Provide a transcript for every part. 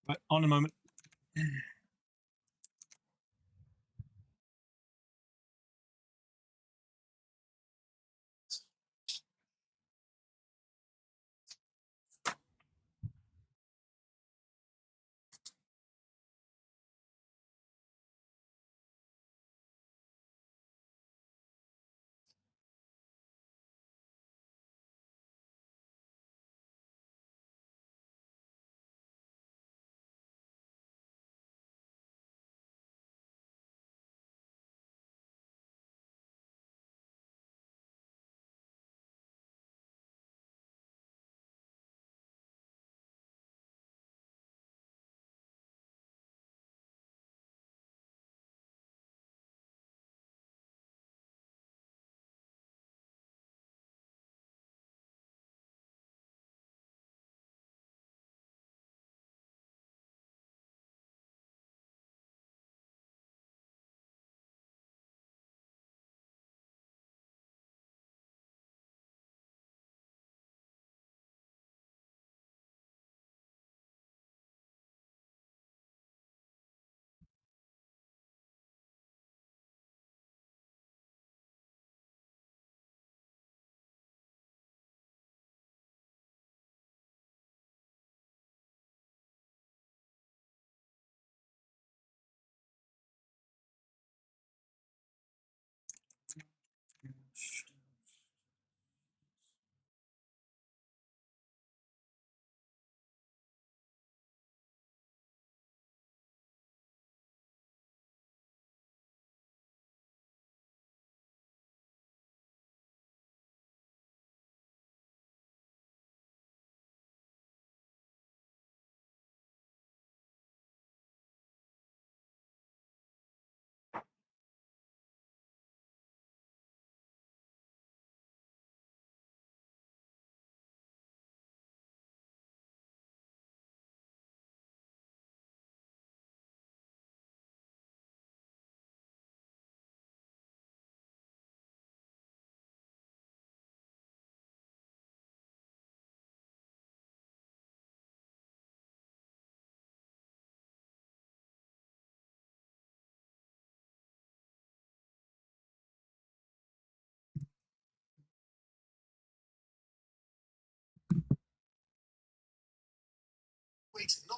But on a moment. Wait, no.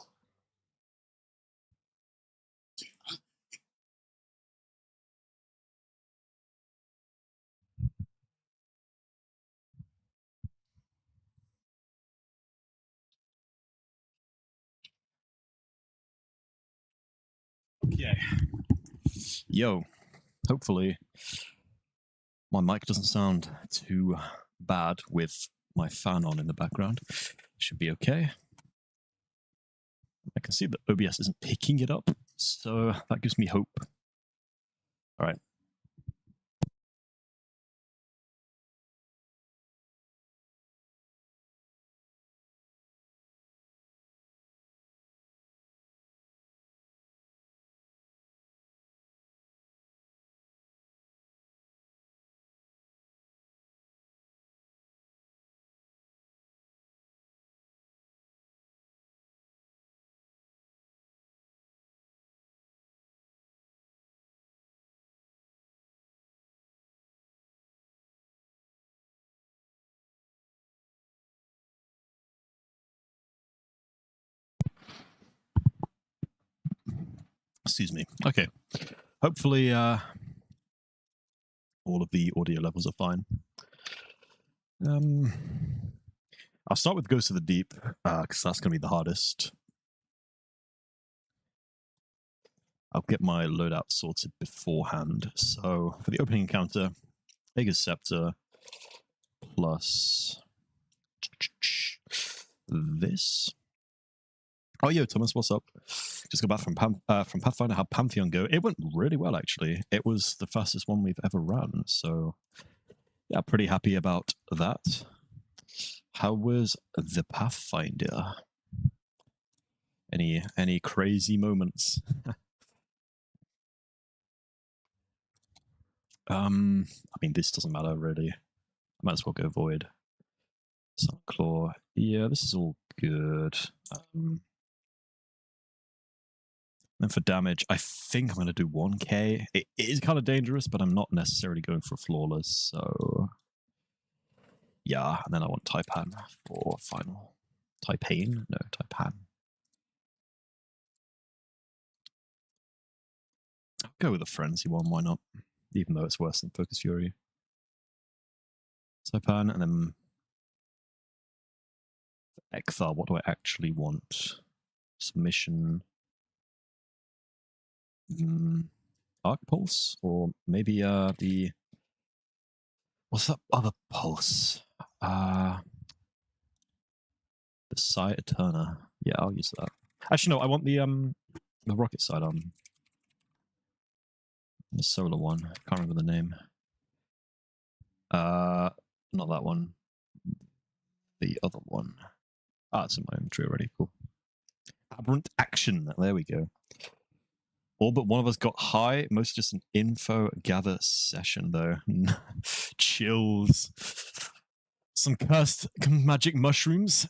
Okay. Yo, hopefully my mic doesn't sound too bad with my fan on in the background. Should be okay. I can see that OBS isn't picking it up, so that gives me hope. All right. Excuse me. Okay. Hopefully, all of the audio levels are fine. I'll start with Ghost of the Deep because that's going to be the hardest. I'll get my loadout sorted beforehand. So for the opening encounter, Aegis Scepter plus this. Oh, yo, Thomas, what's up? Just got back from Pathfinder. How'd Pantheon go? It went really well, actually. It was the fastest one we've ever run. So, yeah, pretty happy about that. How was the Pathfinder? Any crazy moments? I mean, this doesn't matter, really. I might as well go Void. Sunclaw. Yeah, this is all good. Then for damage, I think I'm going to do 1k. It is kind of dangerous, but I'm not necessarily going for flawless. So yeah, and then I want Taipan for final. Taipan? No, Taipan. I'll go with the Frenzy one, why not? Even though it's worse than Focus Fury. Taipan, and then Ekthar, what do I actually want? Submission. Arc Pulse? Or maybe the... What's that other pulse? The Psi Eterna. Yeah, I'll use that. Actually, no, I want the rocket side on. The solar one. Can't remember the name. Not that one. The other one. Ah, it's in my inventory already. Cool. Aberrant Action. There we go. All but one of us got high. Most just an info gather session, though. Chills. Some cursed magic mushrooms.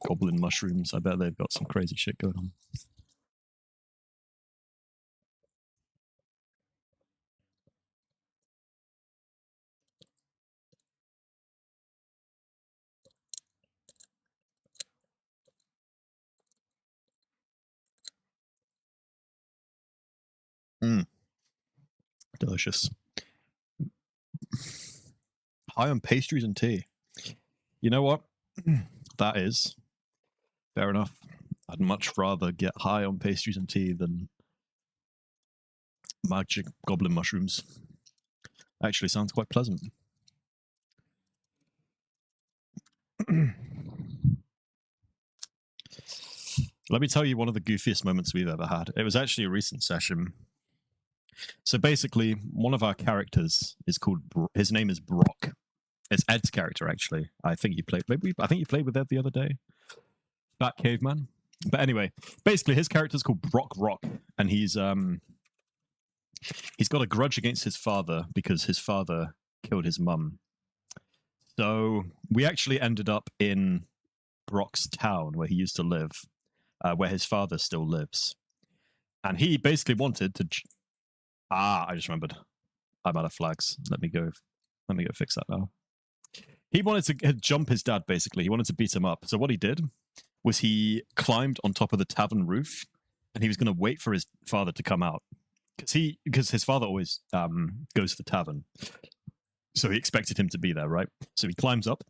Goblin mushrooms. I bet they've got some crazy shit going on. Delicious. High on pastries and tea. You know what? That is fair enough. I'd much rather get high on pastries and tea than magic goblin mushrooms. Actually sounds quite pleasant. Let me tell you one of the goofiest moments we've ever had. It was actually a recent session. So basically, one of our characters is called... his name is Brock. It's Ed's character, actually. I think you played with Ed the other day. Fat Caveman. But anyway, basically, his character is called Brock Rock, and he's got a grudge against his father because his father killed his mum. So we actually ended up in Brock's town where he used to live, where his father still lives. And he basically wanted to... I just remembered. I'm out of flags. Let me go fix that now. He wanted to jump his dad, basically. He wanted to beat him up. So what he did was he climbed on top of the tavern roof, and he was going to wait for his father to come out. Because his father always goes to the tavern. So he expected him to be there, right? So he climbs up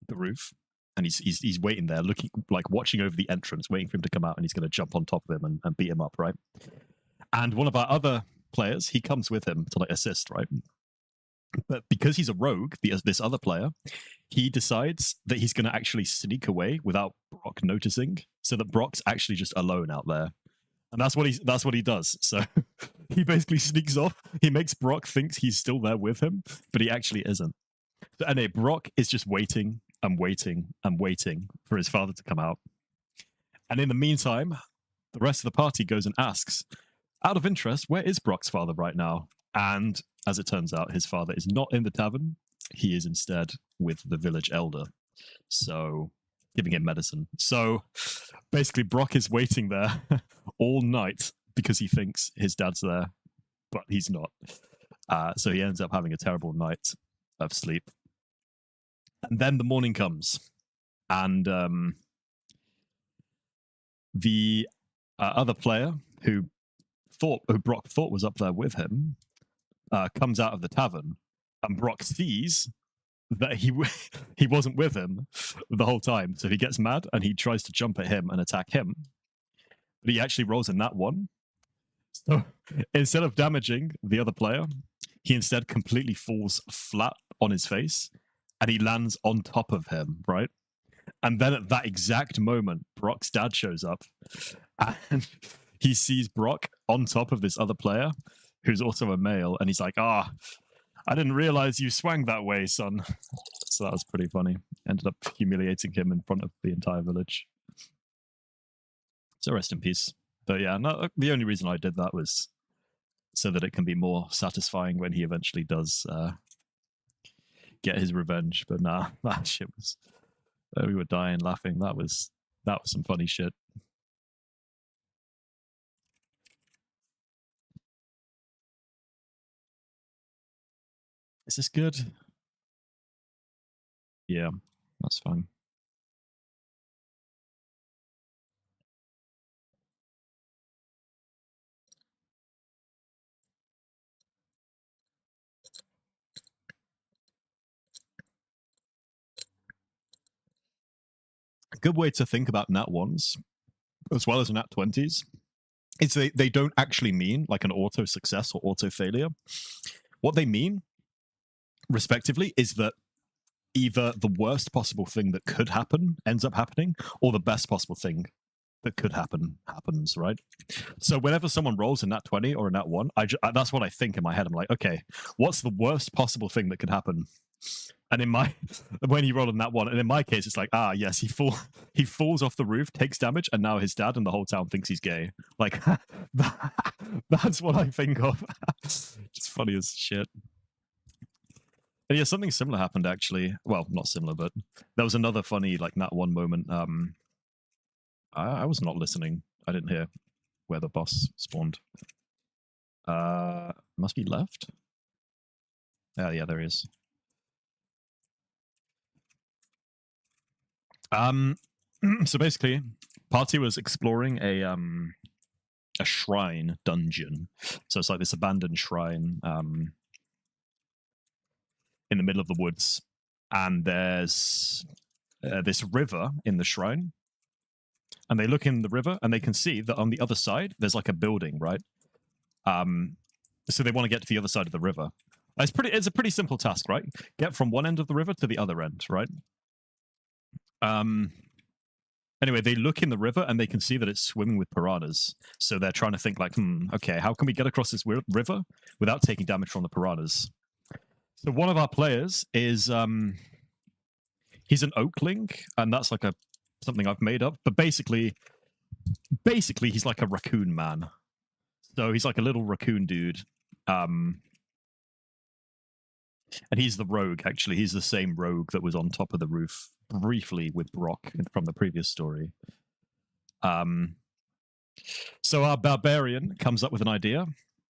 the roof, and he's waiting there, looking, like, watching over the entrance, waiting for him to come out, and he's going to jump on top of him and beat him up, right? And one of our other players, he comes with him to, like, assist, right? But because he's a rogue, this other player, he decides that he's going to actually sneak away without Brock noticing, so that Brock's actually just alone out there. And that's what he does. So he basically sneaks off. He makes Brock think he's still there with him, but he actually isn't. So anyway, Brock is just waiting and waiting and waiting for his father to come out. And in the meantime, the rest of the party goes and asks, out of interest, where is Brock's father right now? And as it turns out, his father is not in the tavern. He is instead with the village elder. So, giving him medicine. So, basically, Brock is waiting there all night because he thinks his dad's there, but he's not. So he ends up having a terrible night of sleep. And then the morning comes. And the other player who Brock thought was up there with him comes out of the tavern, and Brock sees that he wasn't with him the whole time. So he gets mad and he tries to jump at him and attack him, but he actually rolls in that one. So instead of damaging the other player, he instead completely falls flat on his face, and he lands on top of him, right? And then at that exact moment, Brock's dad shows up, and he sees Brock on top of this other player, who's also a male, and he's like, I didn't realize you swang that way, son. So that was pretty funny. Ended up humiliating him in front of the entire village. So rest in peace. But yeah, no, the only reason I did that was so that it can be more satisfying when he eventually does get his revenge. But nah, that shit was... we were dying laughing. That was That was some funny shit. Is this good? Yeah, that's fine. A good way to think about nat ones, as well as nat 20s, is they don't actually mean like an auto success or auto failure. What they mean, respectively, is that either the worst possible thing that could happen ends up happening, or the best possible thing that could happen happens, right? So whenever someone rolls a nat 20 or a nat 1, that's what I think in my head. I'm like, okay, what's the worst possible thing that could happen? And in my when he rolled a nat 1, and in my case, it's like, yes, he falls off the roof, takes damage, and now his dad and the whole town thinks he's gay. Like that's what I think of. Just funny as shit. And yeah, something similar happened actually. Well, not similar, but there was another funny like nat 1 moment. I was not listening. I didn't hear where the boss spawned. Must be left. Yeah, there he is. So basically, party was exploring a shrine dungeon. So it's like this abandoned shrine in the middle of the woods, and there's this river in the shrine. And they look in the river and they can see that on the other side there's like a building, right? So they want to get to the other side of the river. It's a pretty simple task, right? Get from one end of the river to the other end, right? Anyway, they look in the river and they can see that it's swimming with piranhas. So they're trying to think like, okay, how can we get across this river without taking damage from the piranhas? So one of our players is he's an oakling, and that's like something I've made up. But basically he's like a raccoon man. So he's like a little raccoon dude. And he's the rogue, actually. He's the same rogue that was on top of the roof briefly with Brock from the previous story. So our barbarian comes up with an idea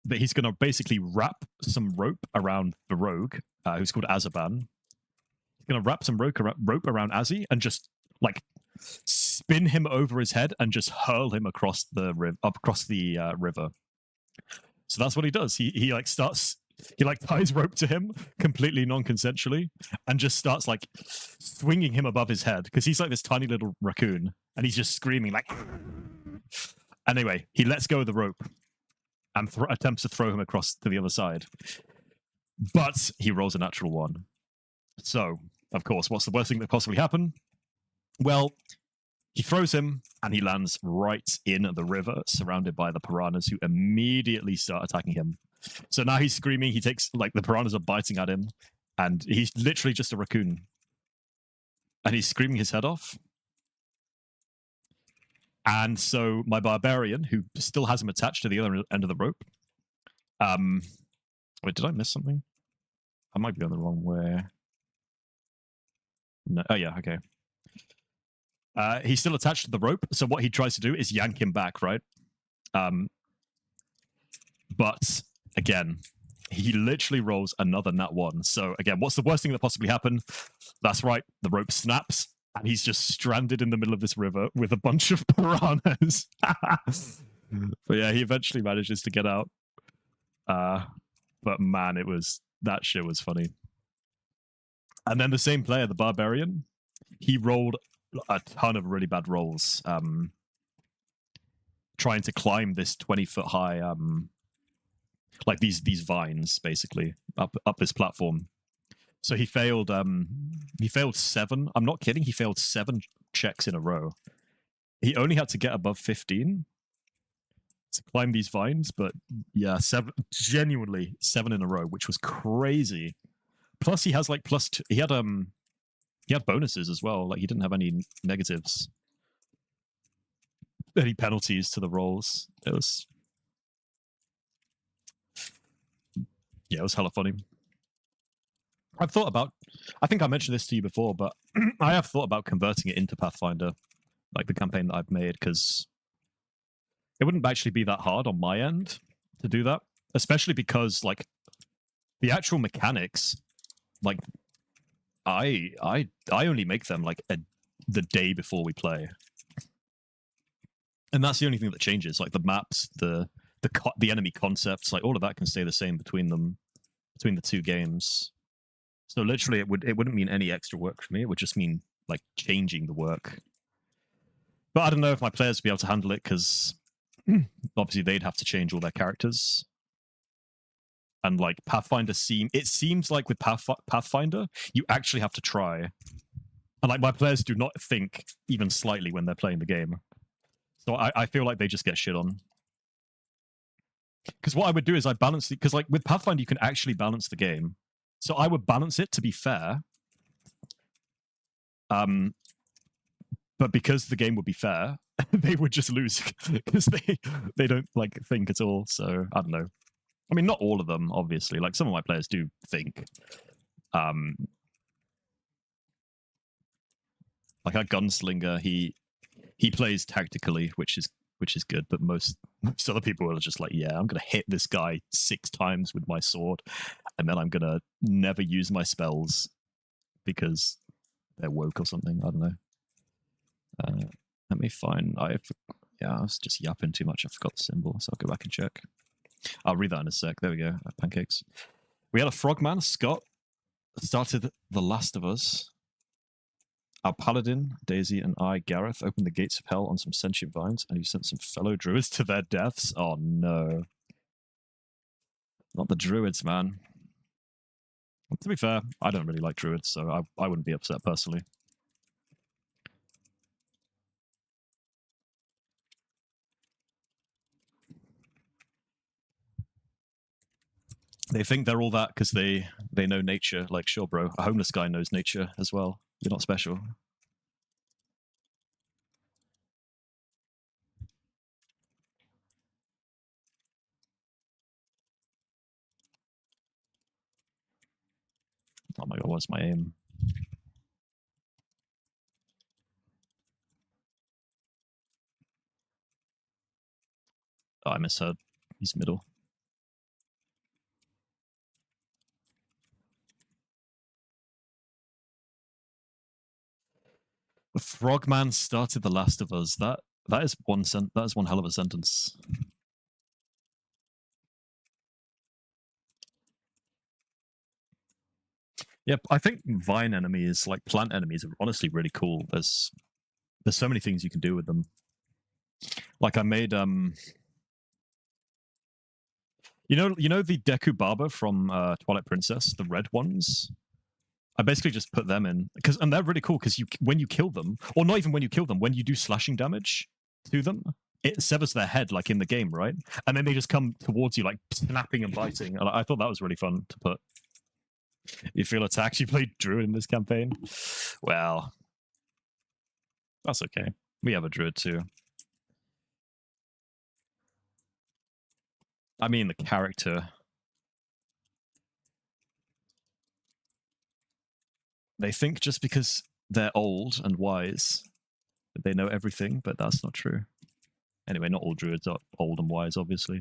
that he's going to basically wrap some rope around the rogue, who's called Azaban. He's going to wrap some rope around Azzy and just like spin him over his head and just hurl him across the river. So that's what he does. He like starts. He like ties rope to him completely non-consensually and just starts like swinging him above his head because he's like this tiny little raccoon and he's just screaming like. Anyway, he lets go of the rope and attempts to throw him across to the other side, but he rolls a natural 1. So, of course, what's the worst thing that could possibly happen? Well, he throws him and he lands right in the river, surrounded by the piranhas who immediately start attacking him. So now he's screaming. He takes, like, the piranhas are biting at him, and he's literally just a raccoon. And he's screaming his head off. And so my barbarian, who still has him attached to the other end of the rope. Wait, did I miss something? I might be on the wrong way. No. Oh, yeah, okay. He's still attached to the rope, so what he tries to do is yank him back, right? But again, he literally rolls another nat 1. So again, what's the worst thing that possibly happened? That's right, the rope snaps, and he's just stranded in the middle of this river with a bunch of piranhas. But yeah, he eventually manages to get out. But man, that shit was funny. And then the same player, the barbarian, he rolled a ton of really bad rolls, trying to climb this 20-foot high, like these vines, basically up this platform. So he failed 7. I'm not kidding. He failed 7 checks in a row. He only had to get above 15 to climb these vines, but yeah, 7 in a row, which was crazy. Plus, he has like he had bonuses as well. Like he didn't have any negatives, any penalties to the rolls. It was hella funny. I think I mentioned this to you before, but I have thought about converting it into Pathfinder like the campaign that I've made, because it wouldn't actually be that hard on my end to do that, especially because like the actual mechanics, like I only make them like the day before we play, and that's the only thing that changes. Like the maps, the enemy concepts, like all of that can stay the same between the two games. So literally, it wouldn't mean any extra work for me. It would just mean like changing the work. But I don't know if my players would be able to handle it, because obviously they'd have to change all their characters. And like Pathfinder seems like with Pathfinder, you actually have to try. And like my players do not think even slightly when they're playing the game. So I feel like they just get shit on. Because what I would do is I balance it, because like with Pathfinder you can actually balance the game. So I would balance it to be fair. But because the game would be fair, they would just lose because they don't like think at all. So I don't know. I mean, not all of them, obviously. Like some of my players do think. Like our gunslinger, he plays tactically, which is good. But most other people are just like, yeah, I'm gonna hit this guy 6 times with my sword, and then I'm gonna never use my spells because they're woke or something. I don't know. Let me find. I was just yapping too much. I forgot the symbol, so I'll go back and check. I'll read that in a sec. There we go. Pancakes. We had a frogman, Scott, started The Last of Us. Our paladin, Daisy, and I, Gareth, opened the gates of hell on some sentient vines, and he sent some fellow druids to their deaths. Oh no. Not the druids, man. To be fair, I don't really like druids, so I wouldn't be upset personally. They think they're all that because they know nature. Like, sure, bro, a homeless guy knows nature as well. You're not special. Oh my god, what's my aim? Oh, I misheard. He's middle. The frogman started The Last of Us. That is one hell of a sentence. Yep, I think vine enemies, like plant enemies, are honestly really cool. There's so many things you can do with them. Like I made you know the Deku Baba from Twilight Princess, the red ones. I basically just put them in and they're really cool because when you kill them, or not even when you kill them, when you do slashing damage to them, it severs their head like in the game, right? And then they just come towards you like snapping and biting. And I thought that was really fun to put. You feel attacked? You played druid in this campaign? Well, that's okay. We have a druid too. I mean, the character. They think just because they're old and wise, they know everything, but that's not true. Anyway, not all druids are old and wise, obviously.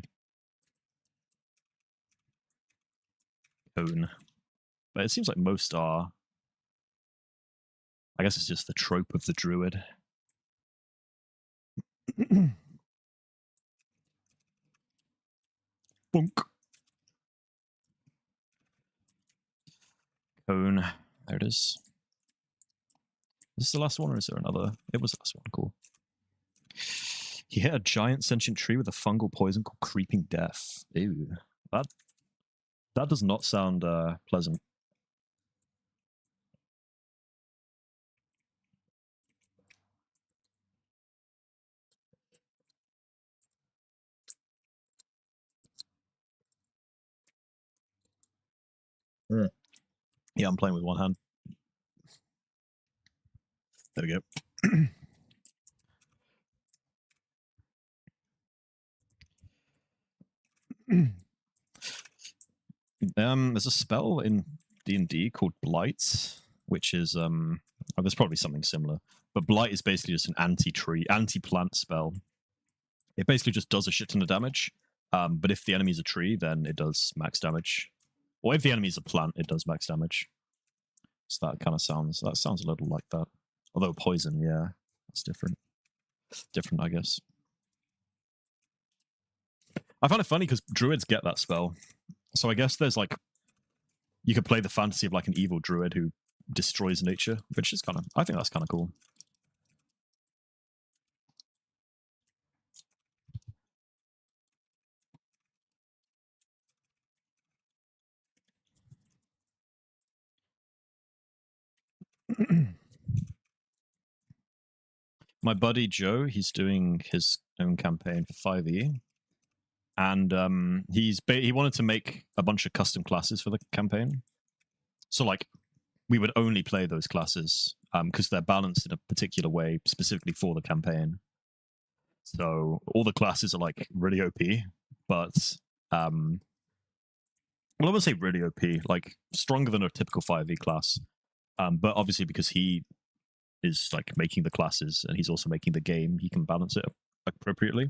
Cone. But it seems like most are. I guess it's just the trope of the druid. Bunk. Cone. There it is. Is this the last one, or is there another? It was the last one. Cool. He hit a giant sentient tree with a fungal poison called Creeping Death. Ew. That does not sound pleasant. Yeah, I'm playing with one hand. There we go. There's a spell in D&D called Blight, which is Oh, there's probably something similar. But Blight is basically just an anti-tree, anti-plant spell. It basically just does a shit ton of damage. But if the enemy's a tree, then it does max damage. Or if the enemy's a plant, it does max damage. So that sounds a little like that. Although poison, yeah, that's different. Different, I guess. I find it funny because druids get that spell. So I guess there's like, you could play the fantasy of like an evil druid who destroys nature, which is I think that's kind of cool. My buddy Joe, he's doing his own campaign for 5e, and he wanted to make a bunch of custom classes for the campaign. So like, we would only play those classes because they're balanced in a particular way specifically for the campaign. So all the classes are like really OP, but well, I wouldn't say really OP, like stronger than a typical 5e class. But obviously because he is like making the classes and he's also making the game, he can balance it appropriately.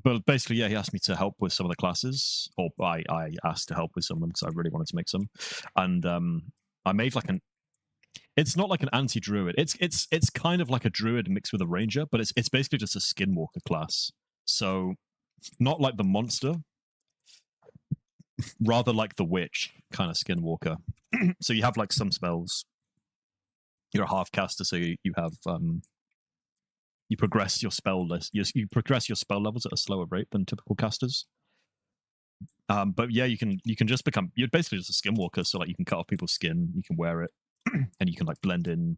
But basically, yeah, he asked me to help with some of the classes, or I asked to help with some of them because I really wanted to make some, and I made like it's not like an anti-druid. It's kind of like a druid mixed with a ranger, but it's basically just a skinwalker class. So not like the monster, rather like the witch kind of skinwalker. So you have like some spells. You're a half caster, so you have you progress your spell list. You progress your spell levels at a slower rate than typical casters. But yeah, you can just become. You're basically just a skinwalker. So like you can cut off people's skin, you can wear it, and you can like blend in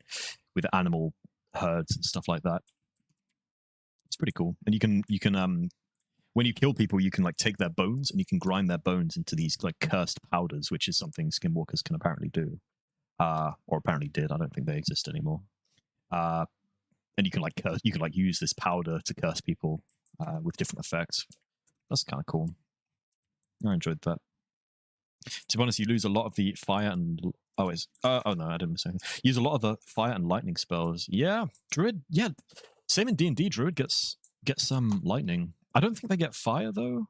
with animal herds and stuff like that. It's pretty cool. And you can when you kill people, you can like take their bones and you can grind their bones into these like cursed powders, which is something skinwalkers can apparently do, or apparently did. I don't think they exist anymore. And you can like use this powder to curse people with different effects. That's kind of cool. I enjoyed that. To be honest, you lose a lot of the fire and oh no, I didn't miss anything. Use a lot of the fire and lightning spells. Yeah, druid. Yeah, same in D&D. Druid gets some lightning. I don't think they get fire though,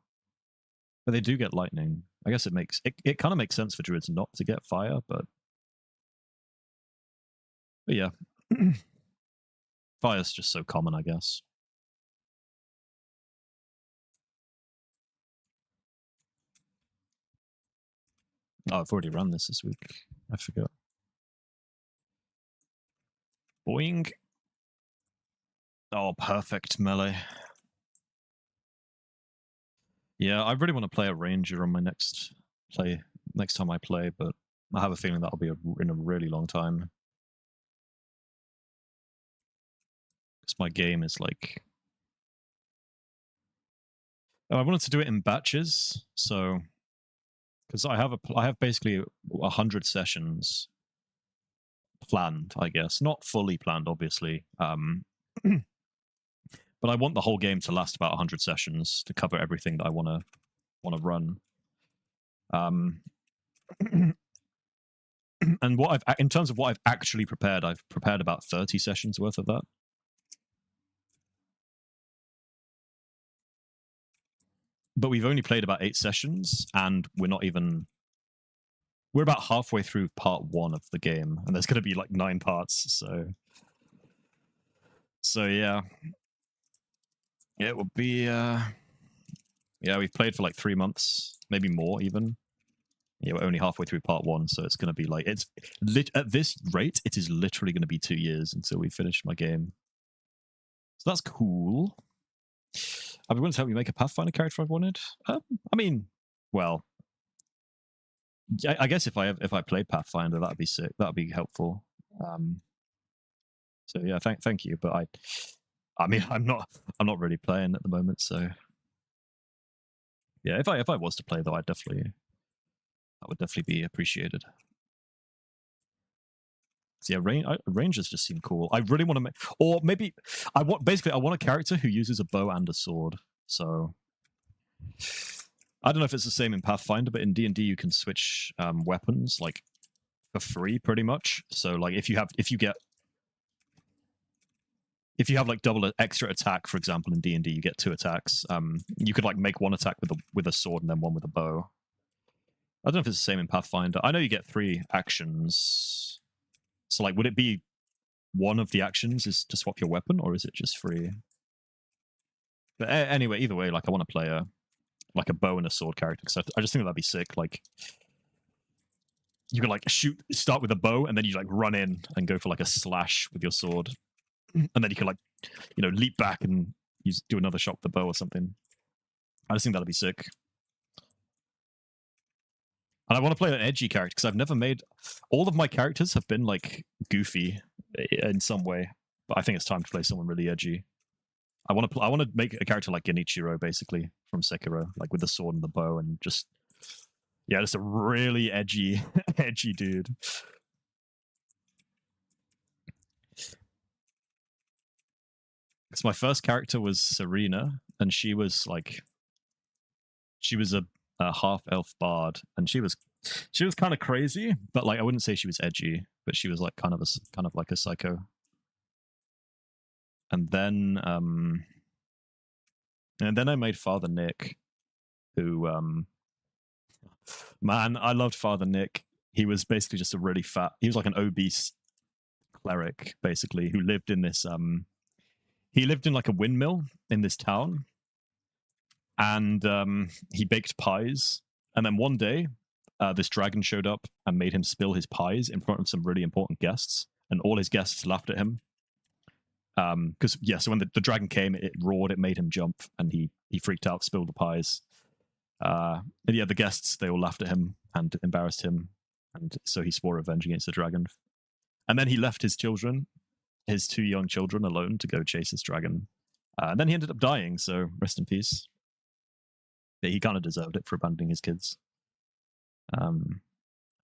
but they do get lightning. I guess it kind of makes sense for druids not to get fire, but yeah. Fire's just so common, I guess. Oh, I've already run this week. I forgot. Boing. Oh, perfect melee. Yeah, I really want to play a ranger on my next time I play, but I have a feeling that'll be in a really long time. Because my game is like... Oh, I wanted to do it in batches, so... Because I have basically 100 sessions planned, I guess. Not fully planned, obviously. But I want the whole game to last about 100 sessions to cover everything that I want to run. And in terms of what I've actually prepared, I've prepared about 30 sessions worth of that. But we've only played about 8 sessions, and we're about halfway through part 1 of the game, and there's going to be like 9 parts, so yeah. It will be yeah, we've played for like 3 months, maybe more even. Yeah, we're only halfway through part 1, so it's going to be like at this rate, it is literally going to be 2 years until we finish my game. So that's cool. I've been wanting to help you make a Pathfinder character I've wanted. I mean, well, I guess if I played Pathfinder, that'd be sick. That'd be helpful. So yeah, thank you. But I mean, I'm not really playing at the moment. So yeah, if I was to play though, that would definitely be appreciated. So yeah, Rangers just seem cool. I really want to make, or maybe I want a character who uses a bow and a sword. So I don't know if it's the same in Pathfinder, but in D&D you can switch weapons. Like for free, pretty much. So like if you have like double extra attack, for example, in D&D, you get 2 attacks. You could like make 1 attack with a sword and then 1 with a bow. I don't know if it's the same in Pathfinder. I know you get 3 actions. So like, would it be one of the actions is to swap your weapon, or is it just free? But anyway, either way, like I want to play a bow and a sword character because I just think that'd be sick. Like you could like start with a bow and then you like run in and go for like a slash with your sword, and then you could like leap back and do another shot with the bow or something. I just think that'd be sick. And I want to play an edgy character because I've never made... All of my characters have been, like, goofy in some way. But I think it's time to play someone really edgy. I want to make a character like Genichiro, basically, from Sekiro. Like, with the sword and the bow and just... Yeah, just a really edgy dude. Because my first character was Serena, and she was, like... She was a half-elf bard, and she was kind of crazy, but like I wouldn't say she was edgy, but she was like kind of like a psycho. And then I made Father Nick, who man, I loved Father Nick. He was basically just a really fat. He was like an obese cleric, basically, who lived in this he lived in like a windmill in this town. And he baked pies. And then one day, this dragon showed up and made him spill his pies in front of some really important guests. And all his guests laughed at him. So when the dragon came, it roared, it made him jump. And he freaked out, spilled the pies. And yeah, the guests, they all laughed at him and embarrassed him. And so he swore revenge against the dragon. And then he left his 2 young children alone to go chase this dragon. And then he ended up dying, so rest in peace. He kind of deserved it for abandoning his kids. And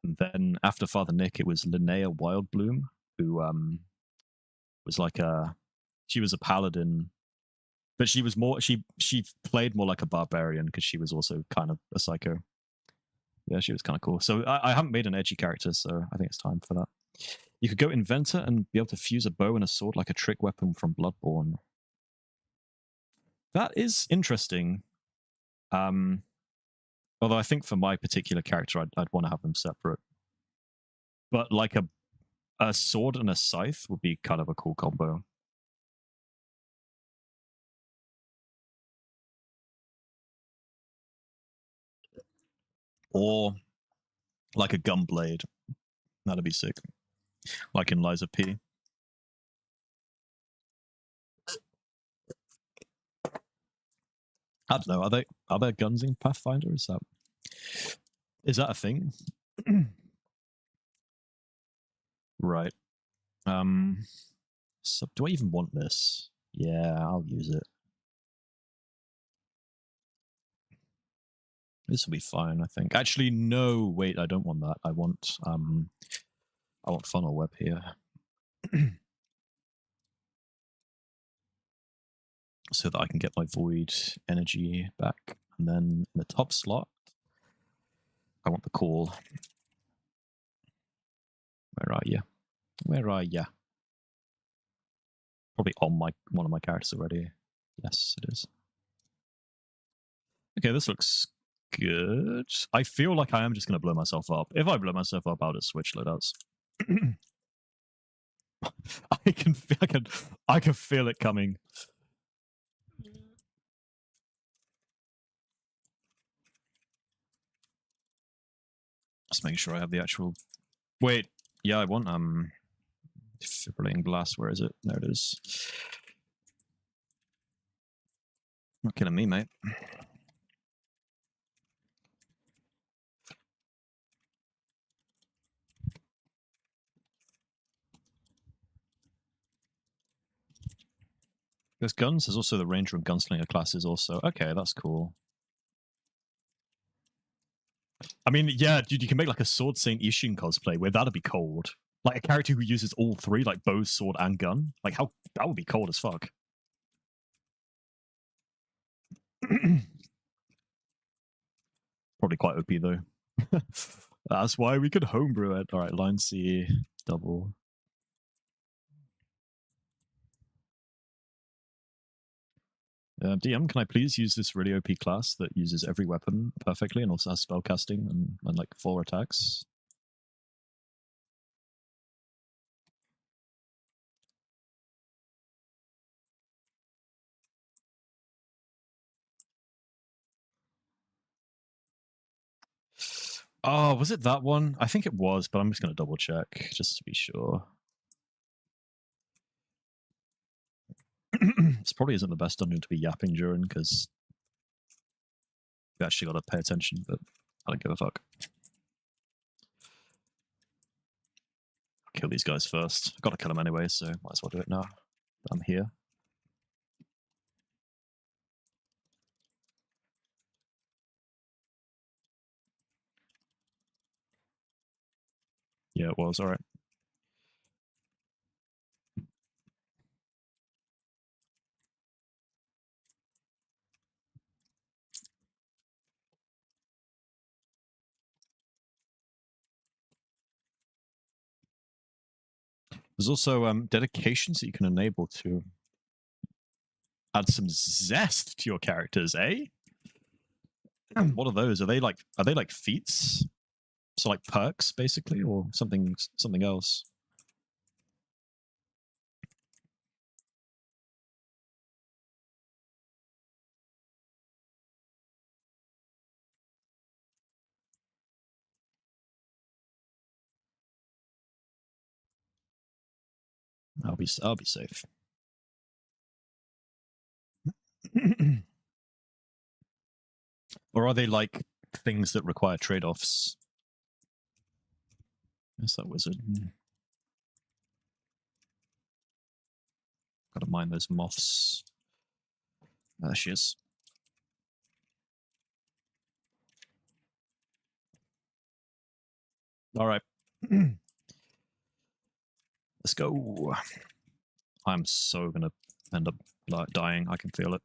then after Father Nick, it was Linnea Wildbloom, who was like she was a paladin, but she was more she played more like a barbarian because she was also kind of a psycho. Yeah, she was kind of cool. So I haven't made an edgy character, so I think it's time for that. You could go inventor and be able to fuse a bow and a sword like a trick weapon from Bloodborne. That is interesting. Although I think for my particular character, I'd want to have them separate. But like a sword and a scythe would be kind of a cool combo. Or like a gunblade. That'd be sick. Like in Lies of P. I don't know. Are there guns in Pathfinder? Is that a thing? Right. So do I even want this? Yeah, I'll use it. This will be fine, I think. Actually, no. Wait, I don't want that. I want funnel web here. So that I can get my void energy back. And then in the top slot, I want the call. Where are you? Where are you? Probably on one of my characters already. Yes, it is. Okay, this looks good. I feel like I am just going to blow myself up. If I blow myself up, I'll just switch loadouts. I can feel it coming. Just making sure I have the actual... Wait, yeah, I want defibrillating blast. Where is it? There it is. Not killing me, mate. There's guns. There's also the ranger and gunslinger classes also. Okay, that's cool. I mean, yeah, dude, you can make like a Sword Saint Ishin cosplay where that'd be cold. Like a character who uses all 3, like bow, sword, and gun. Like that would be cold as fuck. Probably quite OP though. That's why we could homebrew it. All right, line C, double. DM, can I please use this really OP class that uses every weapon perfectly and also has spell casting and like 4 attacks? Oh, was it that one? I think it was, but I'm just going to double check just to be sure. This probably isn't the best dungeon to be yapping during because you actually got to pay attention, but I don't give a fuck. I'll kill these guys first. I've got to kill them anyway, so might as well do it now. I'm here. Yeah, it was. All right. There's also dedications that you can enable to add some zest to your characters, eh? What are those? Are they like feats? So like perks, basically, or something else? I'll be safe. Or are they like things that require trade-offs? Is that wizard? Gotta mind those moths. There she is. All right. Let's go. I'm so gonna end up dying. I can feel it.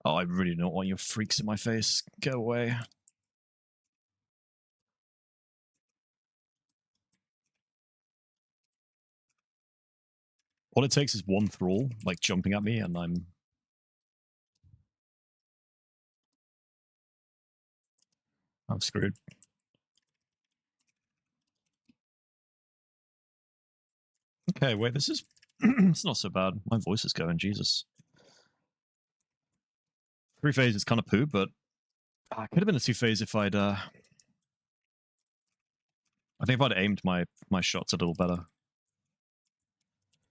Oh, I really don't want your freaks in my face. Go away. All it takes is one thrall, like jumping at me, and I'm screwed. Okay, wait, this is it's not so bad. My voice is going, Jesus. 3-phase is kind of poo, but it could have been a 2-phase if I'd I think if I'd aimed my shots a little better.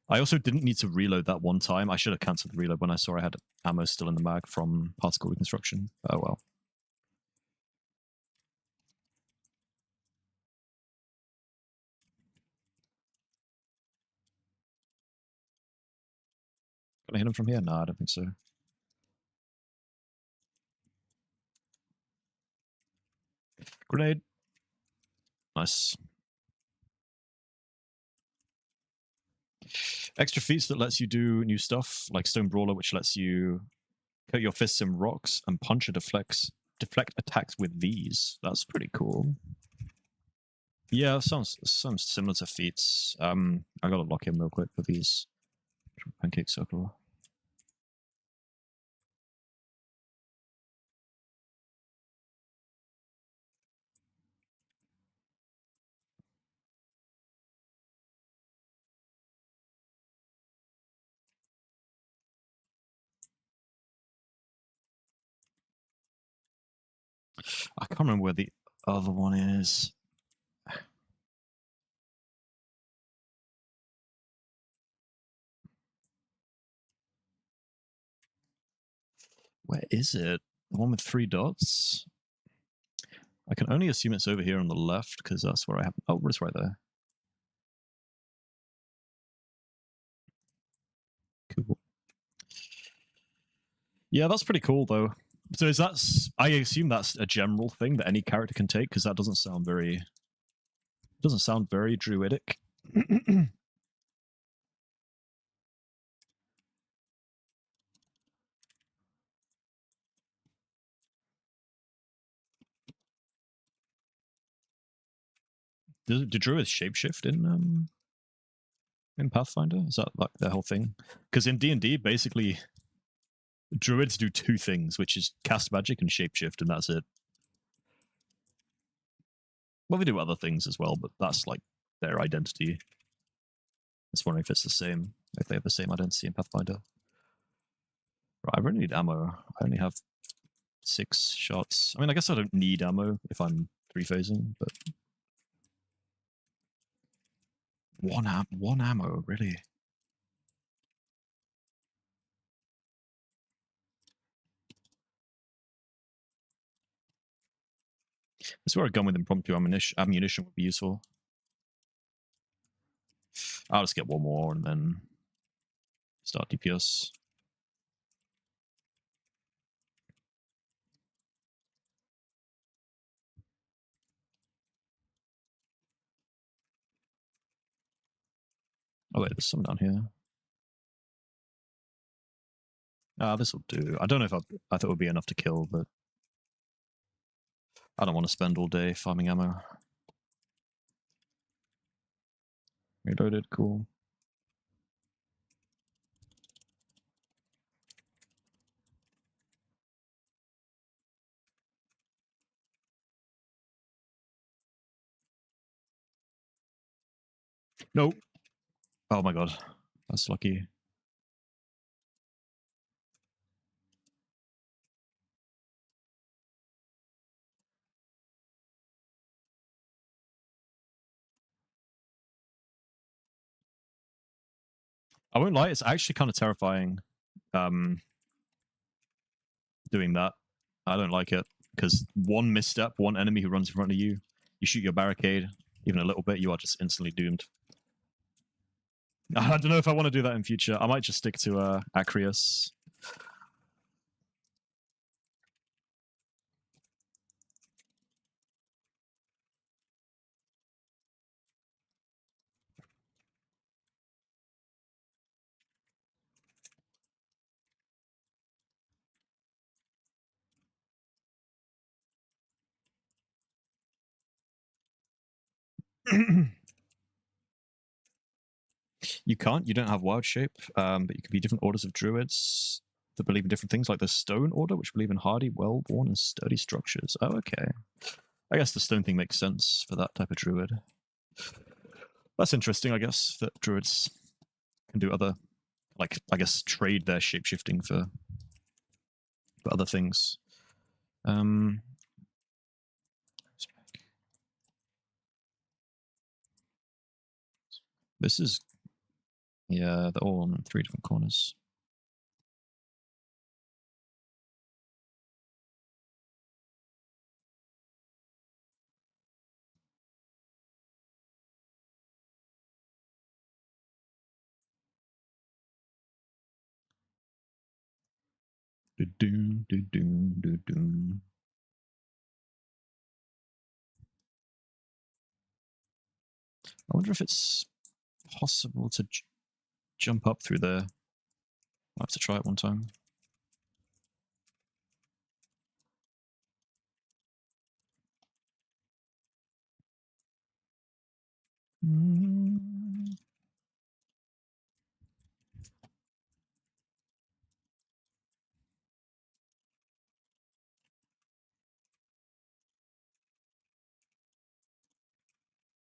I also didn't need to reload that one time. I should have cancelled the reload when I saw I had ammo still in the mag from particle reconstruction. Oh well. Can I hit him from here? No, I don't think so. Grenade. Nice. Extra feats that lets you do new stuff, like Stone Brawler, which lets you coat your fists in rocks and punch or deflect attacks with these. That's pretty cool. Yeah, sounds similar to feats. I gotta lock in real quick for these. Pancake circle. I can't remember where the other one is. Where is it? The one with 3 dots? I can only assume it's over here on the left because that's where I have. Oh, it's right there. Cool. Yeah, that's pretty cool though. So is that? I assume that's a general thing that any character can take because that doesn't sound very Doesn't sound very druidic. Do druids shapeshift in Pathfinder? Is that like the whole thing? Because in D&D, basically, druids do two things, which is cast magic and shapeshift, and that's it. Well, they do other things as well, but that's like their identity. I was wondering if it's the same, if they have the same identity in Pathfinder. Right, I really need ammo. I only have 6 shots. I mean, I guess I don't need ammo if I'm 3-phasing, but one ammo, really? I swear a gun with impromptu ammunition would be useful. I'll just get one more and then start DPS. Oh wait, there's some down here. This will do. I don't know if I thought it would be enough to kill, but I don't want to spend all day farming ammo. Reloaded, cool. Nope. Oh my god, that's lucky. I won't lie, it's actually kind of terrifying doing that. I don't like it because one misstep, one enemy who runs in front of you, you shoot your barricade even a little bit, you are just instantly doomed. I don't know if I want to do that in future. I might just stick to Acreus. You can't. You don't have wild shape, but you can be different orders of druids that believe in different things, like the Stone Order, which believe in hardy, well-worn, and sturdy structures. Oh, okay. I guess the stone thing makes sense for that type of druid. That's interesting, I guess, that druids can do other, like, I guess, trade their shapeshifting for other things. This is, yeah, they're all on 3 different corners. Do-doom, do-doom, do-doom. I wonder if it's possible to jump up through there. I'll have to try it one time.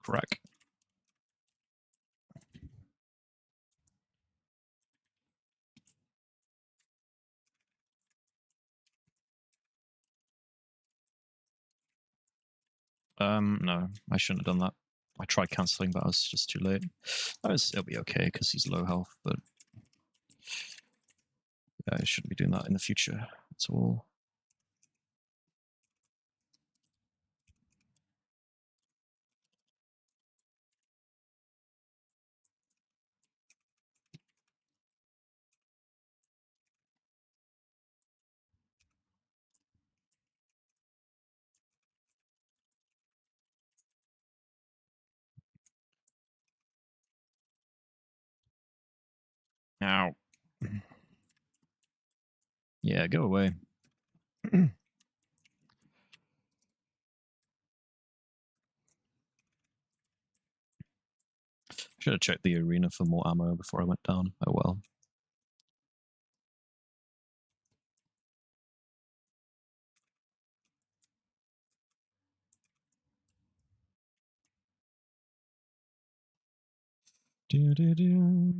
Crack. No, I shouldn't have done that. I tried cancelling, but I was just too late. It'll be okay because he's low health, but yeah, I shouldn't be doing that in the future at all. Ow. Yeah, go away. Should have checked the arena for more ammo before I went down. Oh well. Do, do, do.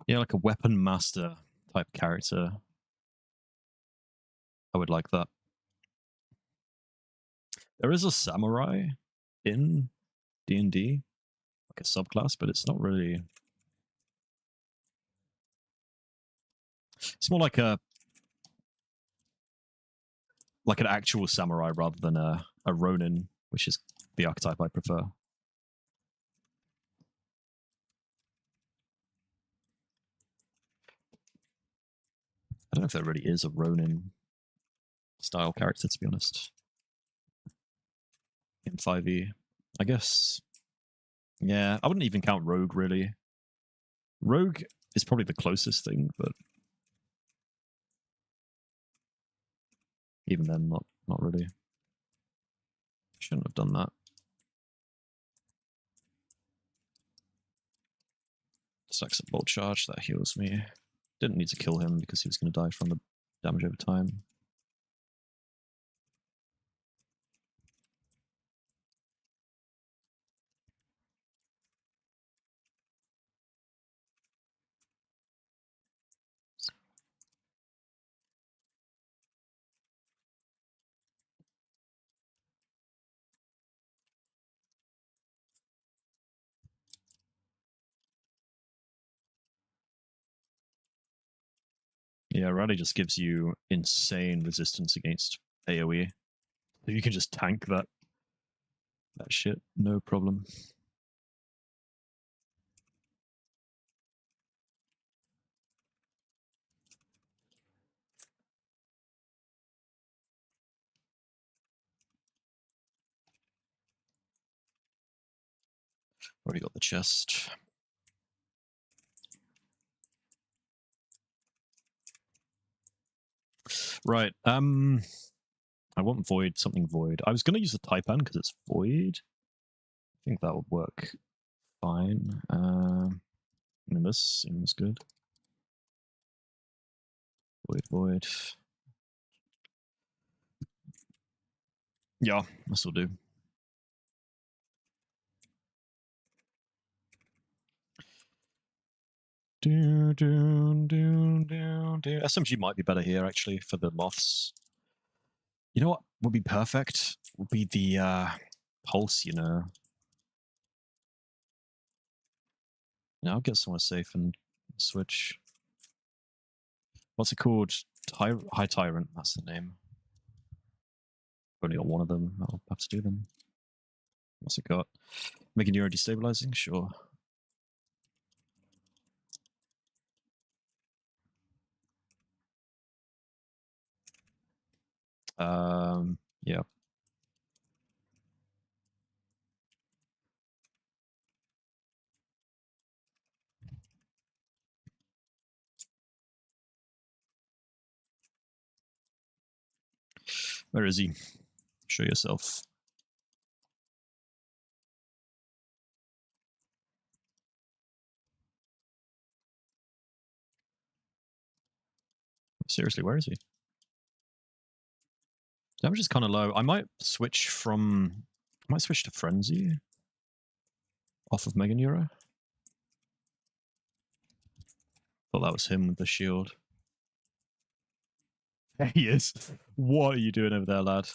Yeah, like a weapon master type character. I would like that. There is a samurai in D&D, like a subclass, but it's not really. It's more like an actual samurai rather than a ronin, which is the archetype I prefer. I don't know if there really is a ronin style character, to be honest. In 5e, I guess. Yeah, I wouldn't even count rogue really. Rogue is probably the closest thing, but even then, not really. Shouldn't have done that. Stacks a bolt charge, that heals me. Didn't need to kill him because he was going to die from the damage over time. Yeah, Rally just gives you insane resistance against AoE. So you can just tank that shit, no problem. Already got the chest. Right. I want void, something void. I was going to use the Taipan because it's void. I think that would work fine. I mean, this seems good. Void. Yeah, this will do. SMG might be better here, actually, for the moths. You know what would be perfect? Would be the pulse, you know. Yeah, I'll get somewhere safe and switch. What's it called? High Tyrant, that's the name. Only got one of them. I'll have to do them. What's it got? Meganura destabilizing? Sure. Yeah. Where is he? Show yourself. Seriously, where is he? Damage is kind of low. I might switch to Frenzy off of Meganura. Thought that was him with the shield. There he is. What are you doing over there, lad?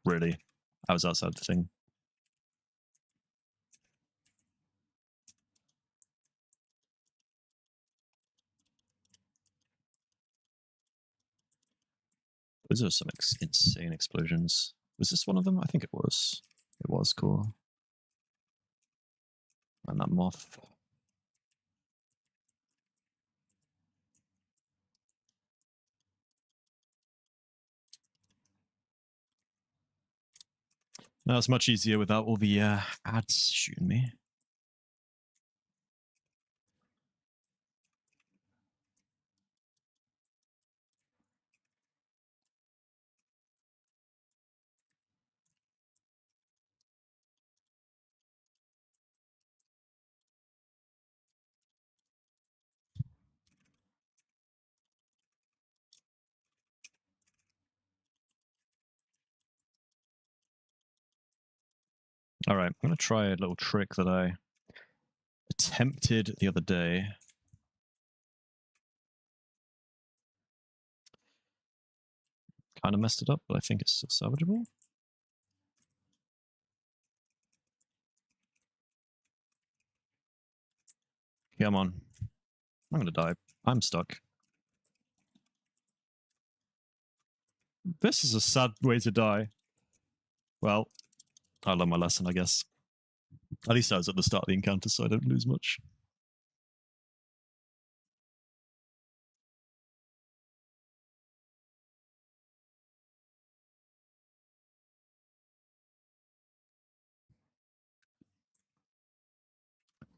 Really? I was outside the thing. Those are some insane explosions. Was this one of them? I think it was. It was cool. And that moth. That's much easier without all the ads shooting me. All right, I'm going to try a little trick that I attempted the other day. Kind of messed it up, but I think it's still salvageable. Come on. I'm going to die. I'm stuck. This is a sad way to die. Well, I learned my lesson, I guess. At least I was at the start of the encounter, so I don't lose much.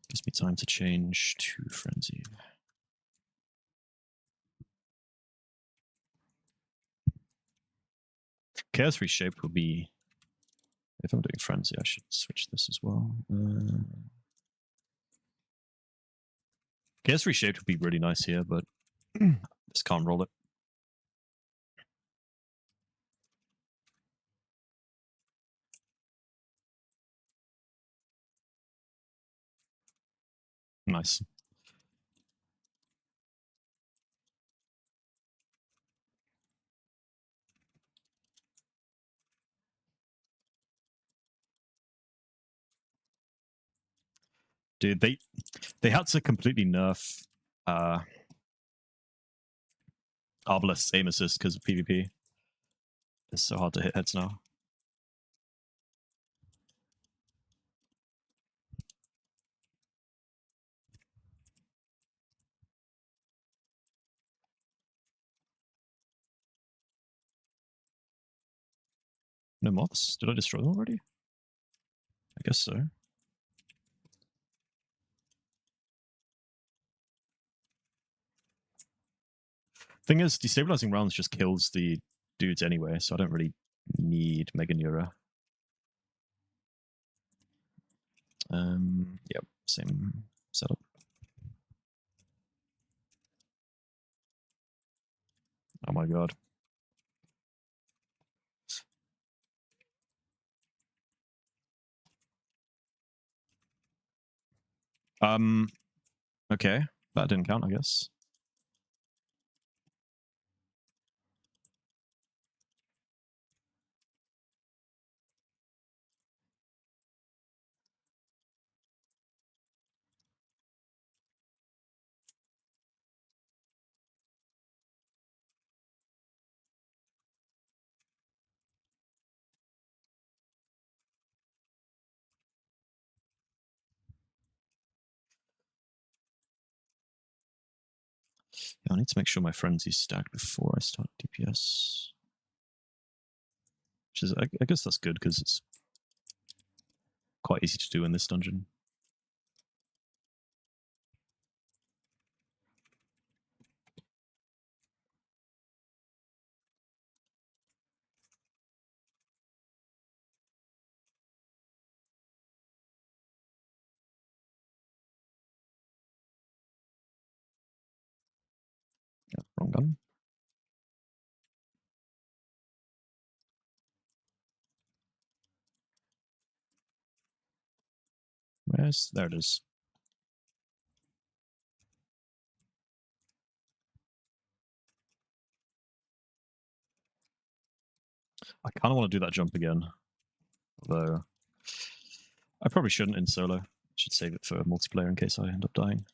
Gives me time to change to Frenzy. Chaos Reshaped will be... If I'm doing Frenzy, I should switch this as well. Chaos Reshaped would be really nice here, but just can't roll it. Nice. Dude, they had to completely nerf Arbalest's aim assist because of PvP. It's so hard to hit heads now. No moths? Did I destroy them already? I guess so. Thing is, destabilizing rounds just kills the dudes anyway, so I don't really need Mega Neura. Yep, same setup. Oh my god. Okay, that didn't count, I guess. Yeah, I need to make sure my frenzy's stacked before I start DPS. Which is, I guess that's good because it's quite easy to do in this dungeon. Yeah, wrong gun. Where's... There it is. I kind of want to do that jump again. Although, I probably shouldn't in solo. Should save it for multiplayer in case I end up dying.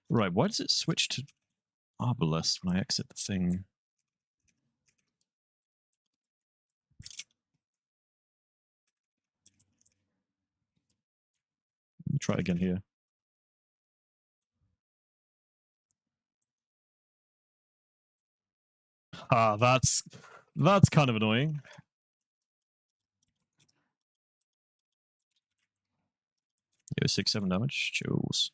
Right, why does it switch to Arbalest when I exit the thing? me try it again here. That's kind of annoying. Yo, 6-7 damage. Chills.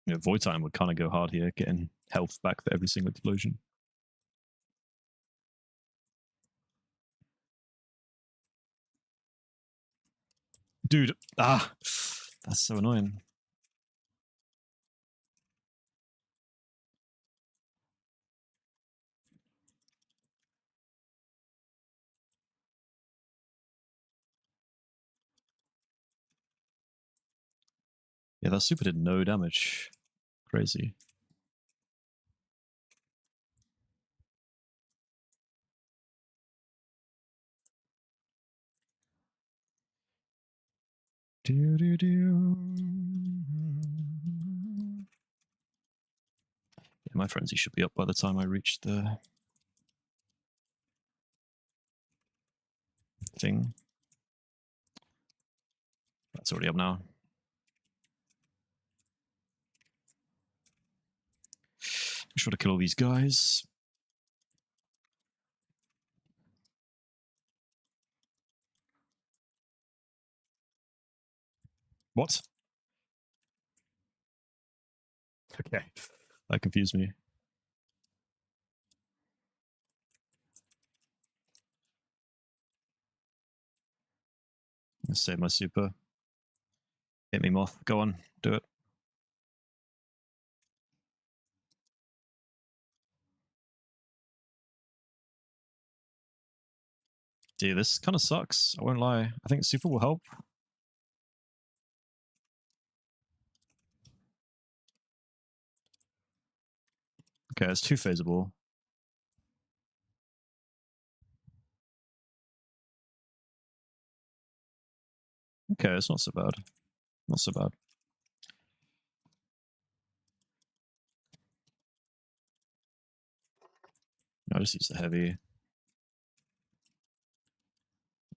Yeah, Void Titan would kind of go hard here, getting health back for every single explosion. Dude, that's so annoying. Yeah, that super did no damage. Crazy. Do, do, do. Yeah, my frenzy should be up by the time I reach the thing. That's already up now. Make sure to kill all these guys. What? Okay. That confused me. Let's save my super. Hit me, Moth. Go on. Do it. Dude, this kind of sucks. I won't lie. I think super will help. Okay, it's too phasable. Okay, it's not so bad. Not so bad. I'll just use the heavy.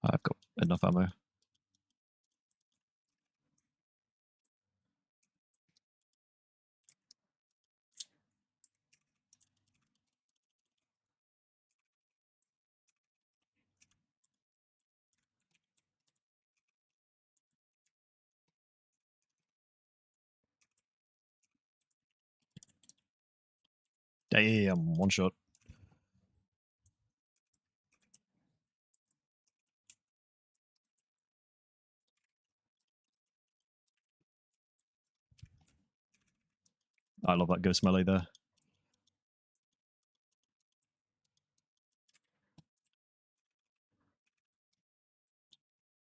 I've got enough ammo. Damn, one shot. I love that ghost melee there.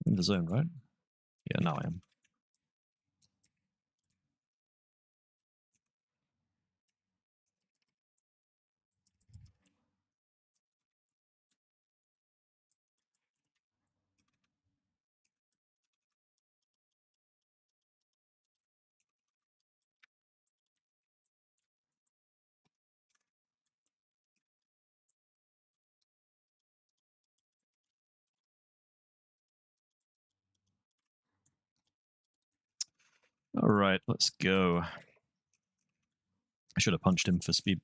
In the zone, right? Yeah, now I am. All right, let's go. I should have punched him for speed.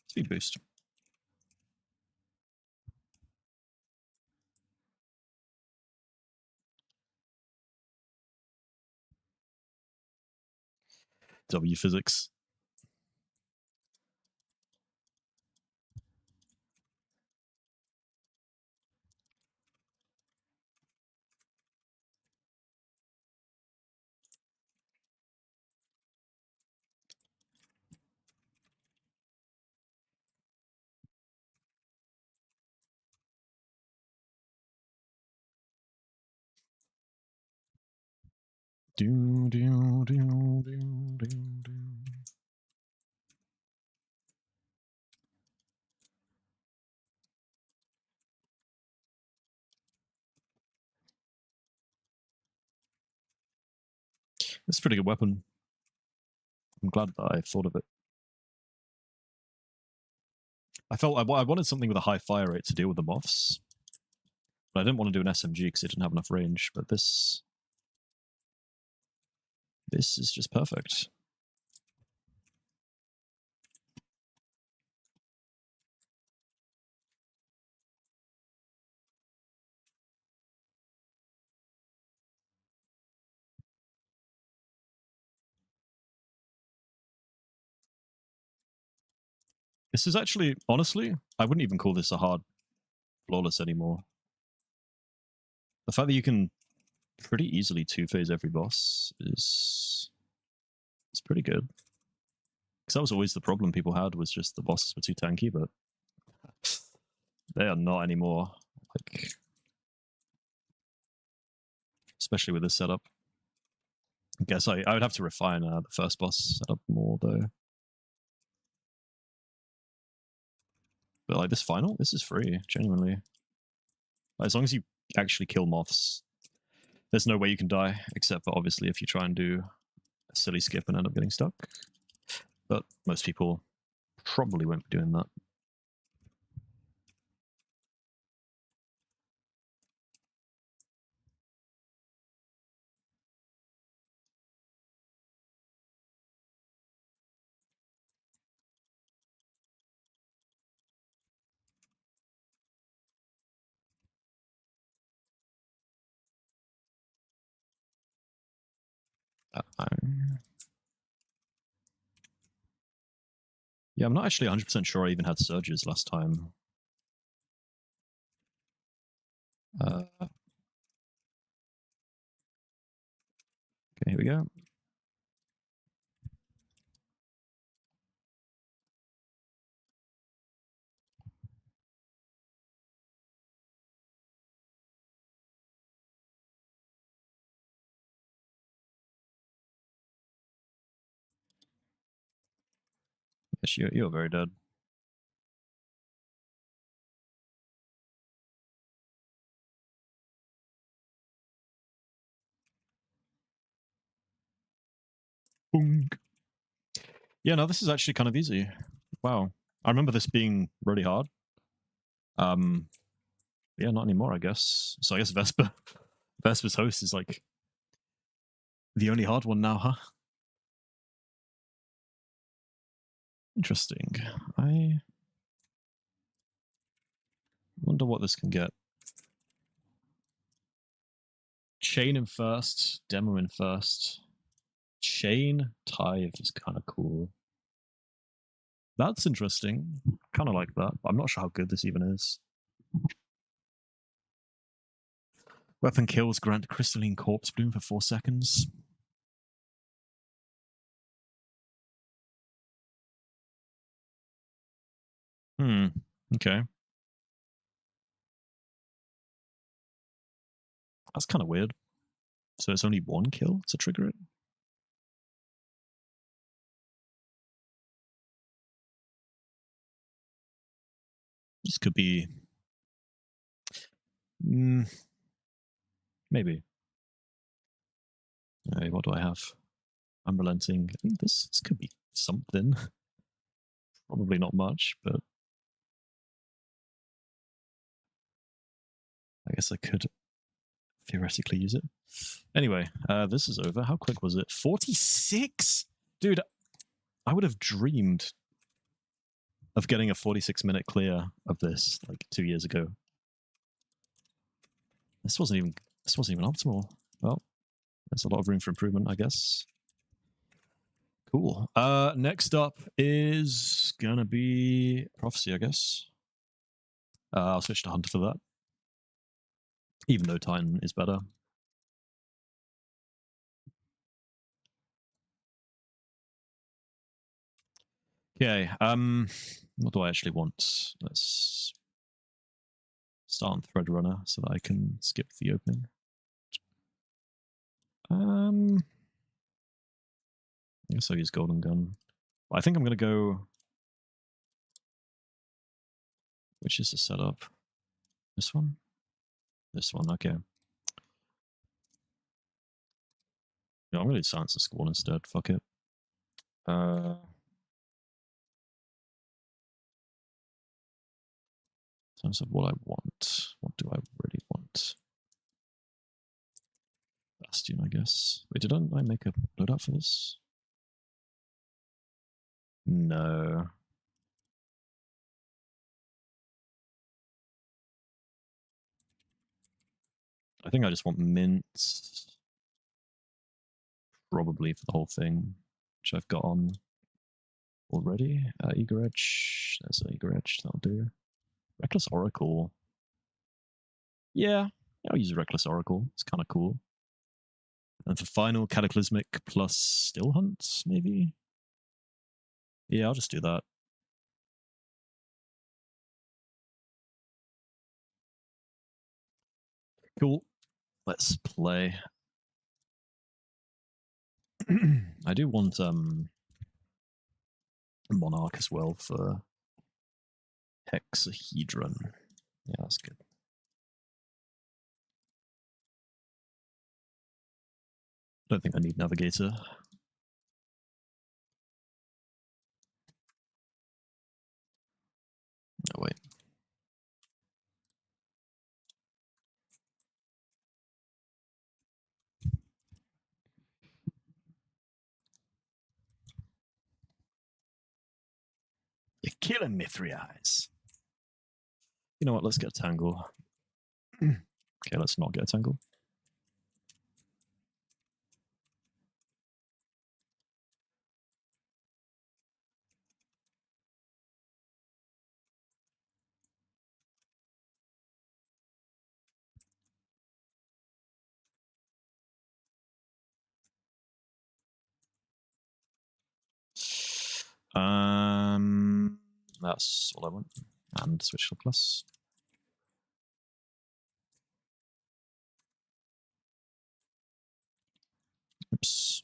Speed boost. W physics. Do, do, do, do, do, do. It's a pretty good weapon. I'm glad that I thought of it. I felt I wanted something with a high fire rate to deal with the moths, but I didn't want to do an SMG because it didn't have enough range. But this is just perfect. This is actually, honestly, I wouldn't even call this a hard flawless anymore. The fact that you can pretty easily two-phase every boss is pretty good. Because that was always the problem people had, was just the bosses were too tanky, but they are not anymore. Like, especially with this setup. I guess I would have to refine the first boss setup more, though. But like this final, this is free, genuinely. Like, as long as you actually kill moths, there's no way you can die, except for obviously if you try and do a silly skip and end up getting stuck. But most people probably won't be doing that. Yeah, I'm not actually 100% sure I even had surges last time. Okay, here we go. Yes, you're very dead. Boom. Yeah, no, this is actually kind of easy. Wow. I remember this being really hard. Yeah, not anymore, I guess. So I guess Vesper's host is like the only hard one now, huh? Interesting. I wonder what this can get. Chain in first, demo in first. Chain Tithe is kind of cool. That's interesting. Kind of like that. But I'm not sure how good this even is. Weapon kills grant crystalline corpse bloom for 4 seconds. Okay. That's kind of weird. So it's only 1 kill to trigger it? This could be... maybe. Hey, what do I have? Unrelenting. I think this could be something. Probably not much, but I guess I could theoretically use it. Anyway, this is over. How quick was it? 46? Dude, I would have dreamed of getting a 46-minute clear of this like 2 years ago. This wasn't even optimal. Well, there's a lot of room for improvement, I guess. Cool. Next up is gonna be Prophecy, I guess. I'll switch to Hunter for that. Even though Titan is better. Okay, what do I actually want? Let's start on Threadrunner so that I can skip the opening. I guess I'll use Golden Gun. I think I'm gonna go... Which is the setup? This one? This one, okay. Yeah, I'm gonna do Science of Squall instead. Fuck it. In terms of what I want, what do I really want? Bastion, I guess. Wait, didn't I make a loadout for this? No. I think I just want mints. Probably for the whole thing, which I've got on already. Eager Edge. There's an Eager Edge. That'll do. Reckless Oracle. Yeah, I'll use Reckless Oracle. It's kind of cool. And for final, Cataclysmic plus Still Hunt, maybe? Yeah, I'll just do that. Cool. Let's play. I do want Monarch as well for Hexahedron. Yeah, that's good. Don't think I need Navigator. Oh, wait. You're killing me, Three Eyes. You know what? Let's get a Tangle. Okay, let's not get a Tangle. That's all I want. And switch to plus. Oops.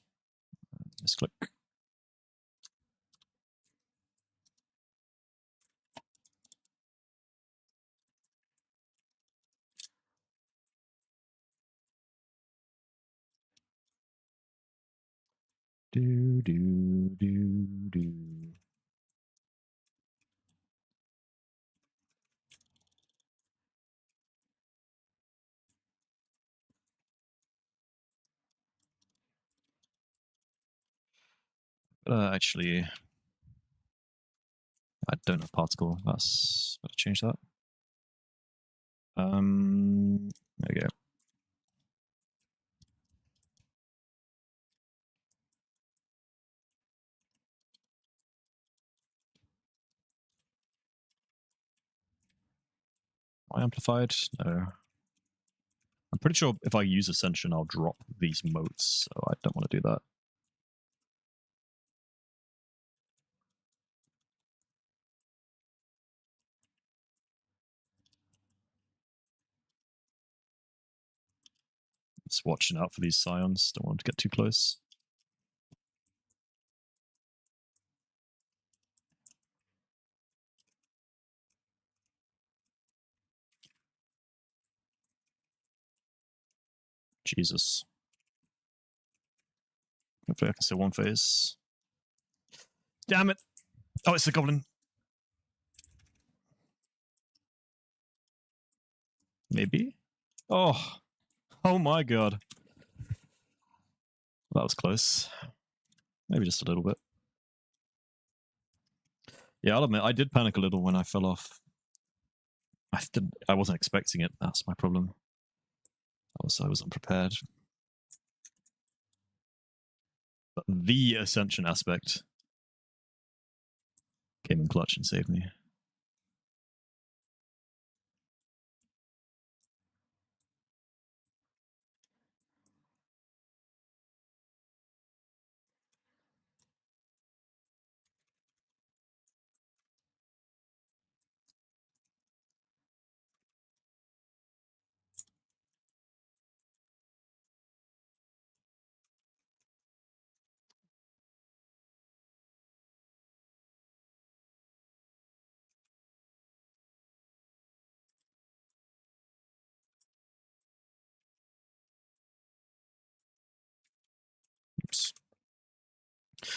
Misclick. Do, do, do, do. Actually, I don't have particle. That's better change that. There we go. Am I amplified? No. I'm pretty sure if I use Ascension, I'll drop these motes, so I don't want to do that. Just watching out for these Scions. Don't want to get too close. Jesus. Hopefully I can still one phase. Damn it. Oh, it's the Goblin. Maybe? Oh. Oh my god. That was close. Maybe just a little bit. Yeah, I'll admit, I did panic a little when I fell off. I wasn't expecting it. That's my problem. I was unprepared. But the Ascension aspect came in clutch and saved me.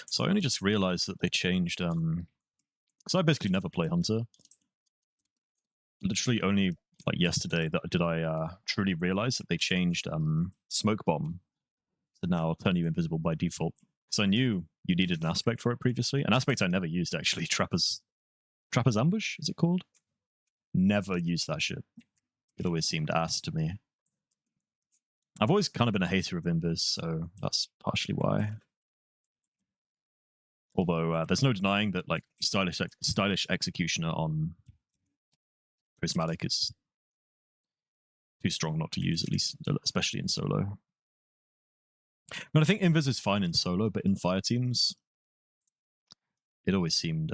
So I only just realized that they changed. Because I basically never play Hunter. Literally only like yesterday that did I truly realize that they changed Smoke Bomb to now turn you invisible by default. Because I knew you needed an aspect for it previously. An aspect I never used actually. Trapper's Ambush, is it called? Never used that shit. It always seemed ass to me. I've always kind of been a hater of Invis, so that's partially why. Although there's no denying that like stylish executioner on Prismatic is too strong not to use, at least especially in solo. But I think Invis is fine in solo, but in fire teams, it always seemed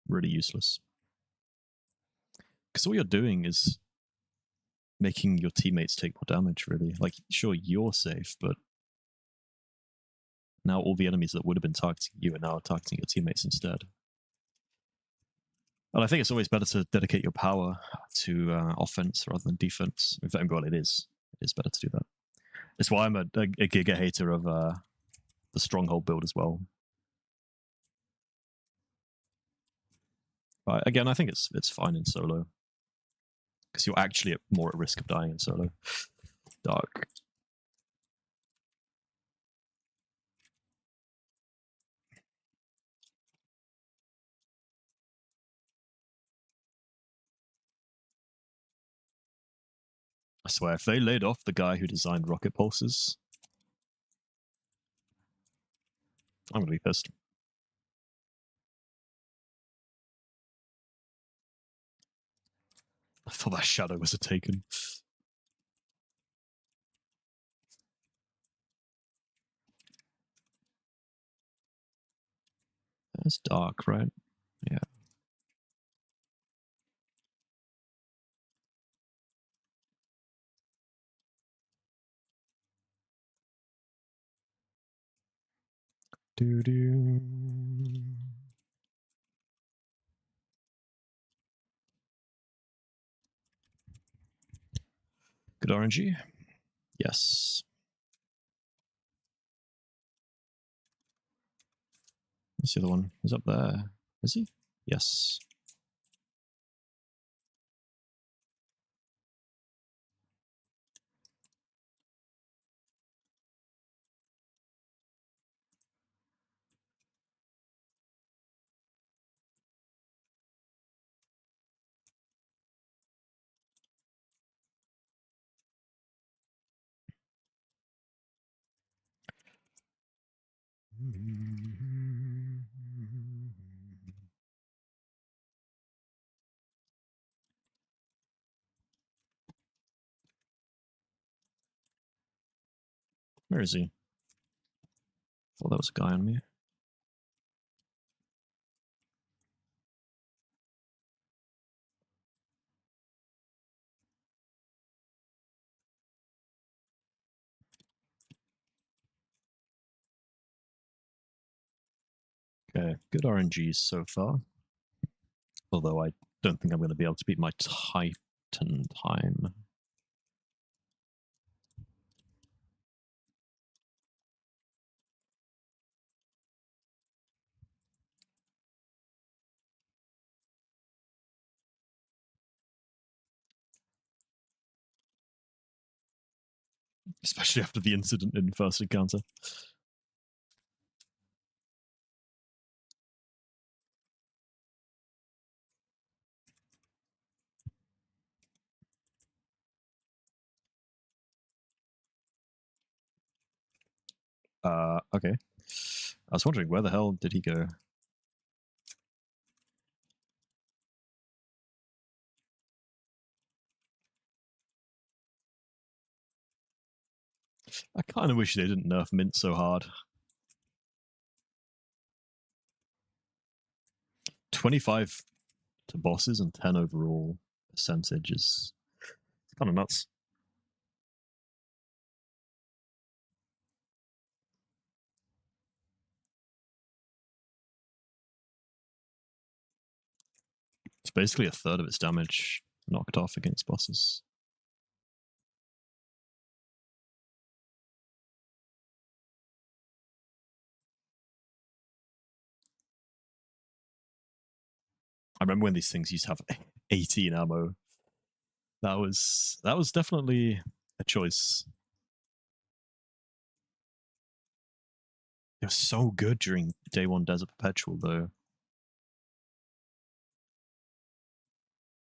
really useless. Because all you're doing is making your teammates take more damage, really. Like, sure, you're safe, but now all the enemies that would have been targeting you are now targeting your teammates instead. And I think it's always better to dedicate your power to offense rather than defense. In fact, well, it is better to do that. That's why I'm a giga hater of the Stronghold build as well. But again, I think it's fine in solo. Because you're actually more at risk of dying in solo. Dark. I swear, if they laid off the guy who designed rocket pulses, I'm gonna be pissed. I thought that shadow was a taken. That's dark, right? Yeah. Doo-doo. Good RNG? Yes. What's the other one? He's up there. Is he? Yes. Where is he? Thought that was a guy on me. Okay, good RNGs so far. Although I don't think I'm going to be able to beat my Titan time. Especially after the incident in first encounter. Okay. I was wondering, where the hell did he go? I kind of wish they didn't nerf Mint so hard. 25 to bosses and 10 overall percentage is kind of nuts. It's basically a third of its damage knocked off against bosses. I remember when these things used to have 18 ammo. That was definitely a choice. It was so good during day one Desert Perpetual, though.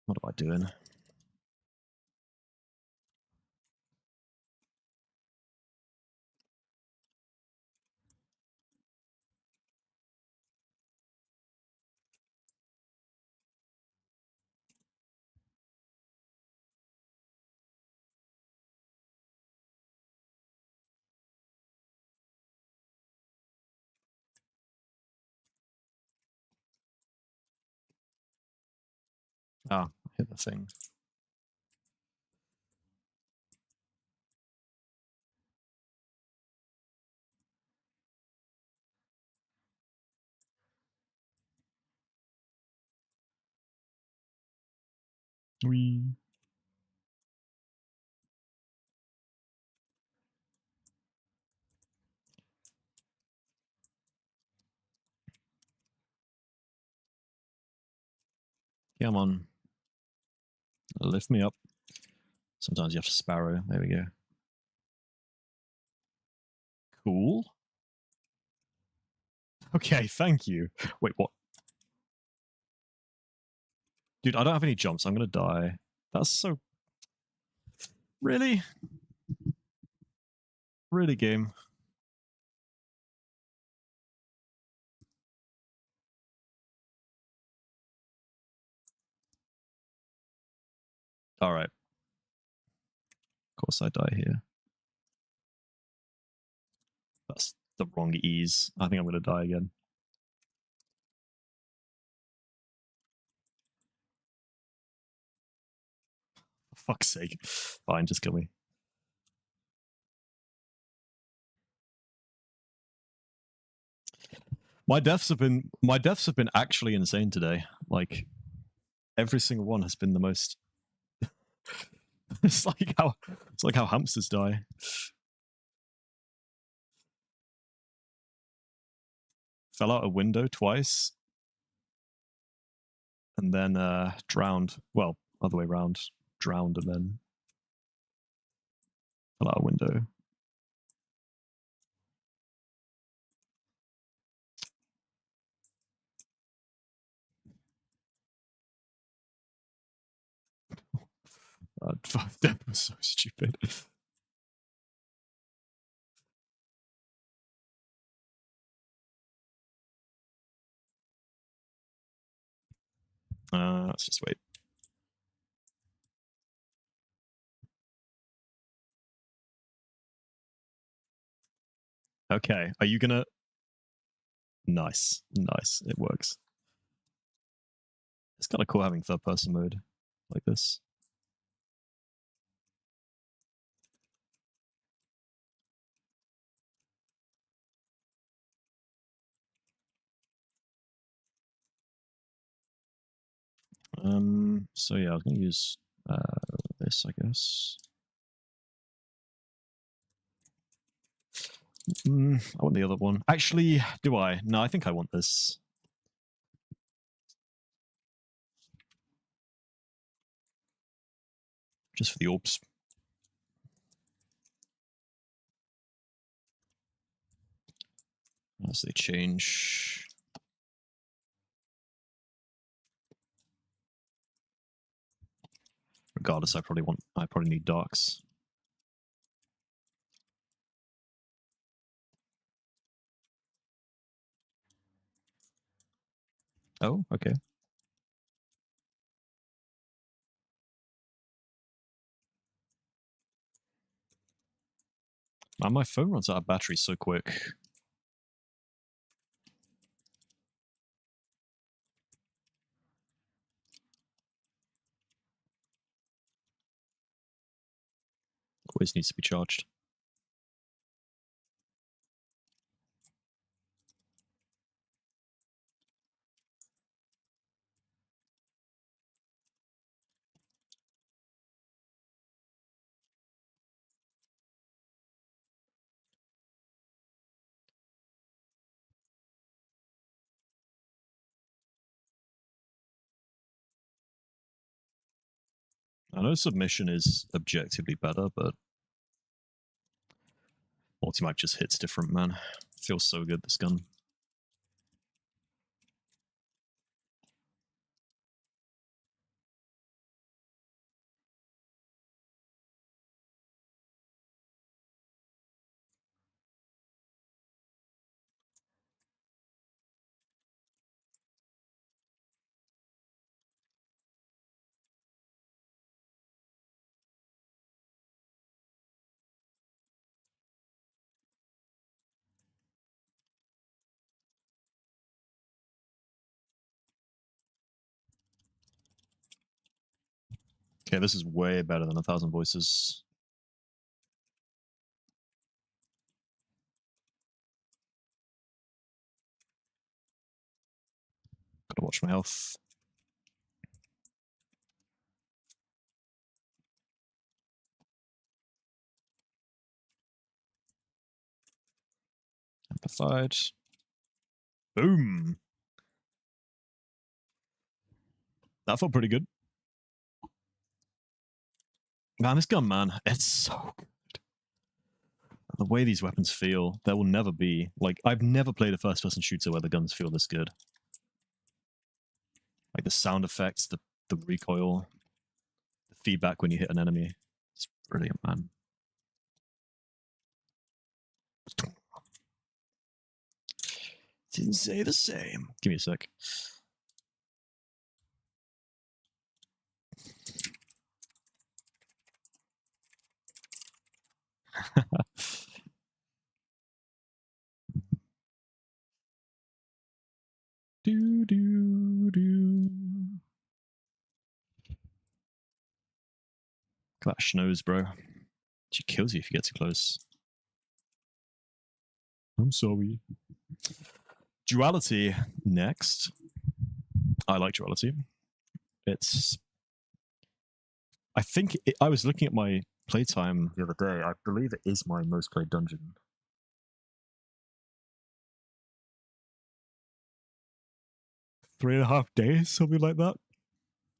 What am I doing? Ah, hit the thing. Wee. Come on. Lift me up. Sometimes you have to sparrow. There we go. Cool. Okay, thank you. Wait, what? Dude, I don't have any jumps. I'm going to die. That's so... Really? Really, game? All right. Of course I die here. That's the wrong ease. I think I'm going to die again. For fuck's sake. Fine, just kill me. My deaths have been actually insane today. Like every single one has been the most it's like how hamsters die. Fell out a window twice. And then drowned. Well, other way around. Drowned and then fell out a window. That was so stupid. Let's just wait. Okay, are you gonna... Nice. It works. It's kind of cool having third person mode like this. So yeah, I was gonna use this, I guess. I want the other one. Actually, do I? No, I think I want this. Just for the orbs. As they change. Regardless, I probably need darks. Oh, okay. Man, my phone runs out of battery so quick. Always needs to be charged. I know submission is objectively better, but Multimag just hits different, man. Feels so good, this gun. Okay, this is way better than 1,000 Voices. Gotta watch my health. Amplified. Boom. That felt pretty good. Man, this gun, man, it's so good. The way these weapons feel, there will never be. Like, I've never played a first-person shooter where the guns feel this good. Like the sound effects, the recoil, the feedback when you hit an enemy. It's brilliant, man. Didn't say the same. Give me a sec. do. Clash knows, bro. She kills you if you get too close. I'm sorry. Duality next. I like Duality. It's... I think I was looking at my playtime the other day. I believe it is my most played dungeon. Three and a half days, something like that.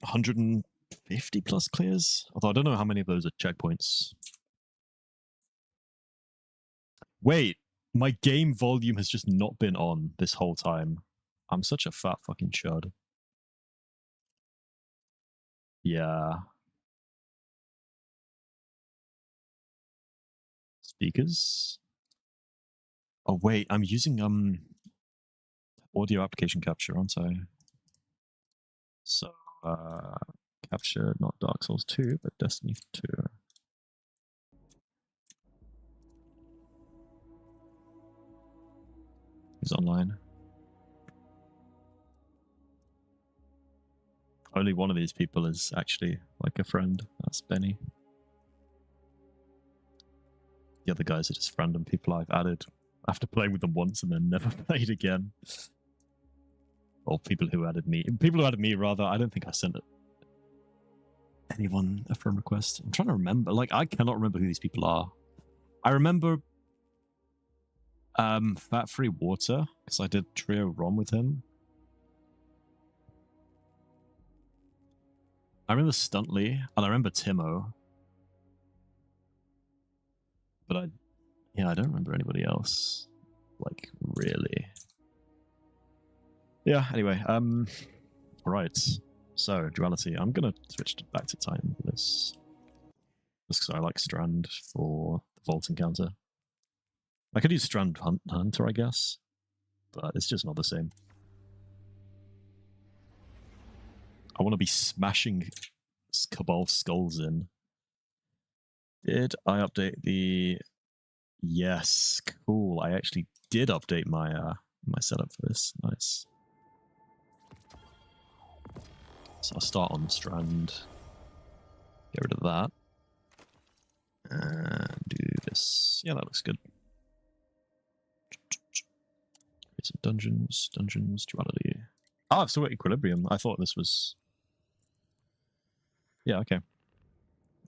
150 plus clears. Although I don't know how many of those are checkpoints. Wait, my game volume has just not been on this whole time. I'm such a fat fucking chud. Yeah. Speakers. Oh wait, I'm using audio application capture, aren't I? So capture not Dark Souls 2, but Destiny 2. He's online. Only one of these people is actually like a friend. That's Benny. The other guys are just random people I've added after playing with them once and then never played again. Or people who added me. People who added me, rather. I don't think I sent anyone a friend request. I'm trying to remember. Like, I cannot remember who these people are. I remember Fat Free Water, because I did Trio ROM with him. I remember Stuntley, and I remember Timo. But I don't remember anybody else. Like, really. Yeah, anyway, right. So, Duality. I'm gonna switch back to Timeless. Just because I like Strand for the Vault encounter. I could use Strand Hunter, I guess. But it's just not the same. I want to be smashing Cabal skulls in. Did I update the... Yes, cool. I actually did update my my setup for this. Nice. So I'll start on Strand. Get rid of that. And do this. Yeah, that looks good. Create some dungeons. Dungeons, Duality. Oh, I've still got Equilibrium. I thought this was... Yeah, okay.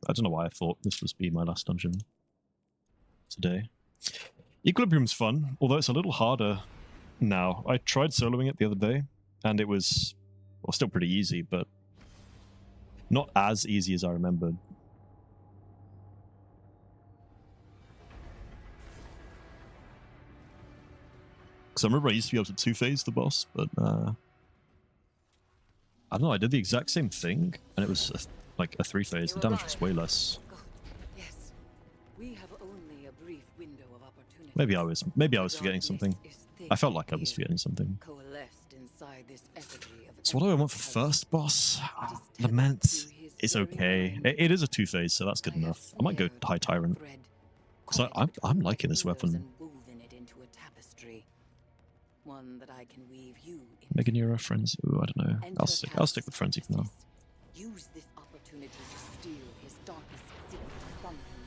I don't know why I thought this was be my last dungeon today. Equilibrium's fun, although it's a little harder now. I tried soloing it the other day, and it was, well, still pretty easy, but Not as easy as I remembered. Because I remember I used to be able to two-phase the boss, but I don't know, I did the exact same thing, and it was like a three-phase. The damage was way less. Good. Yes. We have only a brief window of opportunity. Maybe I was forgetting something. I felt like I was forgetting something. Coalesced inside this effigy of So what do I want for first boss? Lament is okay. It is a two-phase, so that's good enough. I might go High Tyrant. Because I'm liking this weapon. One that I can weave you Mega Neuro Frenzy. Ooh, I don't know. I'll stick with Frenzy for now. Use this opportunity to steal his darkest secret from him.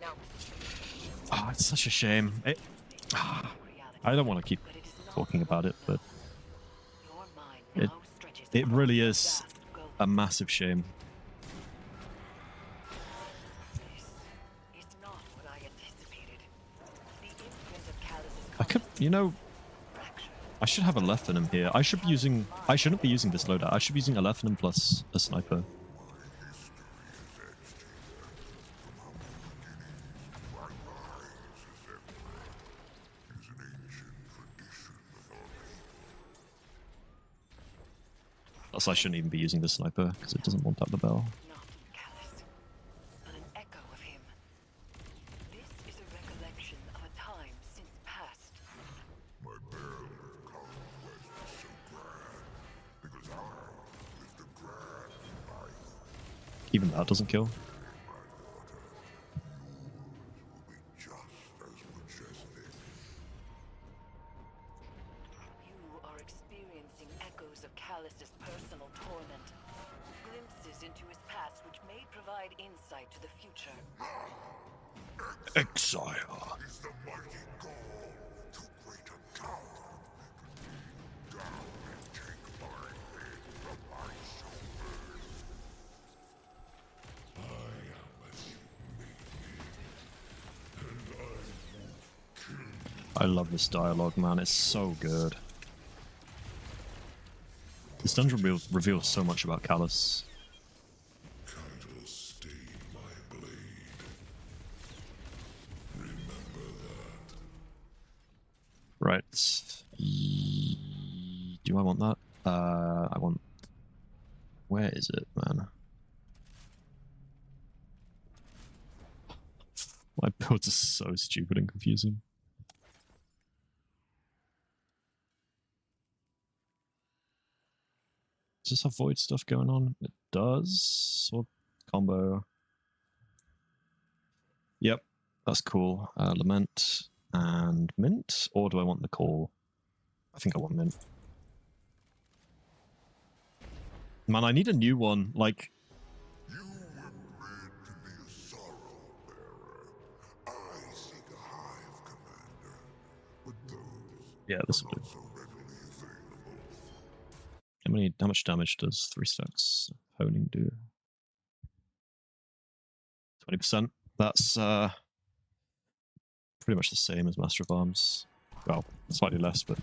Now, Oh, it's such a shame. I don't want to keep talking about it, but it really is a massive shame. I could, you know, I should have a Lethanim here. I shouldn't be using this loadout. I should be using a Lethanim plus a sniper. Plus, I shouldn't even be using the sniper because it doesn't want up the bell. not Callus, but an echo of him. This is a recollection of a time since past. My bell conquest is so grand, because I live the grand life. Even that doesn't kill. Will be just as majestic. You are experiencing echoes of Callus's personal torment. Glimpses into his past which may provide insight to the future. Exile. Is the mighty call to great encounter. Down and take my head from my shoulders. I am as you made me, and I will kill you. I love this dialogue, man. It's so good. This dungeon reveals so much about Callus. Candle stain my blade. Remember that. Right. Do I want that? I want... Where is it, man? My builds are so stupid and confusing. Does this have void stuff going on? It does. Sword combo. Yep, that's cool. Lament and Mint, or do I want the call? I think I want Mint. Man, I need a new one. Like, You were bred to be a sorrow bearer. I seek a hive commander, but those yeah, this will do. not so readily available. How much damage does 3 stacks honing do? 20%. That's pretty much the same as Master of Arms. Well, slightly less, but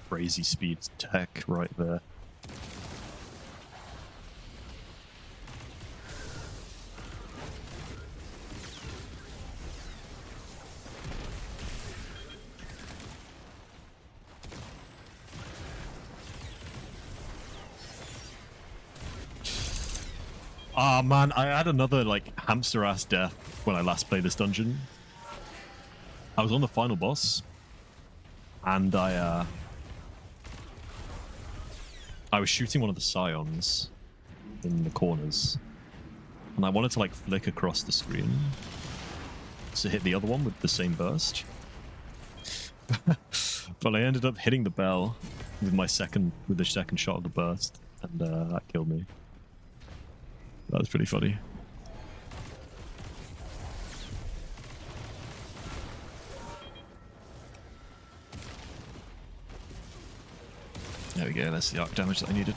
crazy speed tech right there. Ah, man, I had another, like, hamster-ass death when I last played this dungeon. I was on the final boss, and I was shooting one of the scions in the corners, and I wanted to, like, flick across the screen to hit the other one with the same burst. But I ended up hitting the bell with the second shot of the burst, and that killed me. That was pretty funny. There we go, that's the arc damage that I needed.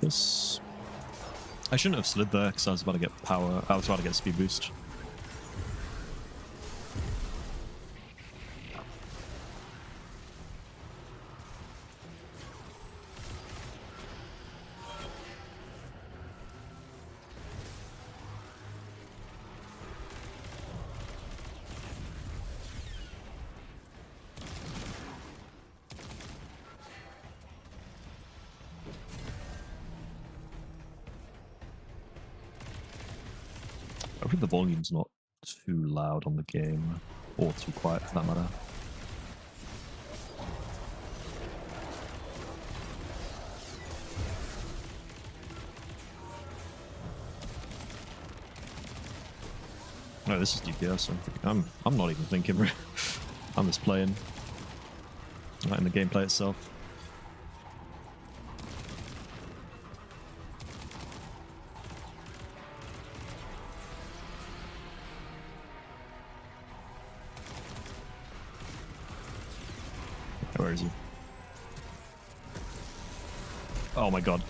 this. I shouldn't have slid there because I was about to get power. I was about to get speed boost. I think the volume's not too loud on the game, or too quiet for that matter. No, this is DPS. I'm not even thinking. I'm just playing. Right in the gameplay itself. Where is he? Oh my god.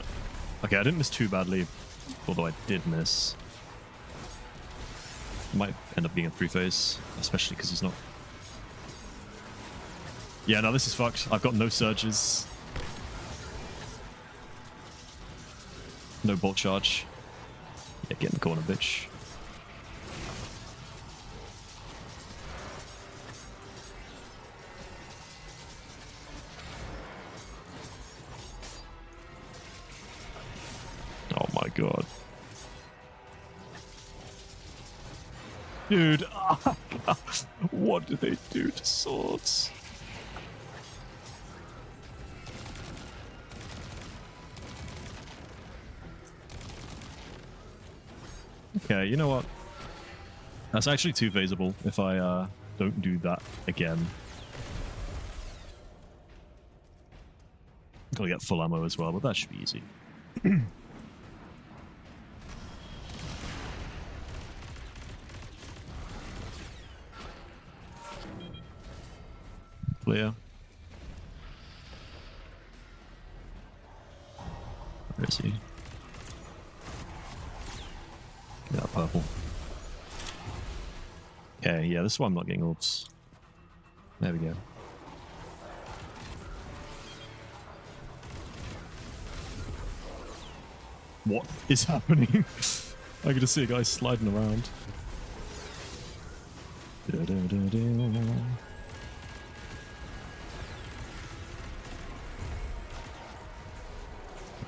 Okay, I didn't miss too badly, although I did miss. Might end up being a 3-phase, especially because he's not... Yeah, no, this is fucked. I've got no surges. No bolt charge. Yeah, get in the corner, bitch. Oh my god. Dude, what did they do to swords? Okay, you know what? That's actually too phaseable if I don't do that again. Gotta get full ammo as well, but that should be easy. Clear. Where is he? Get that purple. Okay, yeah, this is why I'm not getting orbs. There we go. What is happening? I can just see a guy sliding around.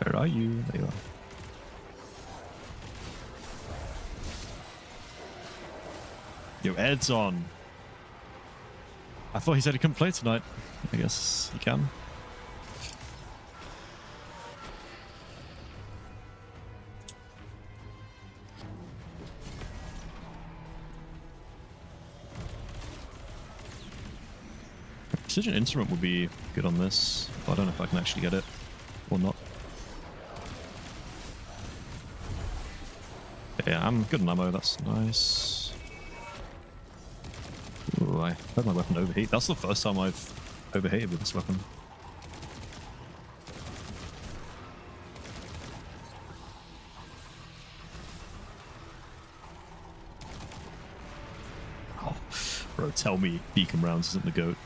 Where are you? There you are. Yo, Ed's on. I thought he said he couldn't play tonight. I guess he can. Precision instrument would be good on this, but I don't know if I can actually get it or not. Yeah, I'm good on ammo, that's nice. Ooh, I heard my weapon overheat. That's the first time I've overheated with this weapon. Oh, bro, tell me beacon rounds isn't the GOAT.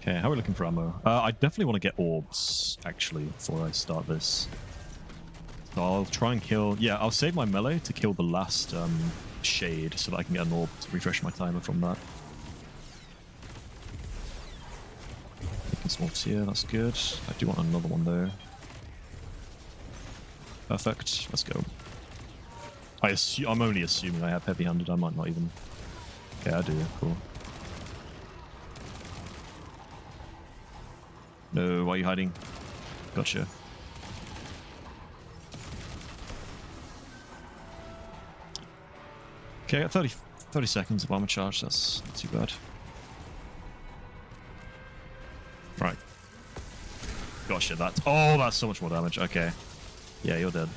Okay, how are we looking for ammo? I definitely want to get orbs, actually, before I start this. So I'll try and kill... Yeah, I'll save my melee to kill the last shade so that I can get an orb to refresh my timer from that. Taking some orbs here, that's good. I do want another one, though. Perfect, let's go. I'm only assuming I have heavy-handed, I might not even... Okay, I do, cool. No, why are you hiding? Gotcha. Okay, I got 30 seconds of armor charge, that's not too bad. gosh, yeah, that's... Oh, that's so much more damage. Okay. Yeah, you're dead.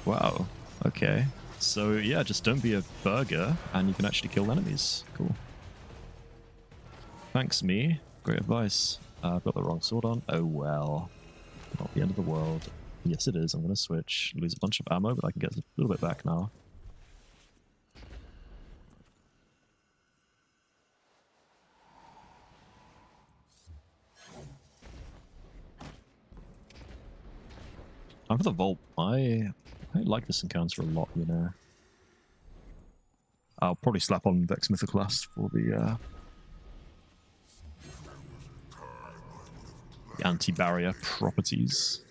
Wow. Okay. So yeah, just don't be a burger, and you can actually kill enemies. Cool. Thanks, me. Great advice. I've got the wrong sword on. Oh well. Not the end of the world. Yes, it is. I'm going to switch. Lose a bunch of ammo, but I can get a little bit back now. Time for the vault. I like this encounter a lot, you know. I'll probably slap on Vex Mythoclast for the anti-barrier properties.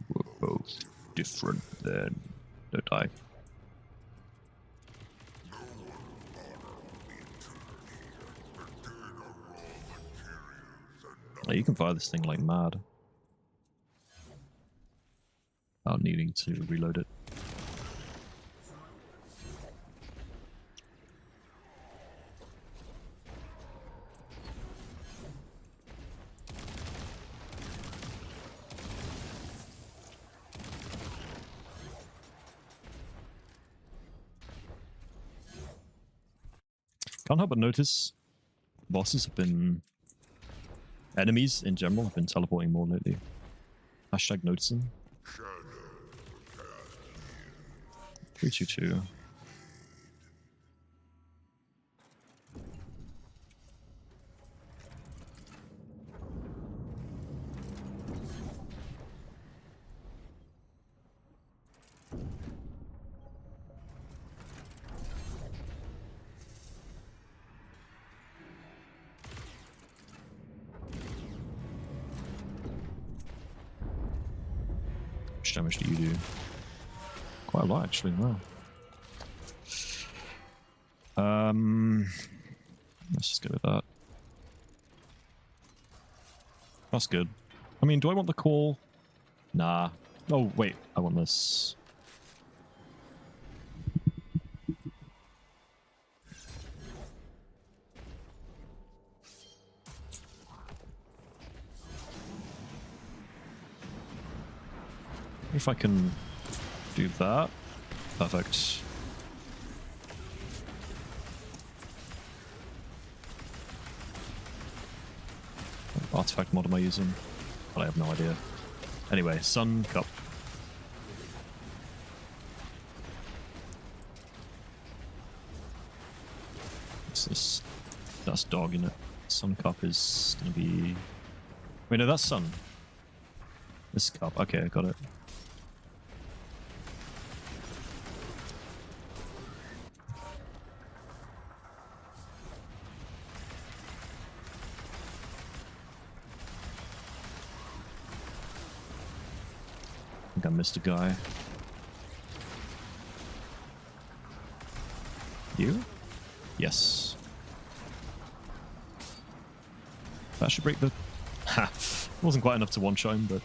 We're both different then, don't I? Oh, you can fire this thing like mad. Without needing to reload it. Can't help but notice bosses have been... Enemies in general have been teleporting more lately. Hashtag noticing. 322. How much damage do you do? Quite a lot, actually. Wow. Let's just go with that. That's good. I mean, do I want the call? Nah. Oh, wait. I want this. If I can do that. Perfect. What artifact mod am I using? Well, I have no idea. Anyway, Sun Cup. What's this? That's dog in it. Sun Cup is gonna be... Wait, no, that's Sun. This cup. Okay, I got it. I think I missed a guy. You? Yes. That should break the... Ha! Wasn't quite enough to one-shot him, but...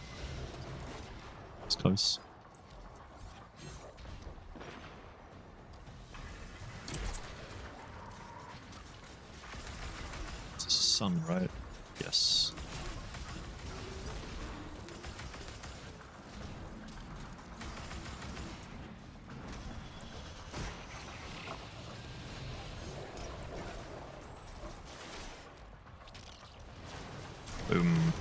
It's close. It's a sun, right? Yes. Boom.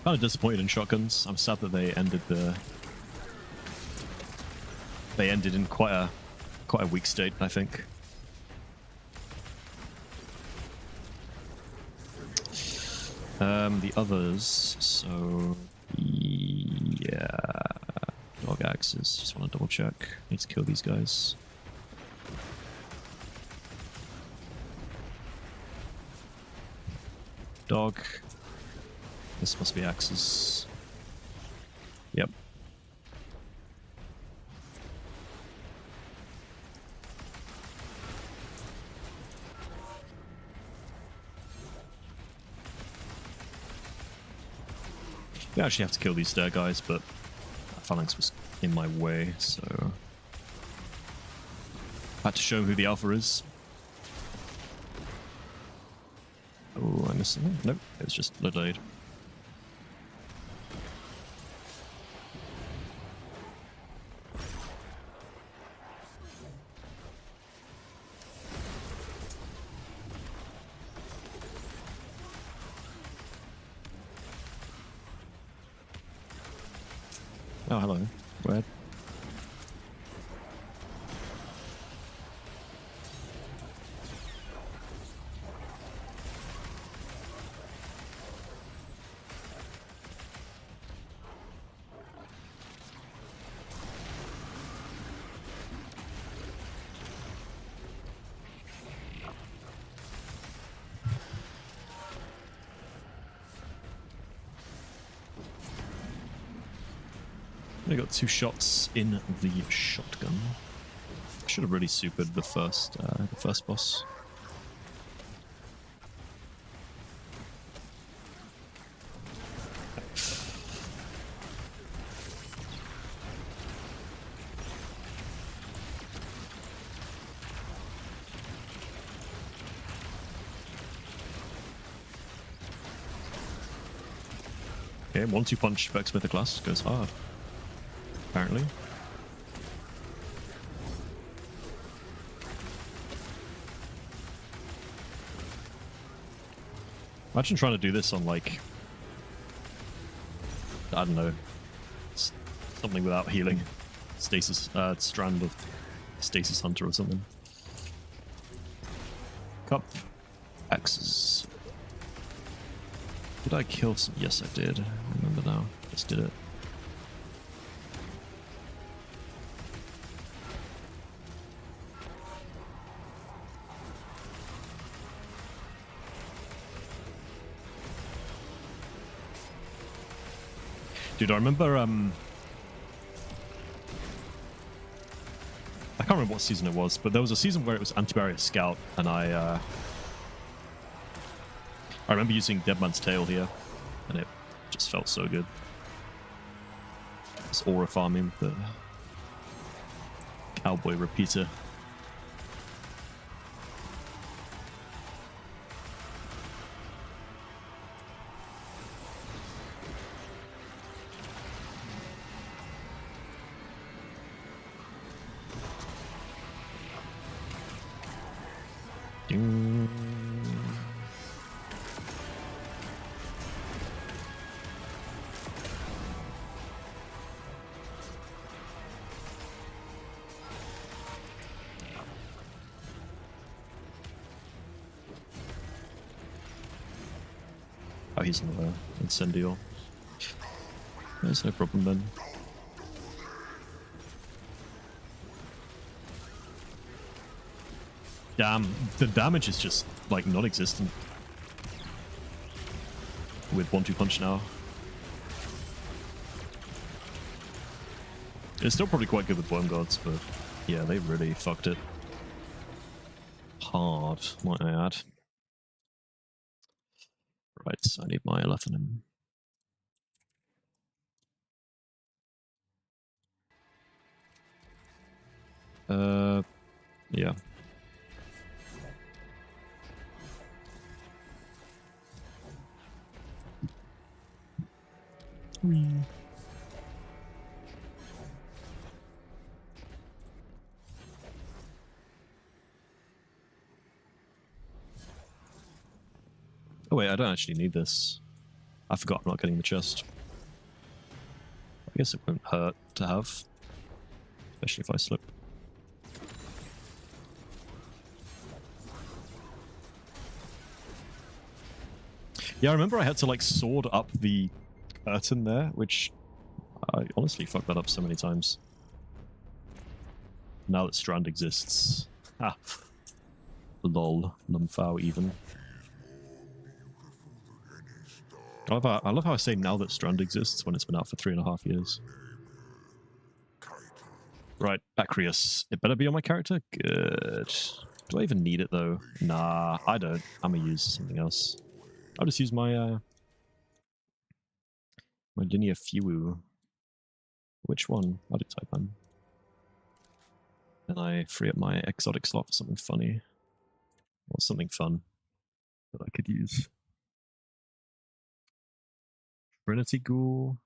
Kind of disappointed in shotguns. I'm sad that they ended in quite quite a weak state, I think. The others, so yeah, dog axes. Just want to double check. Need to kill these guys. Dog. This must be axes. Yep. We actually have to kill these stair guys, but Phalanx was in my way, so had to show him who the alpha is. Oh, I missed something. Nope, it was just Ledaid. Oh, hello. Where? I got 2 shots in the shotgun. Should have really supered the first boss. Okay, 1-2 punch Vex Mythoclast goes hard. Apparently. Imagine trying to do this on, like, I don't know, something without healing. Stasis, Strand of Stasis Hunter or something. Cup. Axes. Did I kill some? Yes, I did. I remember now. Just did it. Dude, I remember, I can't remember what season it was, but there was a season where it was Anti-Barrier Scout, and I remember using Dead Man's Tail here, and it just felt so good. It's aura farming the cowboy repeater. Oh, he's another Incendio. There's no problem then. Damn, the damage is just, like, non-existent. With 1-2 punch now. It's still probably quite good with Worm Gods, but yeah, they really fucked it hard, might I add. Right, so I need my Elethanum. Yeah. Oh wait, I don't actually need this. I forgot I'm not getting the chest. I guess it won't hurt to have. Especially if I slip. Yeah, I remember I had to like sword up the curtain there, which I honestly fucked that up so many times. Now that Strand exists. Ha. Lol. Lumphao even. I love how I say now that Strand exists when it's been out for 3.5 years. Right, Acreus. It better be on my character? Good. Do I even need it though? Nah, I don't. I'm gonna use something else. I'll just use my my linear Fewu. Which one? I'll do Taipan. And I free up my exotic slot for something funny. Or something fun that I could use. Trinity Ghoul.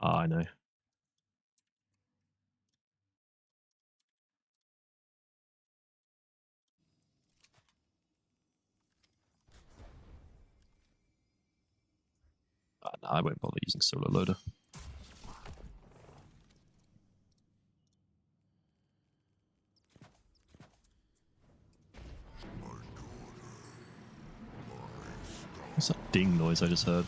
Ah, I know. No, I won't bother using Solar Loader. What's that ding noise I just heard?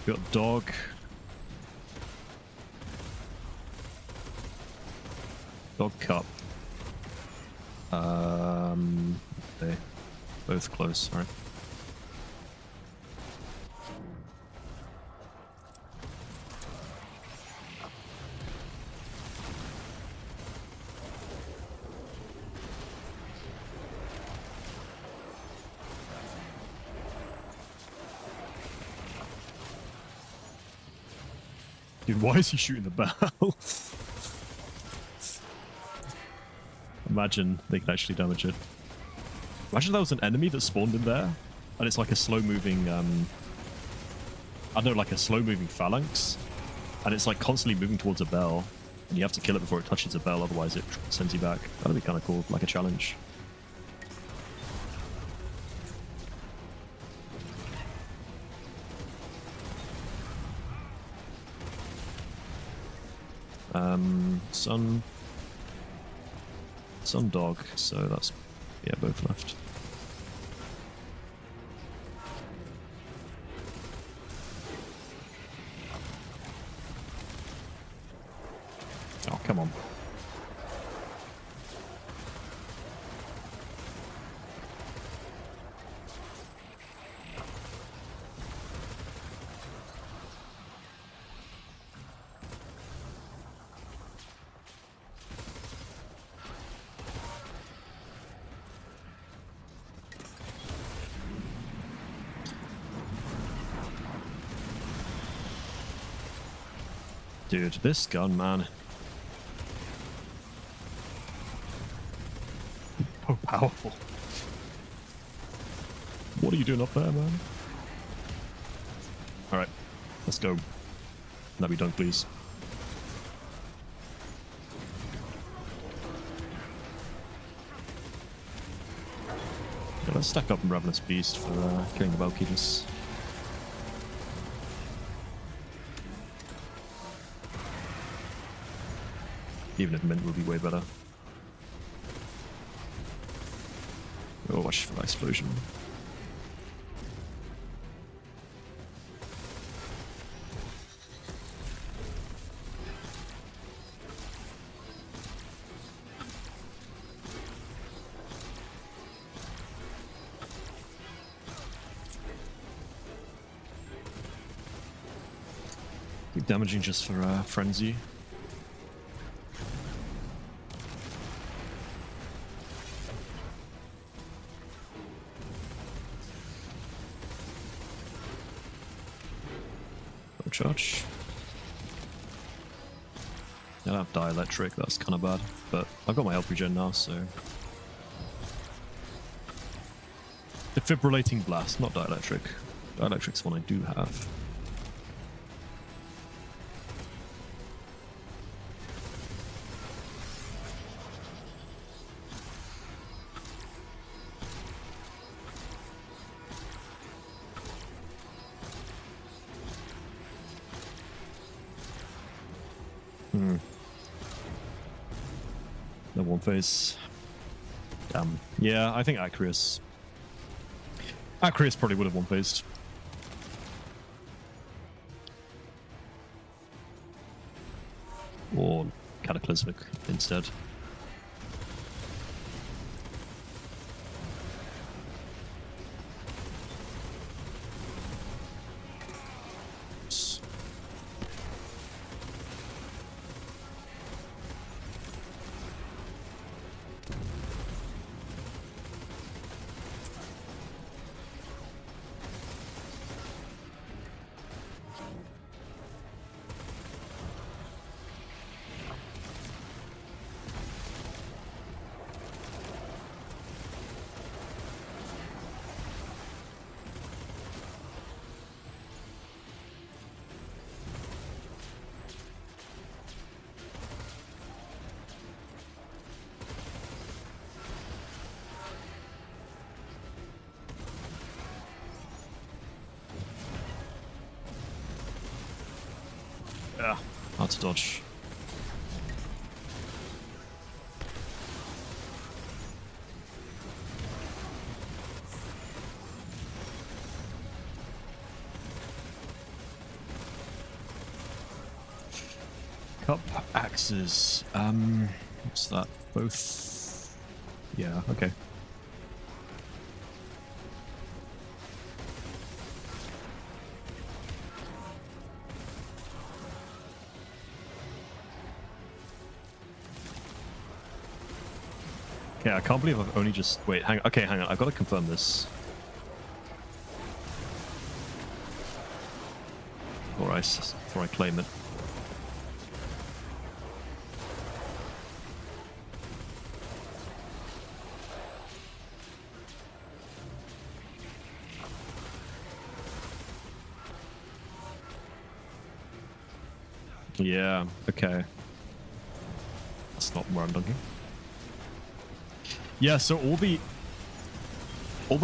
We got Dog. Dog Cup. Okay. Both close, alright. Dude, why is he shooting the bell? Imagine they could actually damage it. Imagine there was an enemy that spawned in there, and it's like a slow-moving, I don't know, like a slow-moving phalanx, and it's like constantly moving towards a bell, and you have to kill it before it touches a bell, otherwise it sends you back. That'd be kind of cool, like a challenge. Sun Dog, so that's, yeah, both left. Oh, come on. Dude, this gun, man. So powerful. What are you doing up there, man? Alright, let's go. Let me done, please. Yeah, let's stack up Ravenous Beast for killing the Valkyries. Even if Mint would be way better. Oh, watch for that explosion. Keep damaging just for Frenzy. Charge. I don't have Dielectric, that's kind of bad, but I've got my health regen now, so... Defibrillating Blast, not Dielectric. Dielectric's one I do have. No one phase. Damn. Yeah, I think Acrius. Acrius probably would have one phased. Or Cataclysmic instead. Yeah, hard to dodge. Cup axes. What's that? Both. Yeah. Okay. Okay, I can't believe I've only just... Wait, hang on. Okay, hang on. I've got to confirm this. Before I claim it. Yeah, okay. That's not where I'm looking. Yeah, so all the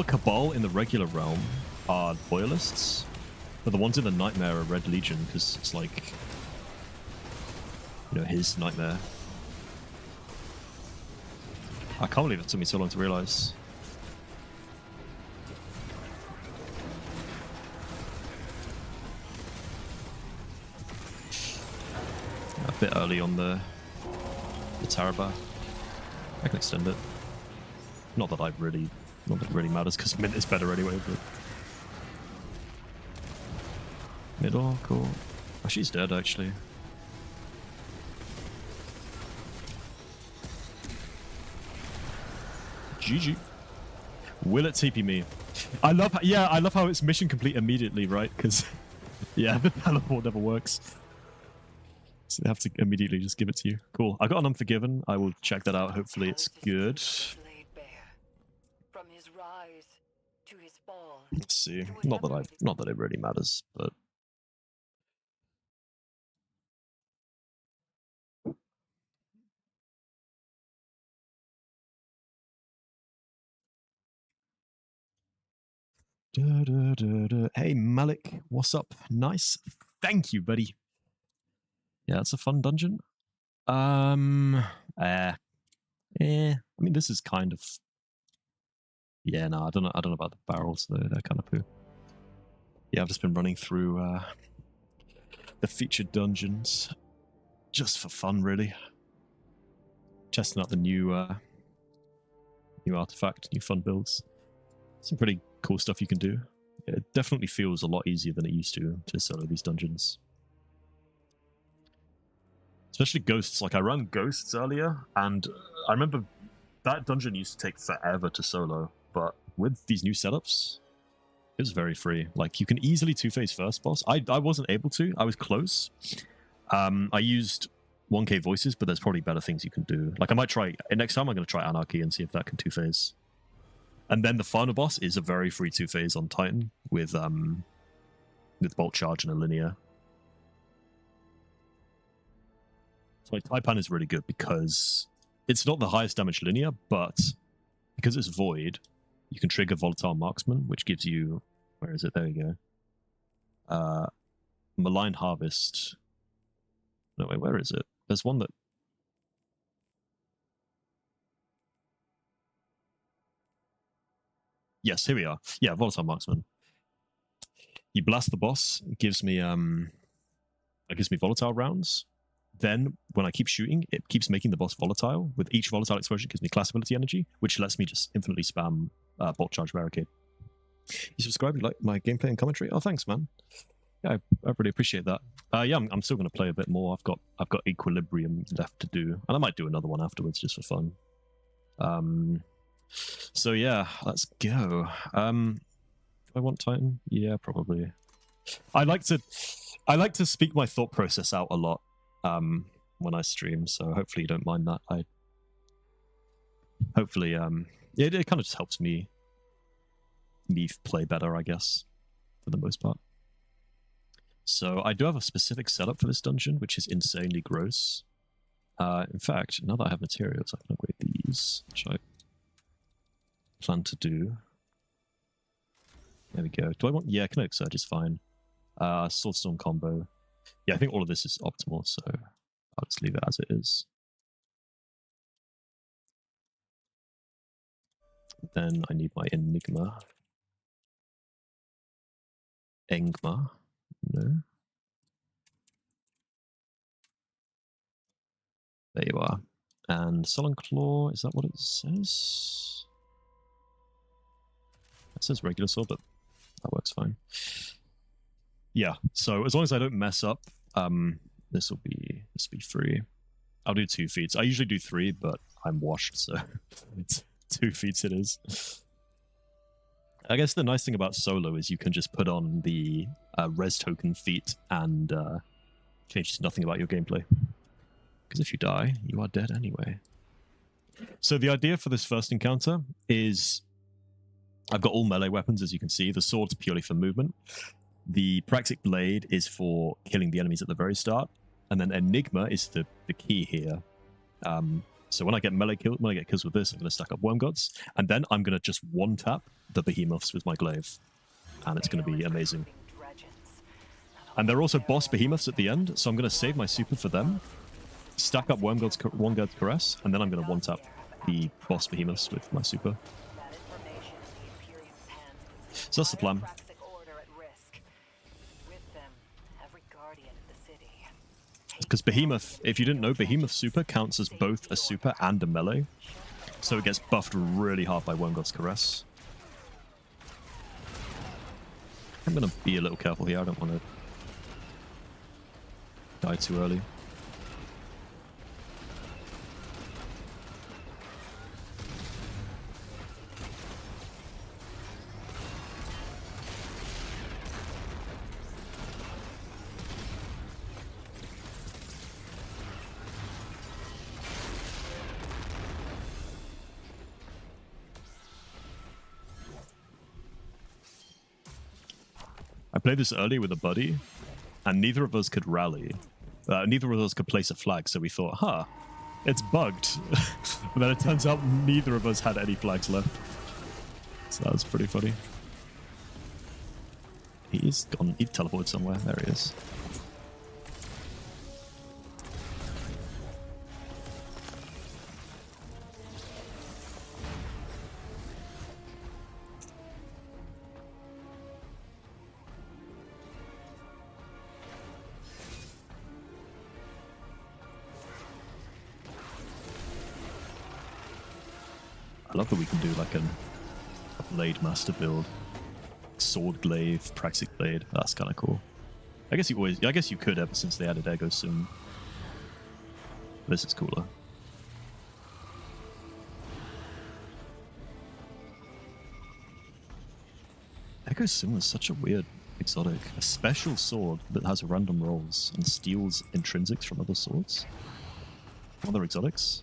Cabal in the regular realm are loyalists, but the ones in the Nightmare are Red Legion because it's like, you know, his Nightmare. I can't believe it took me so long to realize. A bit early on the Tarabar. I can extend it. Not that it really matters because Mint is better anyway, but middle, cool. Oh, she's dead actually. GG. Will it TP me? I love how it's mission complete immediately, right? Because yeah, the teleport never works. So they have to immediately just give it to you. Cool. I got an Unforgiven. I will check that out. Hopefully it's good. From his rise to his fall. Let's see. Not that it really matters, but Hey Malik, what's up? Nice. Thank you, buddy. Yeah, it's a fun dungeon. I mean, this is kind of... Yeah, no, I don't know about the barrels, though. They're kind of poo. Yeah, I've just been running through the featured dungeons just for fun, really. Testing out the new artifact, new fun builds. Some pretty cool stuff you can do. It definitely feels a lot easier than it used to solo these dungeons. Especially ghosts. Like, I ran ghosts earlier, and I remember that dungeon used to take forever to solo, but with these new setups, it was very free. Like, you can easily two-phase first boss. I wasn't able to. I was close. I used 1k voices, but there's probably better things you can do. Like, I might try... Next time, I'm going to try Anarchy and see if that can two-phase. And then the final boss is a very free two-phase on Titan with Bolt Charge and a linear. So like, Taipan is really good because it's not the highest damage linear, but because it's Void, you can trigger Volatile Marksman, which gives you... Where is it? There you go. Malign Harvest. No, wait, where is it? There's one that... Yes, here we are. Yeah, Volatile Marksman. You blast the boss, it gives me volatile rounds. Then when I keep shooting, it keeps making the boss volatile. With each volatile explosion, it gives me class ability energy, which lets me just infinitely spam Bolt Charge Barricade. You subscribe, you like my gameplay and commentary? Oh, thanks, man. Yeah, I really appreciate that. Yeah, I'm still going to play a bit more. I've got Equilibrium left to do, and I might do another one afterwards just for fun. So yeah, let's go. Do I want Titan? Yeah, probably. I like to speak my thought process out a lot when I stream, so hopefully you don't mind that. Hopefully it kind of just helps me play better, I guess, for the most part. So I do have a specific setup for this dungeon, which is insanely gross. In fact, now that I have materials, I can upgrade these, which I plan to do. There we go. Do I want... Yeah, Kinetic Surge is fine. Swordstorm combo. Yeah, I think all of this is optimal, so I'll just leave it as it is. Then I need my Enigma. Engma. No. There you are. And Sullen Claw, is that what it says? It says regular sword, but that works fine. Yeah, so as long as I don't mess up, this will be free. I'll do 2 feats. I usually do 3, but I'm washed, so it's 2 feats it is. I guess the nice thing about solo is you can just put on the res token feat and changes nothing about your gameplay. Because if you die, you are dead anyway. So the idea for this first encounter is I've got all melee weapons, as you can see. The sword's purely for movement. The Praxic Blade is for killing the enemies at the very start. And then Enigma is the key here. So when I get kills with this, I'm going to stack up Worm Gods. And then I'm going to just one-tap the Behemoths with my Glaive. And it's going to be amazing. And there are also boss Behemoths at the end, so I'm going to save my super for them. Stack up Worm God's Caress, and then I'm going to one-tap the boss Behemoths with my super. So that's the plan. Because Behemoth, if you didn't know, Behemoth super counts as both a super and a melee. So it gets buffed really hard by Worm God's Caress. I'm going to be a little careful here, I don't want to die too early. I played this early with a buddy, and neither of us could rally. Neither of us could place a flag, so we thought, huh, it's bugged. But then it turns out neither of us had any flags left. So that was pretty funny. He's gone, he teleported somewhere. There he is. I love that we can do like a Blade Master build. Sword Glaive, Praxic Blade. That's kind of cool. I guess you could ever since they added Echo soon. This is cooler. Echo Soon is such a weird exotic. A special sword that has random rolls and steals intrinsics from other swords. Other exotics?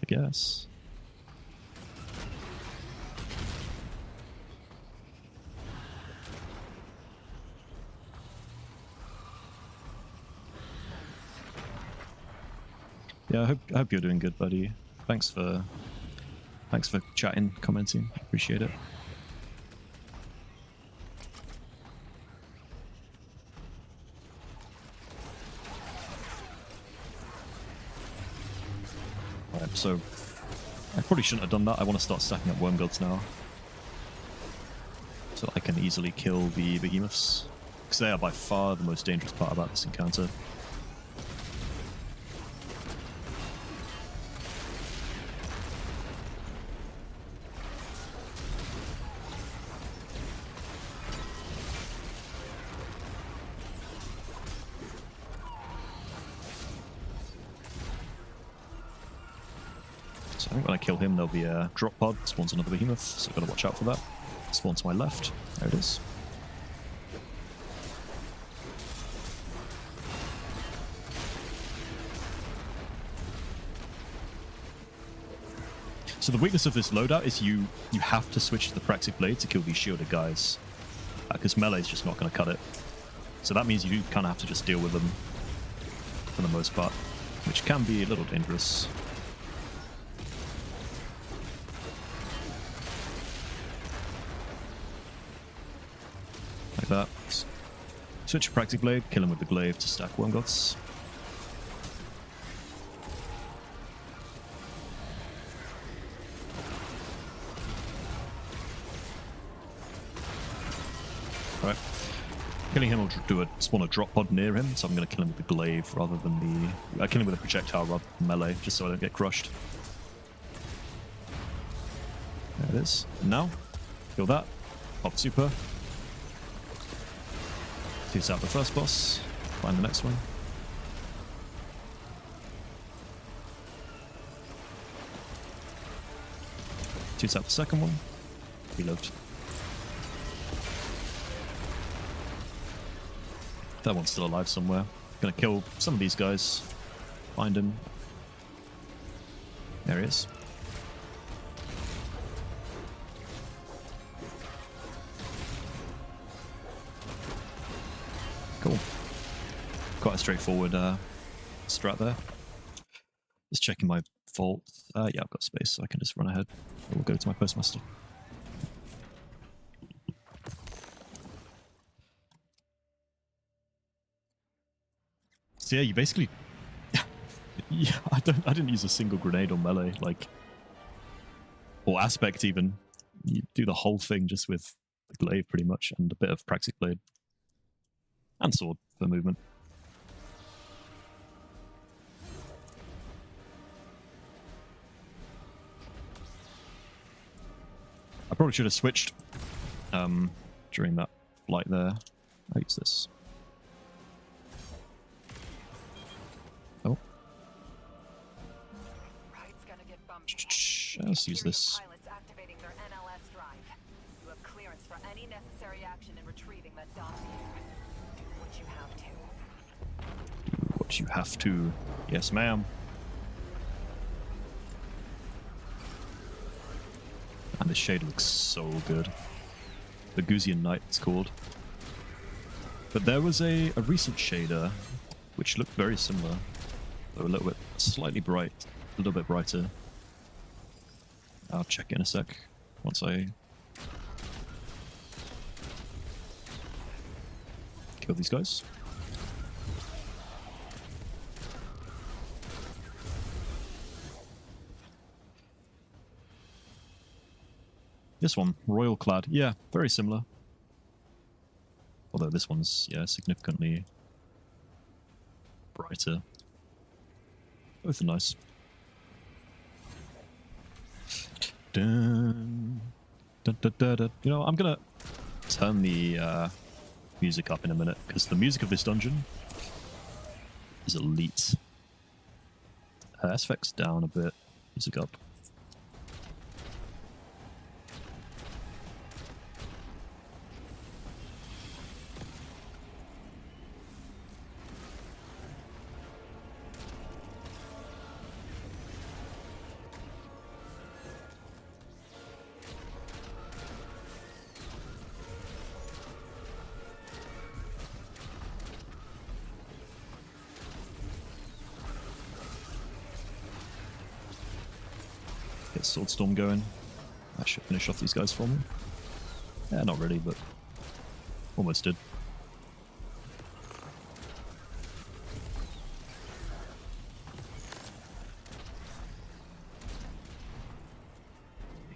I guess. Yeah, I hope you're doing good, buddy. Thanks for chatting, commenting. Appreciate it. Alright, so I probably shouldn't have done that. I want to start stacking up Worm Gods now. so I can easily kill the behemoths, because they are by far the most dangerous part about this encounter. So I think when I kill him, there'll be a drop pod, spawns another behemoth, so I've got to watch out for that. Spawn to my left. There it is. So the weakness of this loadout is you have to switch to the Praxic Blade to kill these shielded guys, because melee is just not going to cut it. So that means you do kind of have to just deal with them for the most part, which can be a little dangerous. Like that. Switch to Praxic Blade, kill him with the glaive to stack Worm Gods. Alright. Killing him will spawn a drop pod near him, so I'm going to kill him with the glaive rather than the... kill him with a projectile rather than melee, just so I don't get crushed. There it is. And now, kill that. Pop super. Takes out the first boss. Find the next one. Takes out the second one. Reload. That one's still alive somewhere. Gonna kill some of these guys. Find him. There he is. Cool. Quite a straightforward strat there. Just checking my vault. Yeah, I've got space, so I can just run ahead. We'll go to my postmaster. So yeah, you basically... yeah, I didn't use a single grenade on melee, like... or aspect even. You do the whole thing just with the glaive pretty much, and a bit of Praxic Blade. And sword for movement. I probably should have switched during that flight there. I'll use this. Oh. Ride's gonna get bumpy. Shh, let's use this. Pilots activating their NLS drive. You have clearance for any necessary action in retrieving that dossier. Do what you have to. Do what you have to. Yes, ma'am. And this shade looks so good. The Guzian Knight, it's called. But there was a recent shader which looked very similar, though a little bit slightly bright, a little bit brighter. I'll check in a sec once I kill these guys. This one, Royal Clad. Yeah, very similar. Although this one's, yeah, significantly brighter. Both are nice. Dun, dun, dun, dun, dun. You know, I'm gonna turn the music up in a minute, because the music of this dungeon is elite. SFX down a bit, music up. Get Swordstorm going. That should finish off these guys for me. Yeah, not really, but almost did.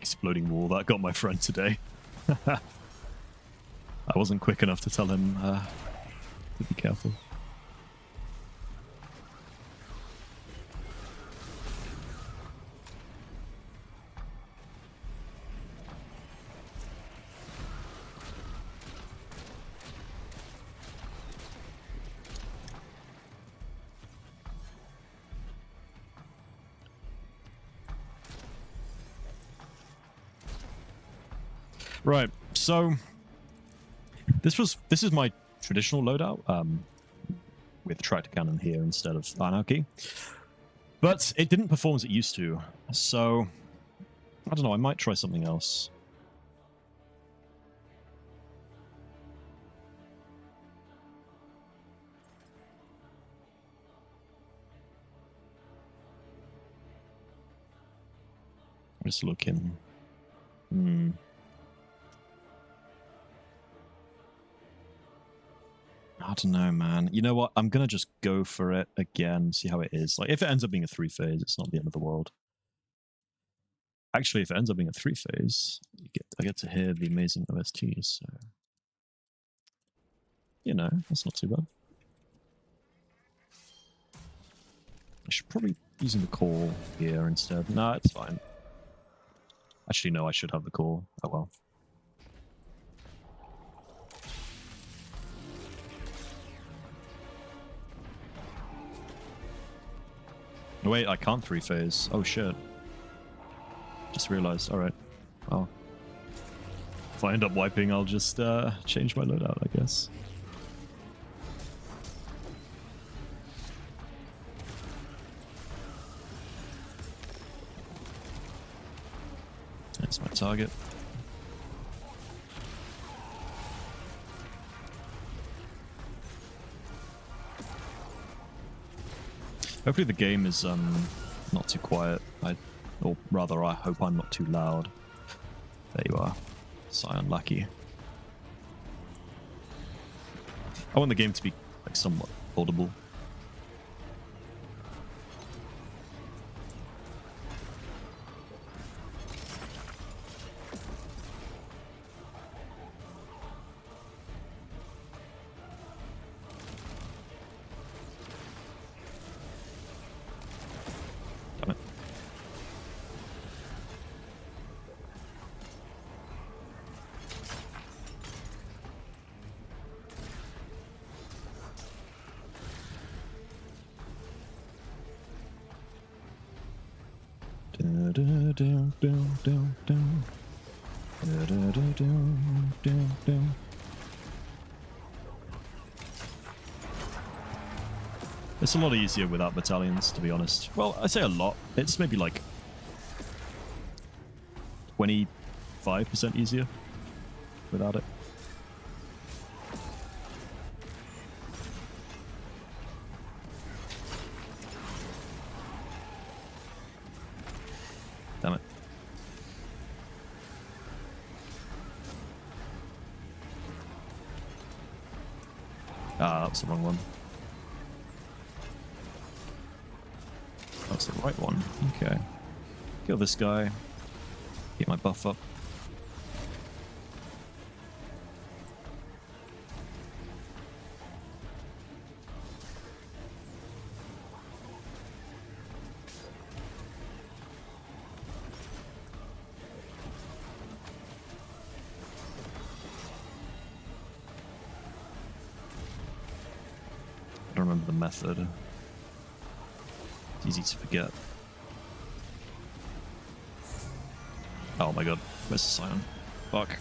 Exploding wall, that got my friend today. I wasn't quick enough to tell him to be careful. Right, so this is my traditional loadout, with tractor cannon here instead of anarchy, but it didn't perform as it used to, so I don't know, I might try something else. Just looking. I don't know, man. You know what? I'm gonna just go for it again, see how it is. Like, if it ends up being a 3-phase, it's not the end of the world. Actually, if it ends up being a 3-phase, I get to hear the amazing OSTs, so you know, that's not too bad. I should probably be using the call here instead. No, it's fine. Actually, no, I should have the call. Oh well. No, wait, I can't 3-phase. Oh shit. Just realized. Alright. Well. If I end up wiping, I'll just change my loadout, I guess. That's my target. Hopefully the game is not too quiet. Or rather, I hope I'm not too loud. There you are, Scion Lackey. I want the game to be like somewhat audible. It's a lot easier without battalions, to be honest. Well, I say a lot. It's maybe like 25% easier without it. Damn it. Ah, that's the wrong one. That's the right one. Okay. Kill this guy. Get my buff up. I don't remember the method. It's easy to forget. Oh my god, where's the Scion? Fuck.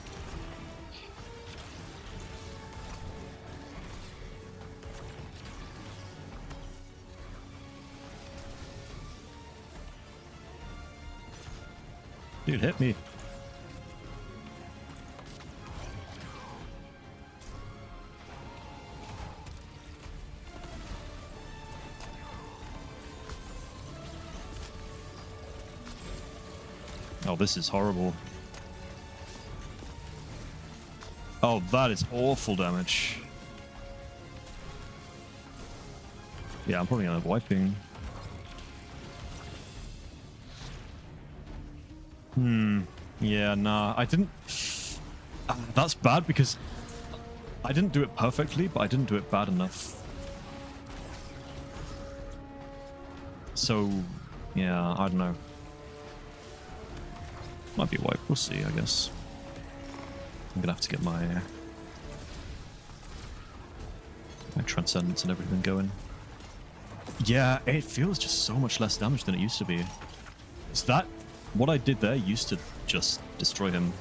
Dude, hit me. Oh, this is horrible. Oh, that is awful damage. Yeah, I'm probably gonna end up wiping. Yeah, nah, I didn't... that's bad because I didn't do it perfectly, but I didn't do it bad enough. So, yeah, I don't know. Might be a wipe, we'll see, I guess. I'm gonna have to get my Transcendence and everything going. Yeah, it feels just so much less damage than it used to be. Is that what I did there used to just destroy him?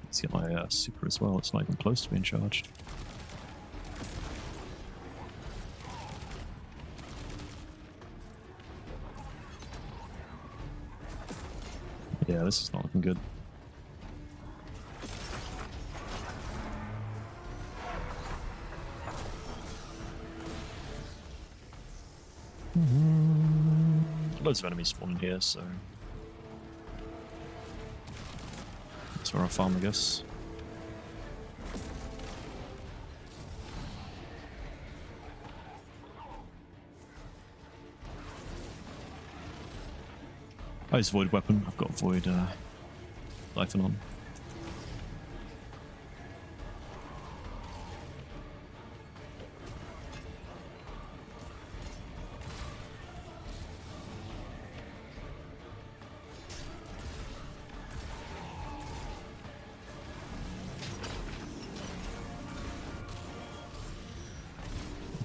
Let's get my super as well. It's not even close to being charged. Yeah, this is not looking good. Loads of enemies spawning here, so that's where I'll farm, I guess. I use Void Weapon. I've got Void Siphon on.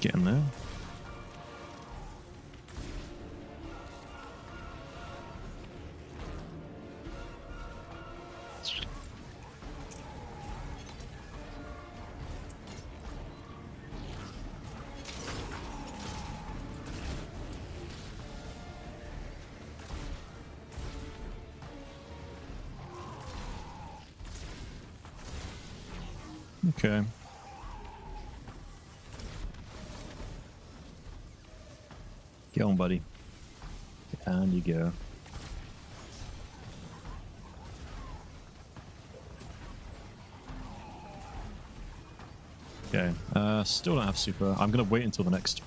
Get in there. Okay. Get on, buddy. And you go. Okay. Still don't have super. I'm gonna wait until the next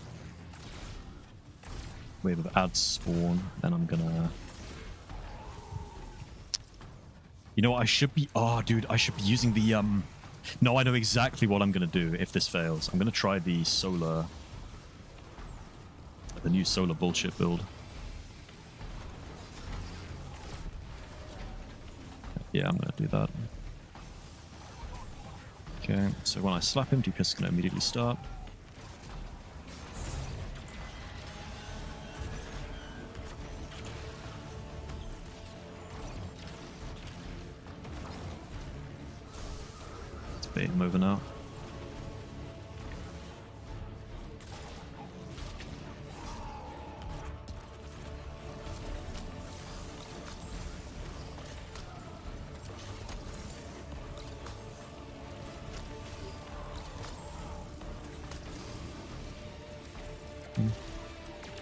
wave of ads spawn, then I'm gonna. You know what? I should be. Oh, dude, I should be using the No, I know exactly what I'm gonna do if this fails. I'm gonna try the solar. The new solar bullshit build. Yeah, I'm gonna do that. Okay, so when I slap him, DPS is gonna immediately start. Let's bait him over now.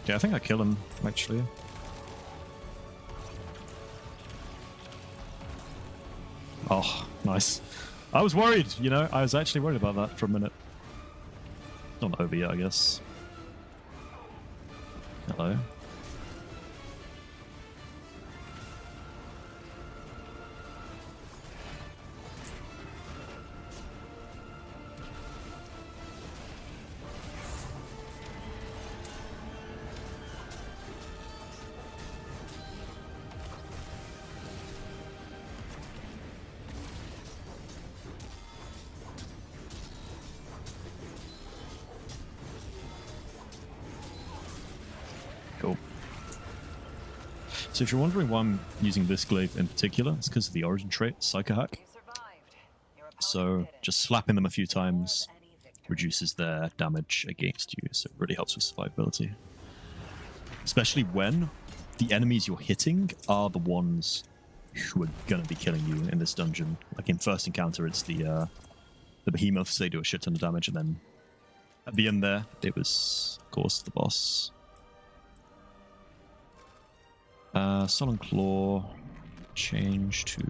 Okay, I think I kill him, actually. Oh, nice. I was worried, you know, I was actually worried about that for a minute. Not over yet, I guess. Hello. Cool. So if you're wondering why I'm using this glaive in particular, it's because of the origin trait, Psycho Hack. You survived. Your opponent So did it. just slapping them a few Deserve times any victory. reduces their damage against you, so it really helps with survivability. Especially when the enemies you're hitting are the ones who are gonna be killing you in this dungeon. Like in first encounter, it's the behemoths. They do a shit ton of damage, and then At the end there, it was, of course, the boss. Sullen Claw, change to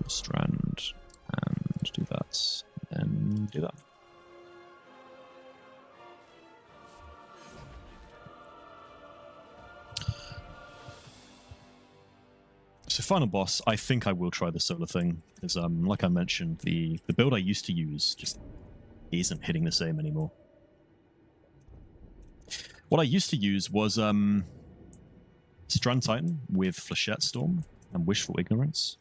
Strand, and do that, and do that. So final boss, I think I will try the solar thing, because like I mentioned, the build I used to use just isn't hitting the same anymore. What I used to use was Strand Titan with Flechette Storm and Wishful Ignorance.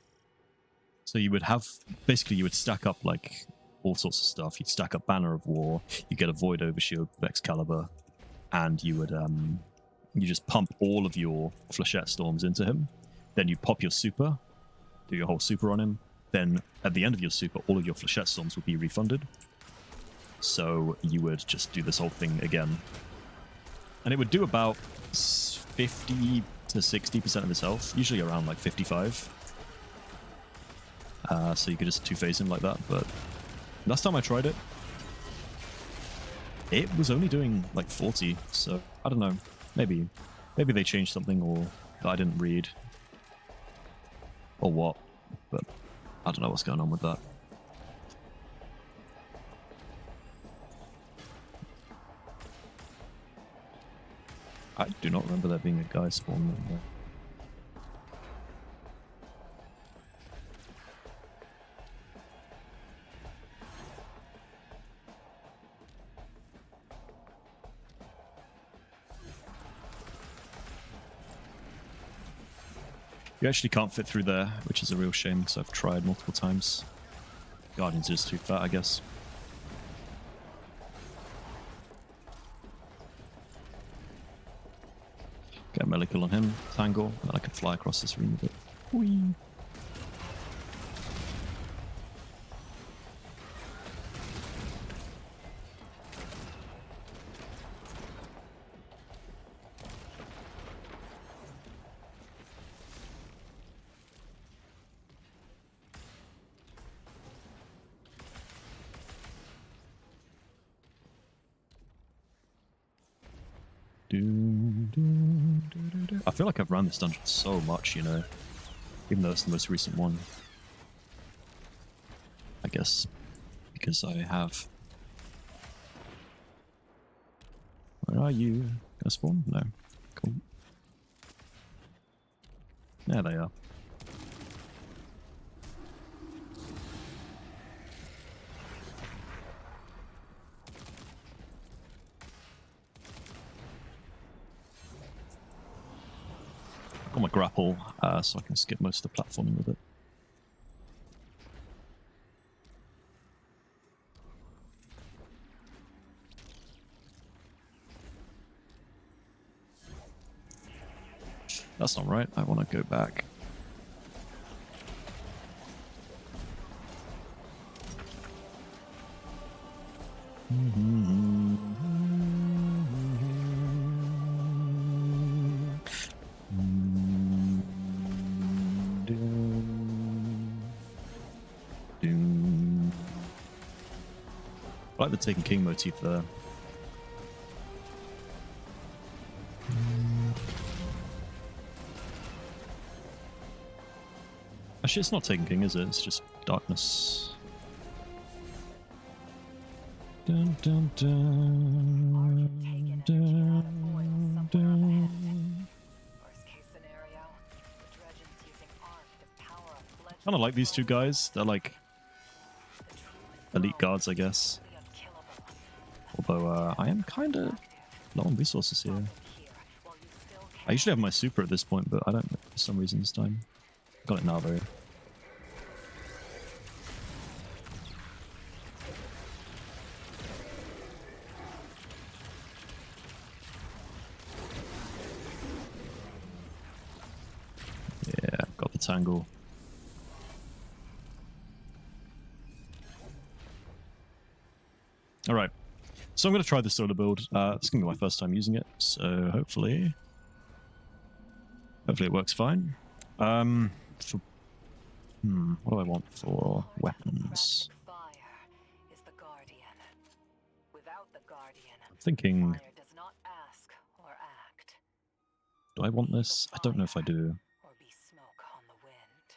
So you would have, basically you would stack up like all sorts of stuff. You'd stack up Banner of War, you get a Void Overshield with Excalibur, and you would you just pump all of your Flechette Storms into him. Then you pop your super, do your whole super on him. Then at the end of your super, all of your Flechette Storms would be refunded. So you would just do this whole thing again. And it would do about 50 to 60% of his health, usually around like 55. So you could just two-phase him like that. But last time I tried it, it was only doing like 40. So I don't know. Maybe they changed something or I didn't read. Or what, but I don't know what's going on with that. I do not remember there being a guy spawn there. You actually can't fit through there, which is a real shame because I've tried multiple times. Guardian's just too fat, I guess. Get a melee kill on him, Tangle, and then I can fly across this room with it. Whee! I feel like I've run this dungeon so much, you know, even though it's the most recent one. I guess because I have. Where are you? Gonna spawn? No. Cool. There they are. Got my grapple, so I can skip most of the platforming with it. That's not right. I want to go back. I like the Taken King motif there. Actually, it's not Taken King, is it? It's just Darkness. Dun, dun, dun, dun, dun. I don't like these two guys. They're like elite guards, I guess. Although I am kind of low on resources here. I usually have my super at this point, but I don't for some reason this time. Got it now though. Yeah, got the Tangle. Alright. So I'm going to try the solar build. It's going to be my first time using it, so hopefully it works fine. For, what do I want for weapons? Guardian. I'm thinking, Fire does not ask or act. do I want Be the this? I don't know if I fire, do. or be smoke on the wind.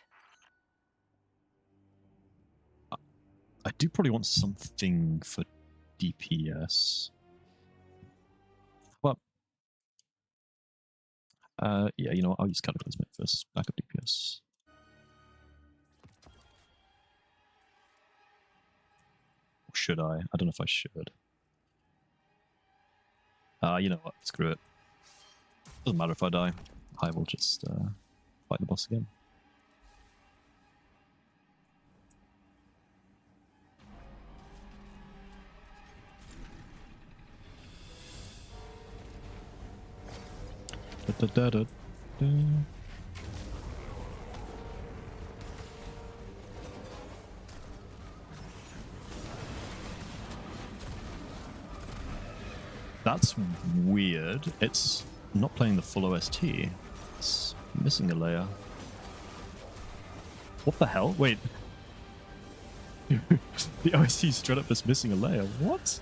I do probably want something for DPS. But yeah, you know what? I'll use Cataclysmic first. Backup DPS. Or should I? I don't know if I should. You know what? Screw it. Doesn't matter if I die. I will just fight the boss again. Da, da, da, da. That's weird. It's not playing the full OST. It's missing a layer. What the hell? Wait. The OST is straight up just missing a layer. What?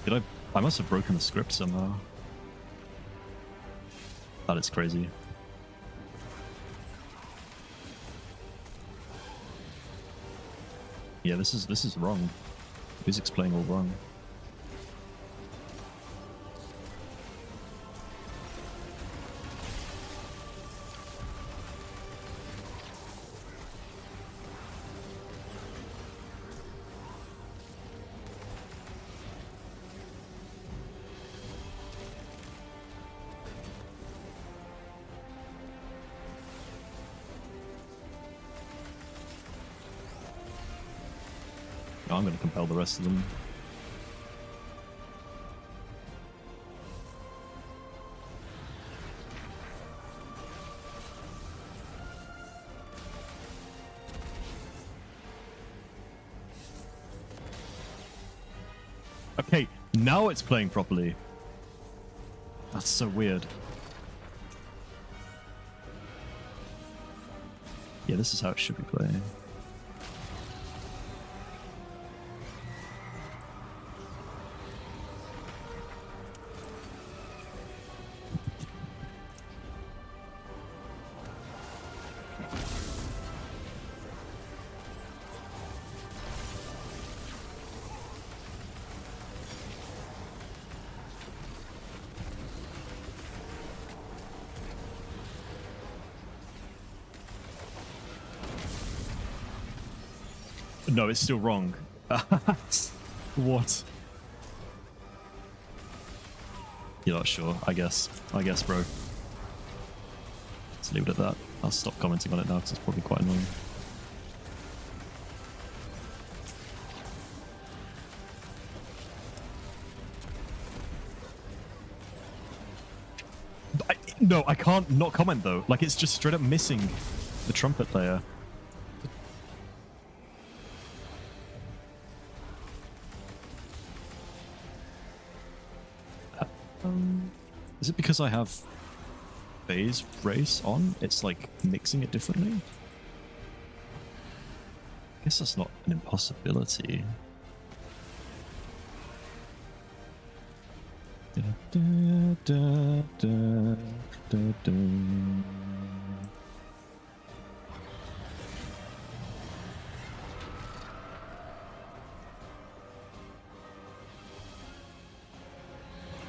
Did I must have broken the script somehow. That is crazy. Yeah, this is wrong. Music's playing all wrong. I'm going to compel the rest of them. Okay, now it's playing properly. That's so weird. Yeah, this is how it should be playing. No, it's still wrong. What? You're not sure, I guess. Bro. Let's leave it at that. I'll stop commenting on it now because it's probably quite annoying. No, I can't not comment though. Like, it's just straight up missing the trumpet player. Is it because I have phase race on? It's like mixing it differently? I guess that's not an impossibility. Da, da, da, da, da, da.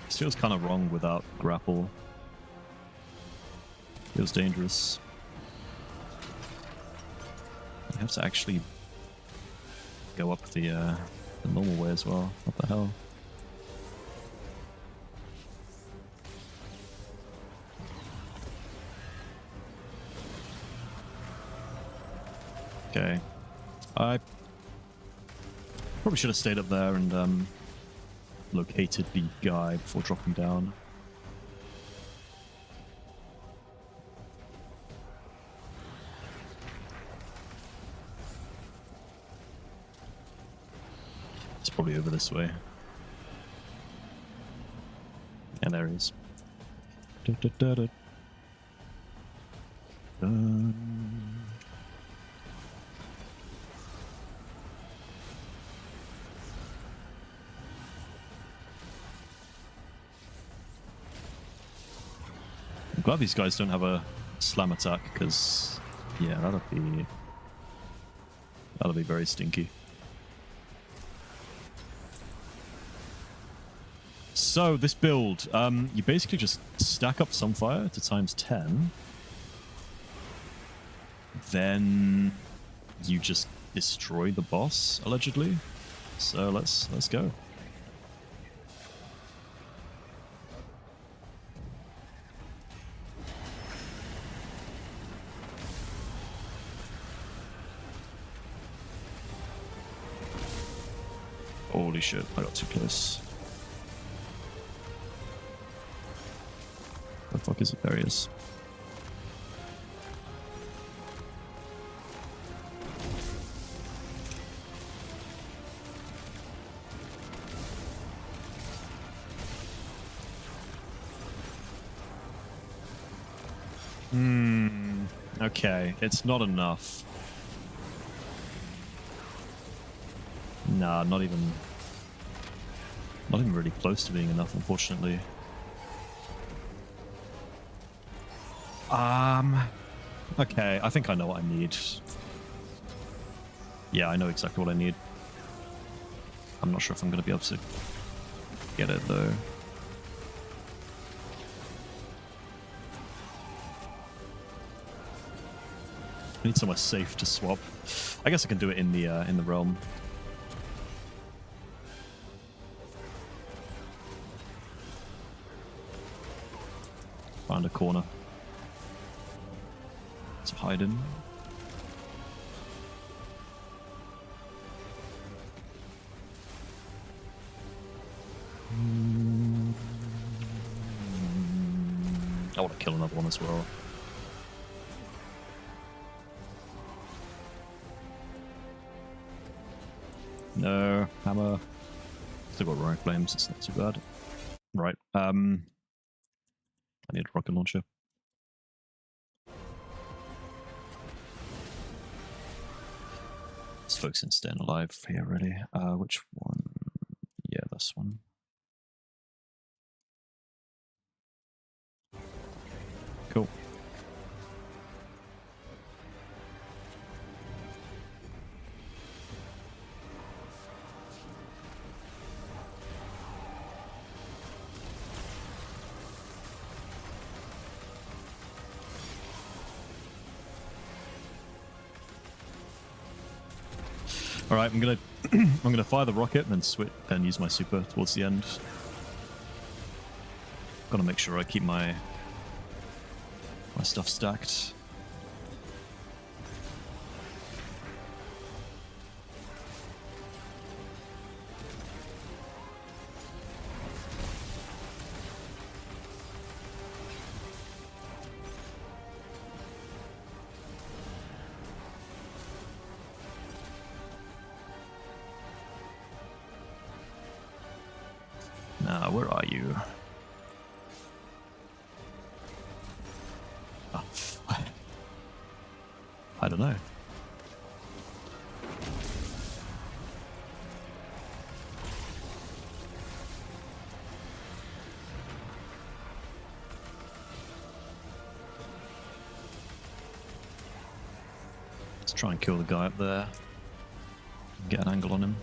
This feels kind of wrong without grapple. Feels dangerous. I have to actually go up the normal way as well. What the hell? Okay. I probably should have stayed up there and located the guy before dropping down. It's probably over this way. And there he is. Da, da, da, da. glad these guys don't have a slam attack, because yeah, that'll be very stinky. So this build, you basically just stack up Sunfire to ×10. Then you just destroy the boss, allegedly. So let's go. Holy shit, I got too close. Where the fuck is it? There he is. Okay, it's not enough. Nah, not even really close to being enough, unfortunately. Okay, I think I know what I need. Yeah, I know exactly what I need. I'm not sure if I'm going to be able to get it, though. I need somewhere safe to swap. I guess I can do it in the realm. Found a corner to hide in. I want to kill another one as well. No, hammer. Still got roaring flames, it's not too bad. Right, I need a rocket launcher. Let's focus on staying alive here, really. Which one? Yeah, this one. Cool. All right, I'm gonna fire the rocket and then then use my super towards the end. Gotta make sure I keep my stuff stacked. Now, where are you? Oh, I don't know. Let's try and kill the guy up there. Get an angle on him.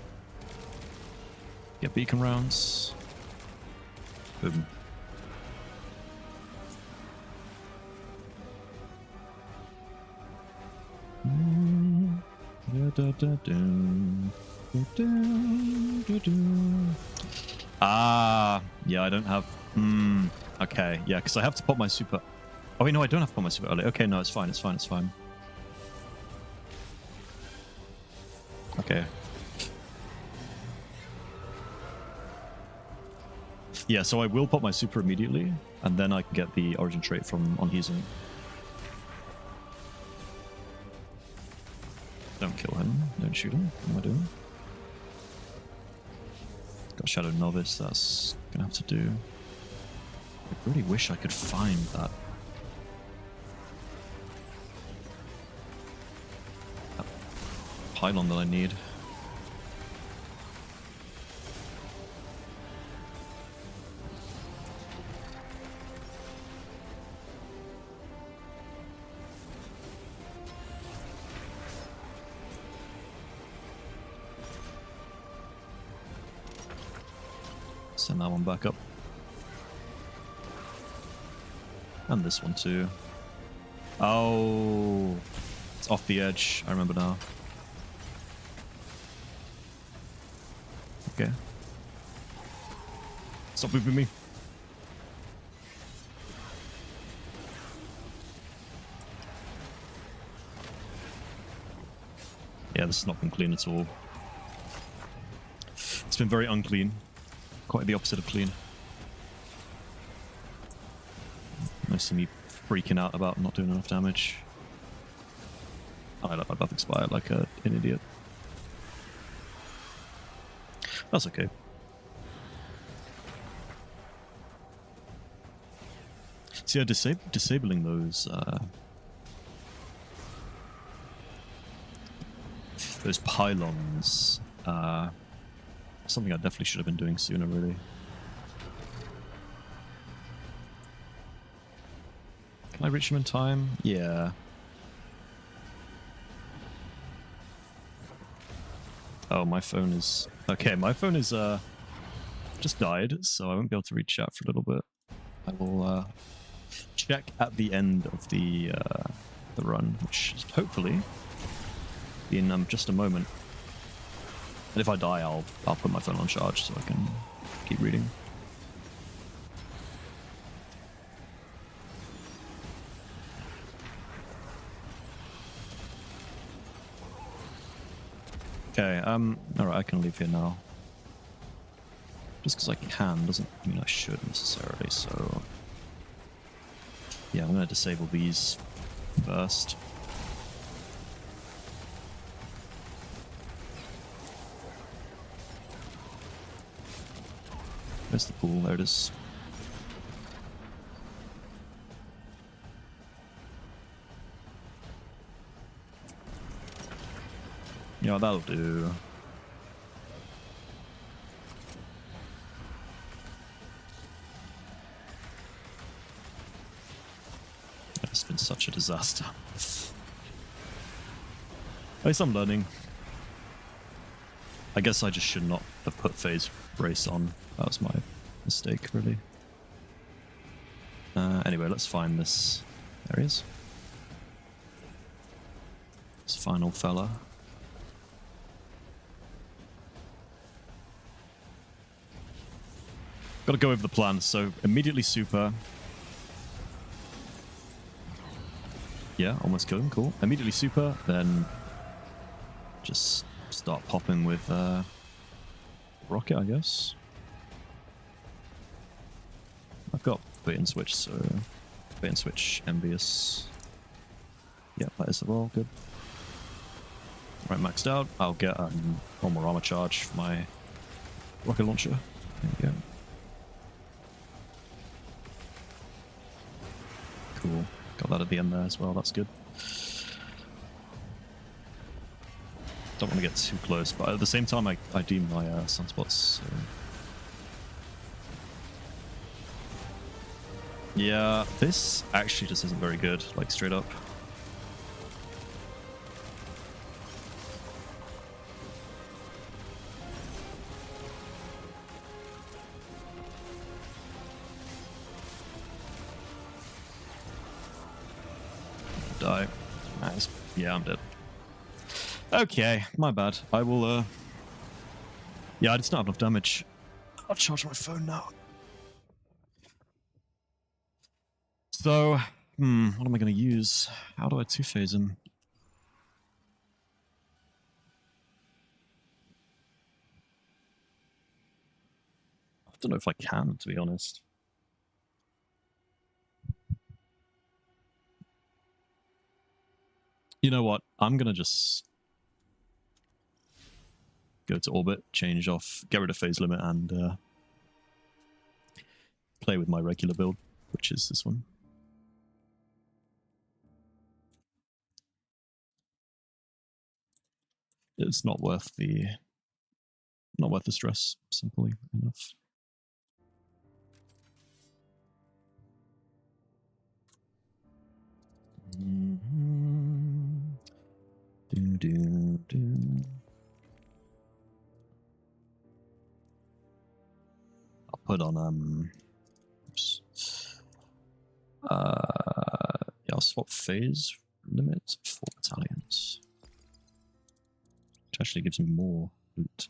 Get beacon rounds. Boom. Ah, yeah, I don't have. Okay, yeah, because I have to pop my super. Oh wait, no, I don't have to pop my super early. Okay, no, it's fine, it's fine, it's fine. Okay. Yeah, so I will pop my super immediately, and then I can get the origin trait from Onheezing. Don't kill him. Don't shoot him. What am I doing? Got Shadow Novice, that's gonna have to do. I really wish I could find that pylon that I need. Send that one back up. And this one too. Oh, it's off the edge. I remember now. Okay. Stop moving me. Yeah, this has not been clean at all. It's been very unclean. Quite the opposite of clean. Mostly me freaking out about not doing enough damage. I let my buff expire like an idiot. That's okay. So yeah, disabling those pylons, something I definitely should have been doing sooner, really. Can I reach them in time? Yeah. Oh, my phone is... Okay, my phone is just died, so I won't be able to read chat for a little bit. I will check at the end of the run, which is hopefully be in just a moment. And if I die, I'll put my phone on charge so I can keep reading. Okay, alright, I can leave here now. Just because I can doesn't mean I should necessarily, so... Yeah, I'm going to disable these first. Where's the pool? There it is. Yeah, that'll do. It's been such a disaster. At least I'm learning. I guess I just should not have put phase brace on. That was my mistake, really. Anyway, let's find this. There he is. This final fella. Gotta go over the plan, so immediately super. Yeah, almost killed him, cool. Immediately super, then just start popping with rocket, I guess. I've got bait and switch, so bait and switch, envious. Yeah, that is the roll, good. Right, maxed out. I'll get one more armor charge for my rocket launcher. There we go. Cool. Got that at the end there as well, that's good. Don't want to get too close, but at the same time I deem my sunspots. So. Yeah, this actually just isn't very good, like straight up. Die. Nice. Yeah, I'm dead. Okay, my bad. I will, Yeah, I just don't have enough damage. I'll charge my phone now. So, what am I going to use? How do I two-phase him? I don't know if I can, to be honest. You know what? I'm going to just go to orbit, change off, get rid of phase limit, and play with my regular build, which is this one. It's not worth the stress, simply enough. I'll put on oops. Yeah, I'll swap phase limit 4 battalions. Which actually gives me more loot.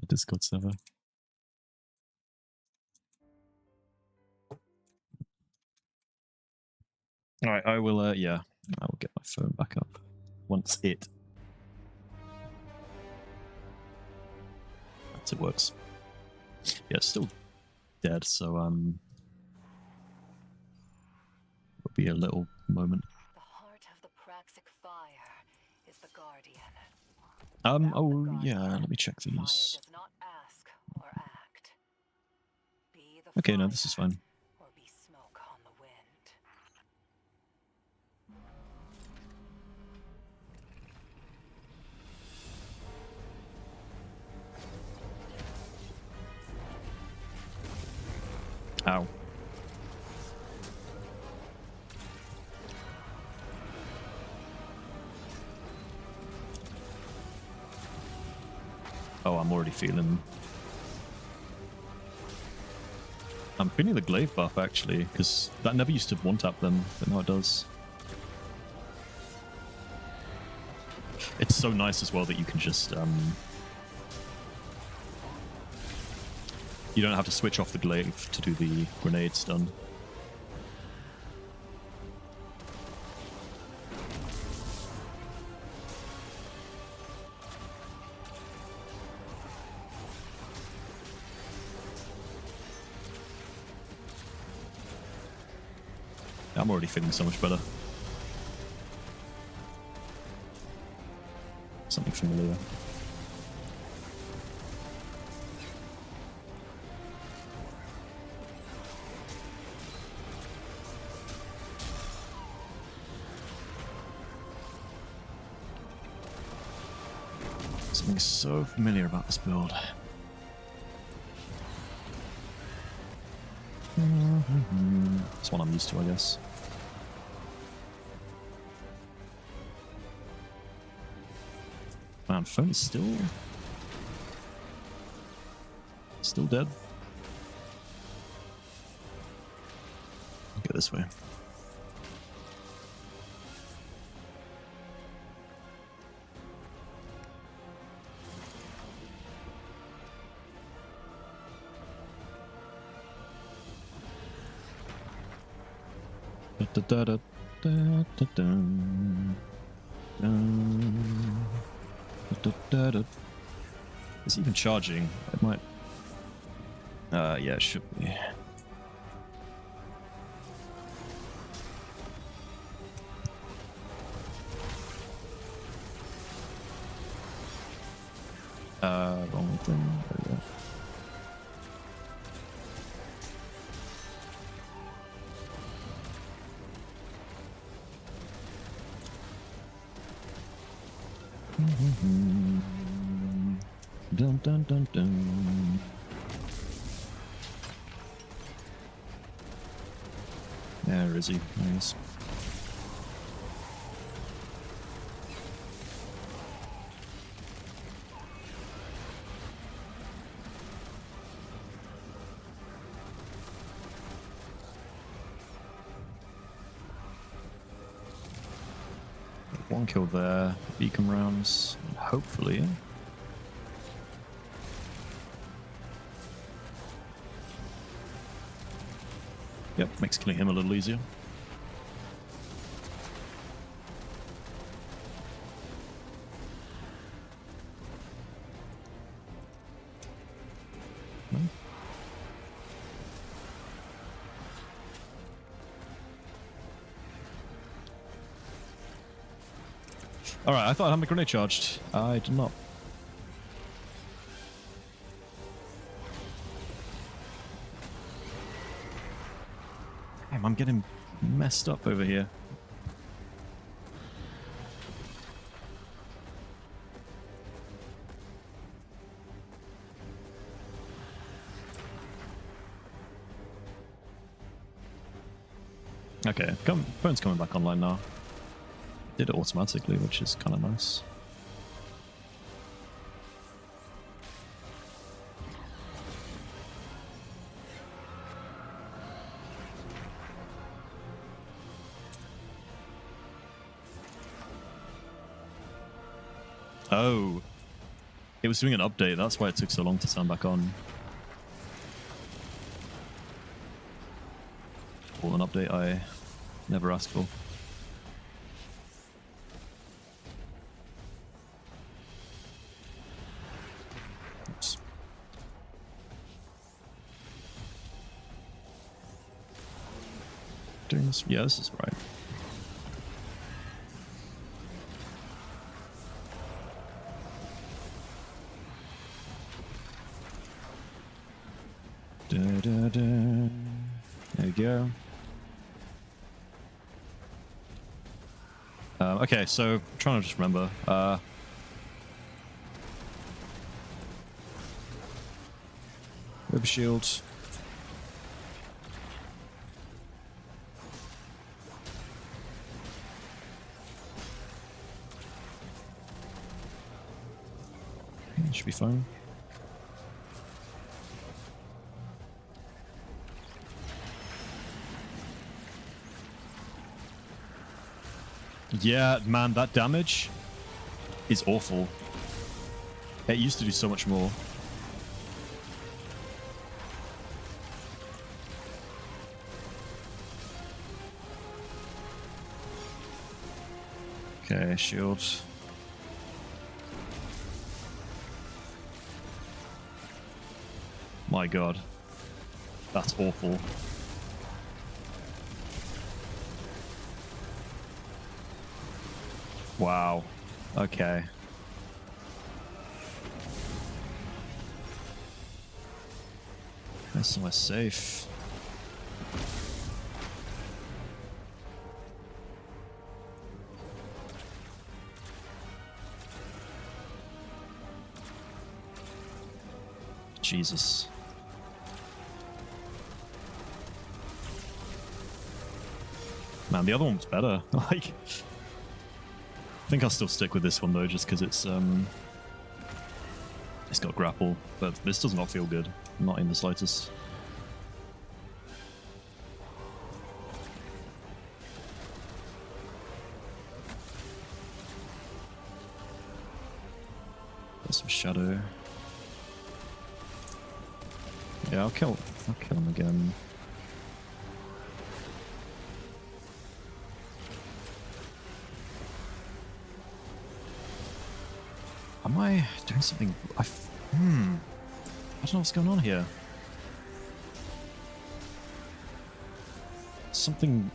A Discord server. Alright, I will yeah, I will get my phone back up once it works. Yeah, it's still dead, so it'll be a little moment. The heart of the Praxic fire is the guardian. Oh yeah, let me check Fire these. does not ask or act. Be the Okay, no, this is fire, fine. or be smoke on the wind. Ow. Oh, I'm already feeling... I'm feeling the glaive buff, actually, because that never used to one-tap them, but now it does. It's so nice as well that you can just... you don't have to switch off the glaive to do the grenade stun. I'm already feeling so much better. Something familiar. Something so familiar about this build. It's one I'm used to, I guess. Man, phone is still dead. Go this way. Da, da, da, da, da, dun. Dun. Da, da, da. Is it even charging? It might. Yeah, it should be. Wrong thing. There we go. Dun dun dun dun. There is he. Nice. One kill there. Beacon rounds. Hopefully. Yep, makes killing him a little easier. No? Alright, I thought I had my grenade charged. I did not. Damn, I'm getting messed up over here. Okay, phone's coming back online now. Did it automatically, which is kind of nice. Oh. It was doing an update. That's why it took so long to turn back on. Or an update I never asked for. Oops. Doing this? Yeah, this is right. Da, da, da. There we go. Okay, so I'm trying to just remember. River shield. Should be fine. Yeah, man, that damage is awful. It used to do so much more. Okay, shield. My god. That's awful. Wow. Okay. That's somewhere safe. Jesus. Man, the other one was better. Like, I think I'll still stick with this one though, just because it's got grapple, but this does not feel good, not in the slightest. There's some shadow. Yeah, I'll kill him again. Am I doing something? I don't know what's going on here. Something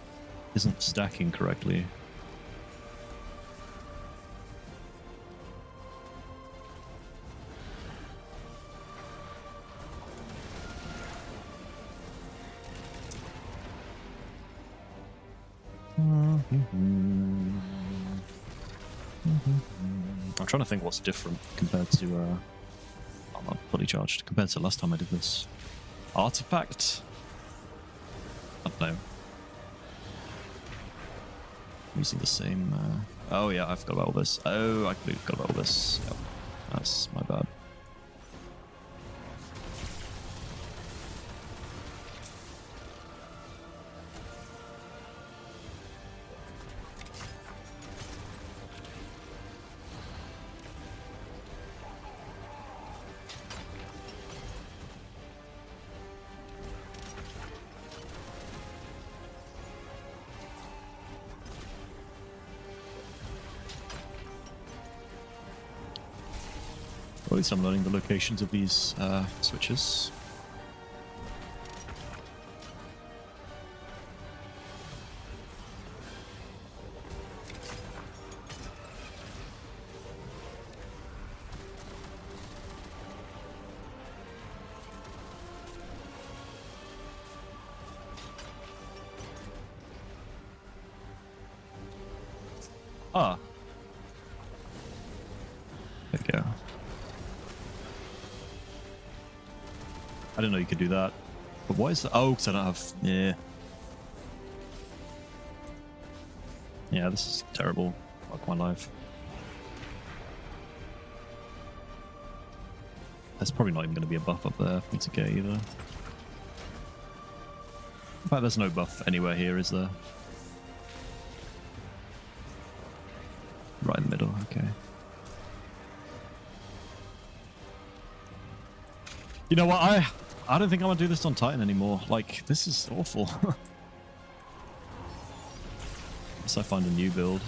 isn't stacking correctly. I'm trying to think what's different compared to I'm not fully charged compared to last time I did this. Artifact? I don't know. I'm using the same oh yeah, I forgot about all this. Oh, I completely forgot about all this. Yep. That's my bad. Or at least I'm learning the locations of these switches. Ah. There we go. I didn't know you could do that. But why is that? Oh, because I don't have... Yeah. Yeah, this is terrible. Fuck my life. There's probably not even going to be a buff up there for me to get either. In fact, there's no buff anywhere here, is there? Right in the middle, okay. You know what? I don't think I'm gonna do this on Titan anymore. Like, this is awful. Unless I find a new build.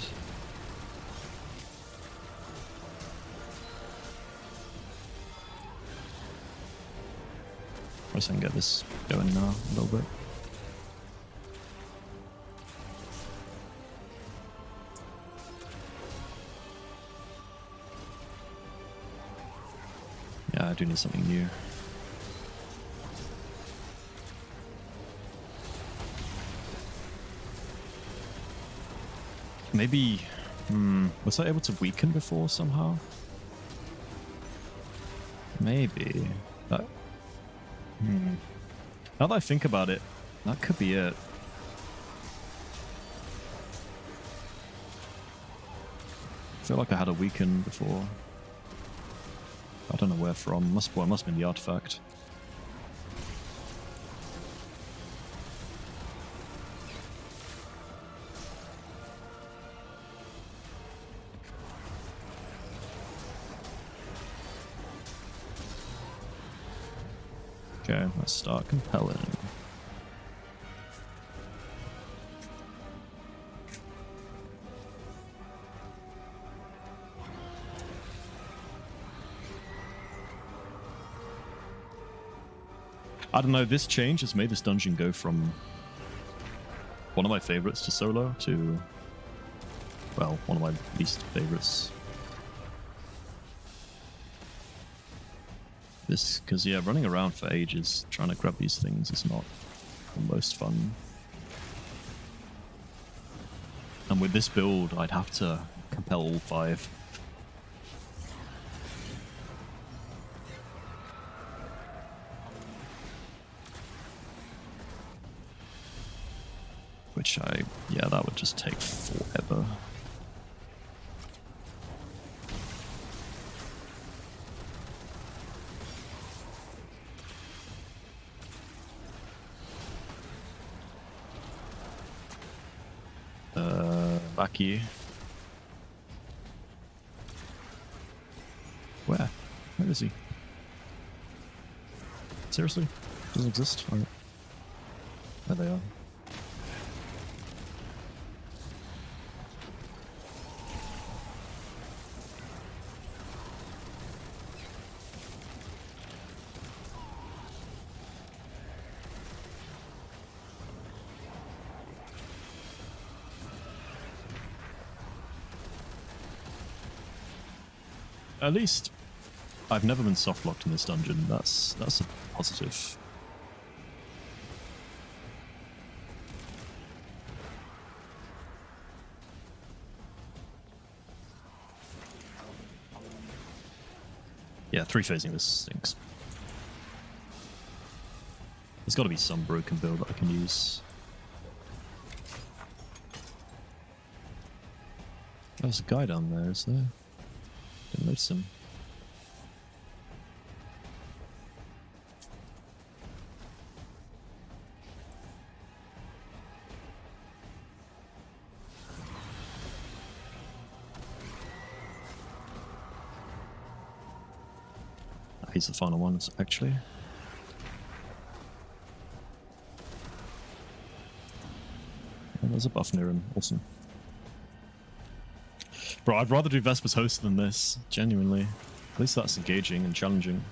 I guess I can get this going now a little bit. Yeah, I do need something new. Maybe, was I able to weaken before somehow? Maybe. That, Now that I think about it, that could be it. I feel like I had a weaken before. I don't know where from. Must have been the artifact. Okay, let's start compelling. I don't know, this change has made this dungeon go from one of my favorites to solo to, well, one of my least favorites. This, because yeah, running around for ages trying to grab these things is not the most fun. And with this build, I'd have to compel all 5. Which yeah, that would just take forever. Back here. Where? Where is he? Seriously? Doesn't exist? Alright. There they are. At least I've never been soft locked in this dungeon. That's a positive. Yeah, 3-phasing this stinks. There's got to be some broken build that I can use. There's a guy down there, is there? Didn't notice him. He's the final one, actually. And there's a buff near him. Awesome. Bro, I'd rather do Vesper's Host than this, genuinely. At least that's engaging and challenging.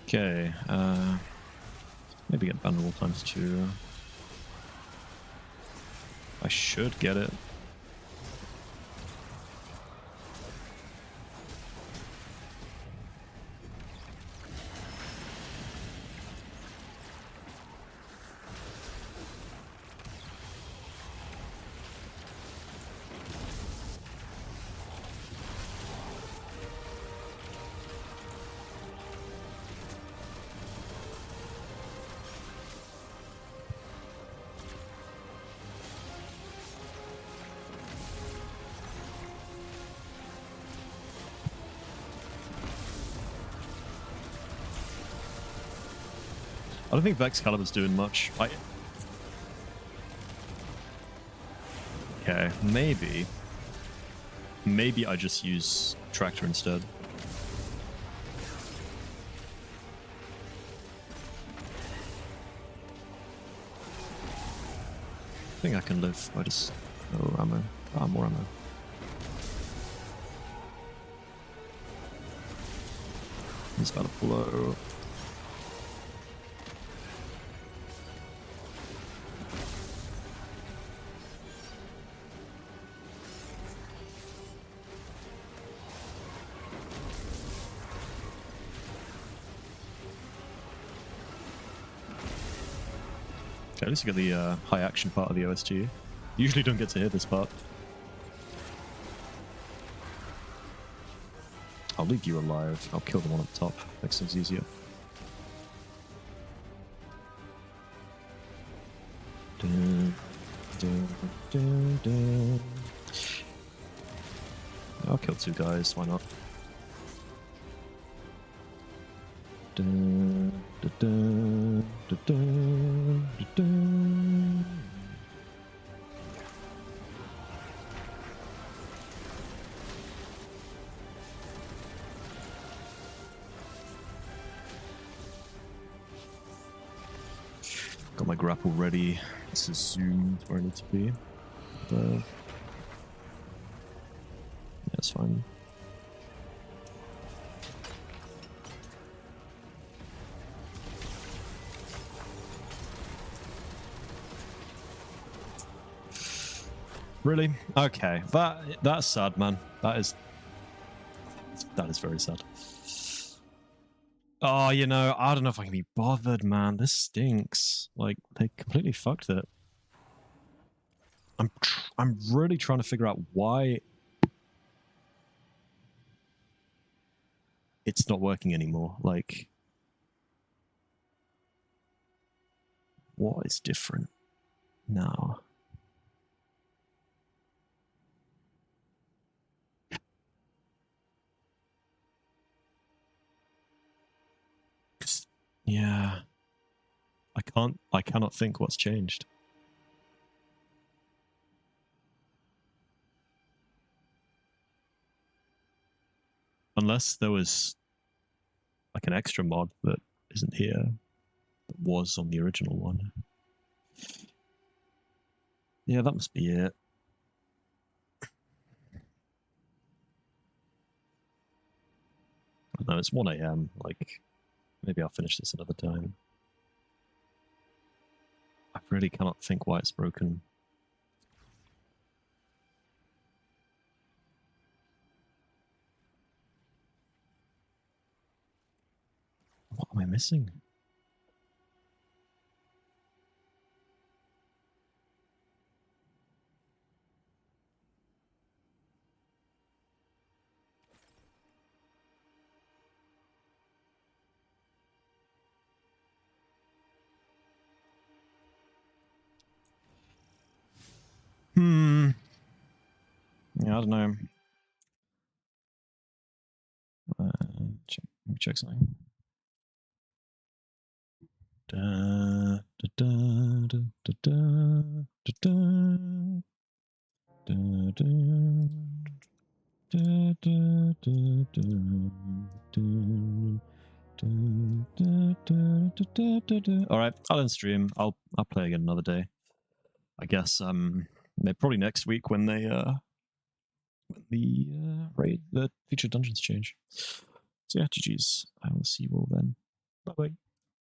Okay, maybe get Vulnerable ×2. I should get it. I don't think Vexcalibur's doing much. Okay, maybe. Maybe I just use Tractor instead. I think I can live. I just... Oh, ammo. Ah, more ammo. He's about to blow. Okay, at least you get the high action part of the OST. You usually don't get to hear this part. I'll leave you alive. I'll kill the one up top. Makes things easier. Dun, dun, dun, dun. I'll kill two guys. Why not? Dun, dun, dun, dun, dun, dun, dun. Got my grapple ready. This is zoomed where I need to be. Yeah, it's fine. Really? Okay. That's sad, man. That is very sad. Oh, you know, I don't know if I can be bothered, man. This stinks. Like, they completely fucked it. I'm really trying to figure out why it's not working anymore. Like, what is different now? Yeah. I cannot think what's changed. Unless there was like an extra mod that isn't here, that was on the original one. Yeah, that must be it. No, it's 1 AM. Like, maybe I'll finish this another time. I really cannot think why it's broken. What am I missing? Yeah, I don't know. Let me check something. Da, da, da, da, da, da, da, da, da, da, da, da, da. All right, I'll end stream. I'll play again another day. I guess probably next week when they the featured dungeons change. So yeah, GG's. I will see you all then. Bye bye.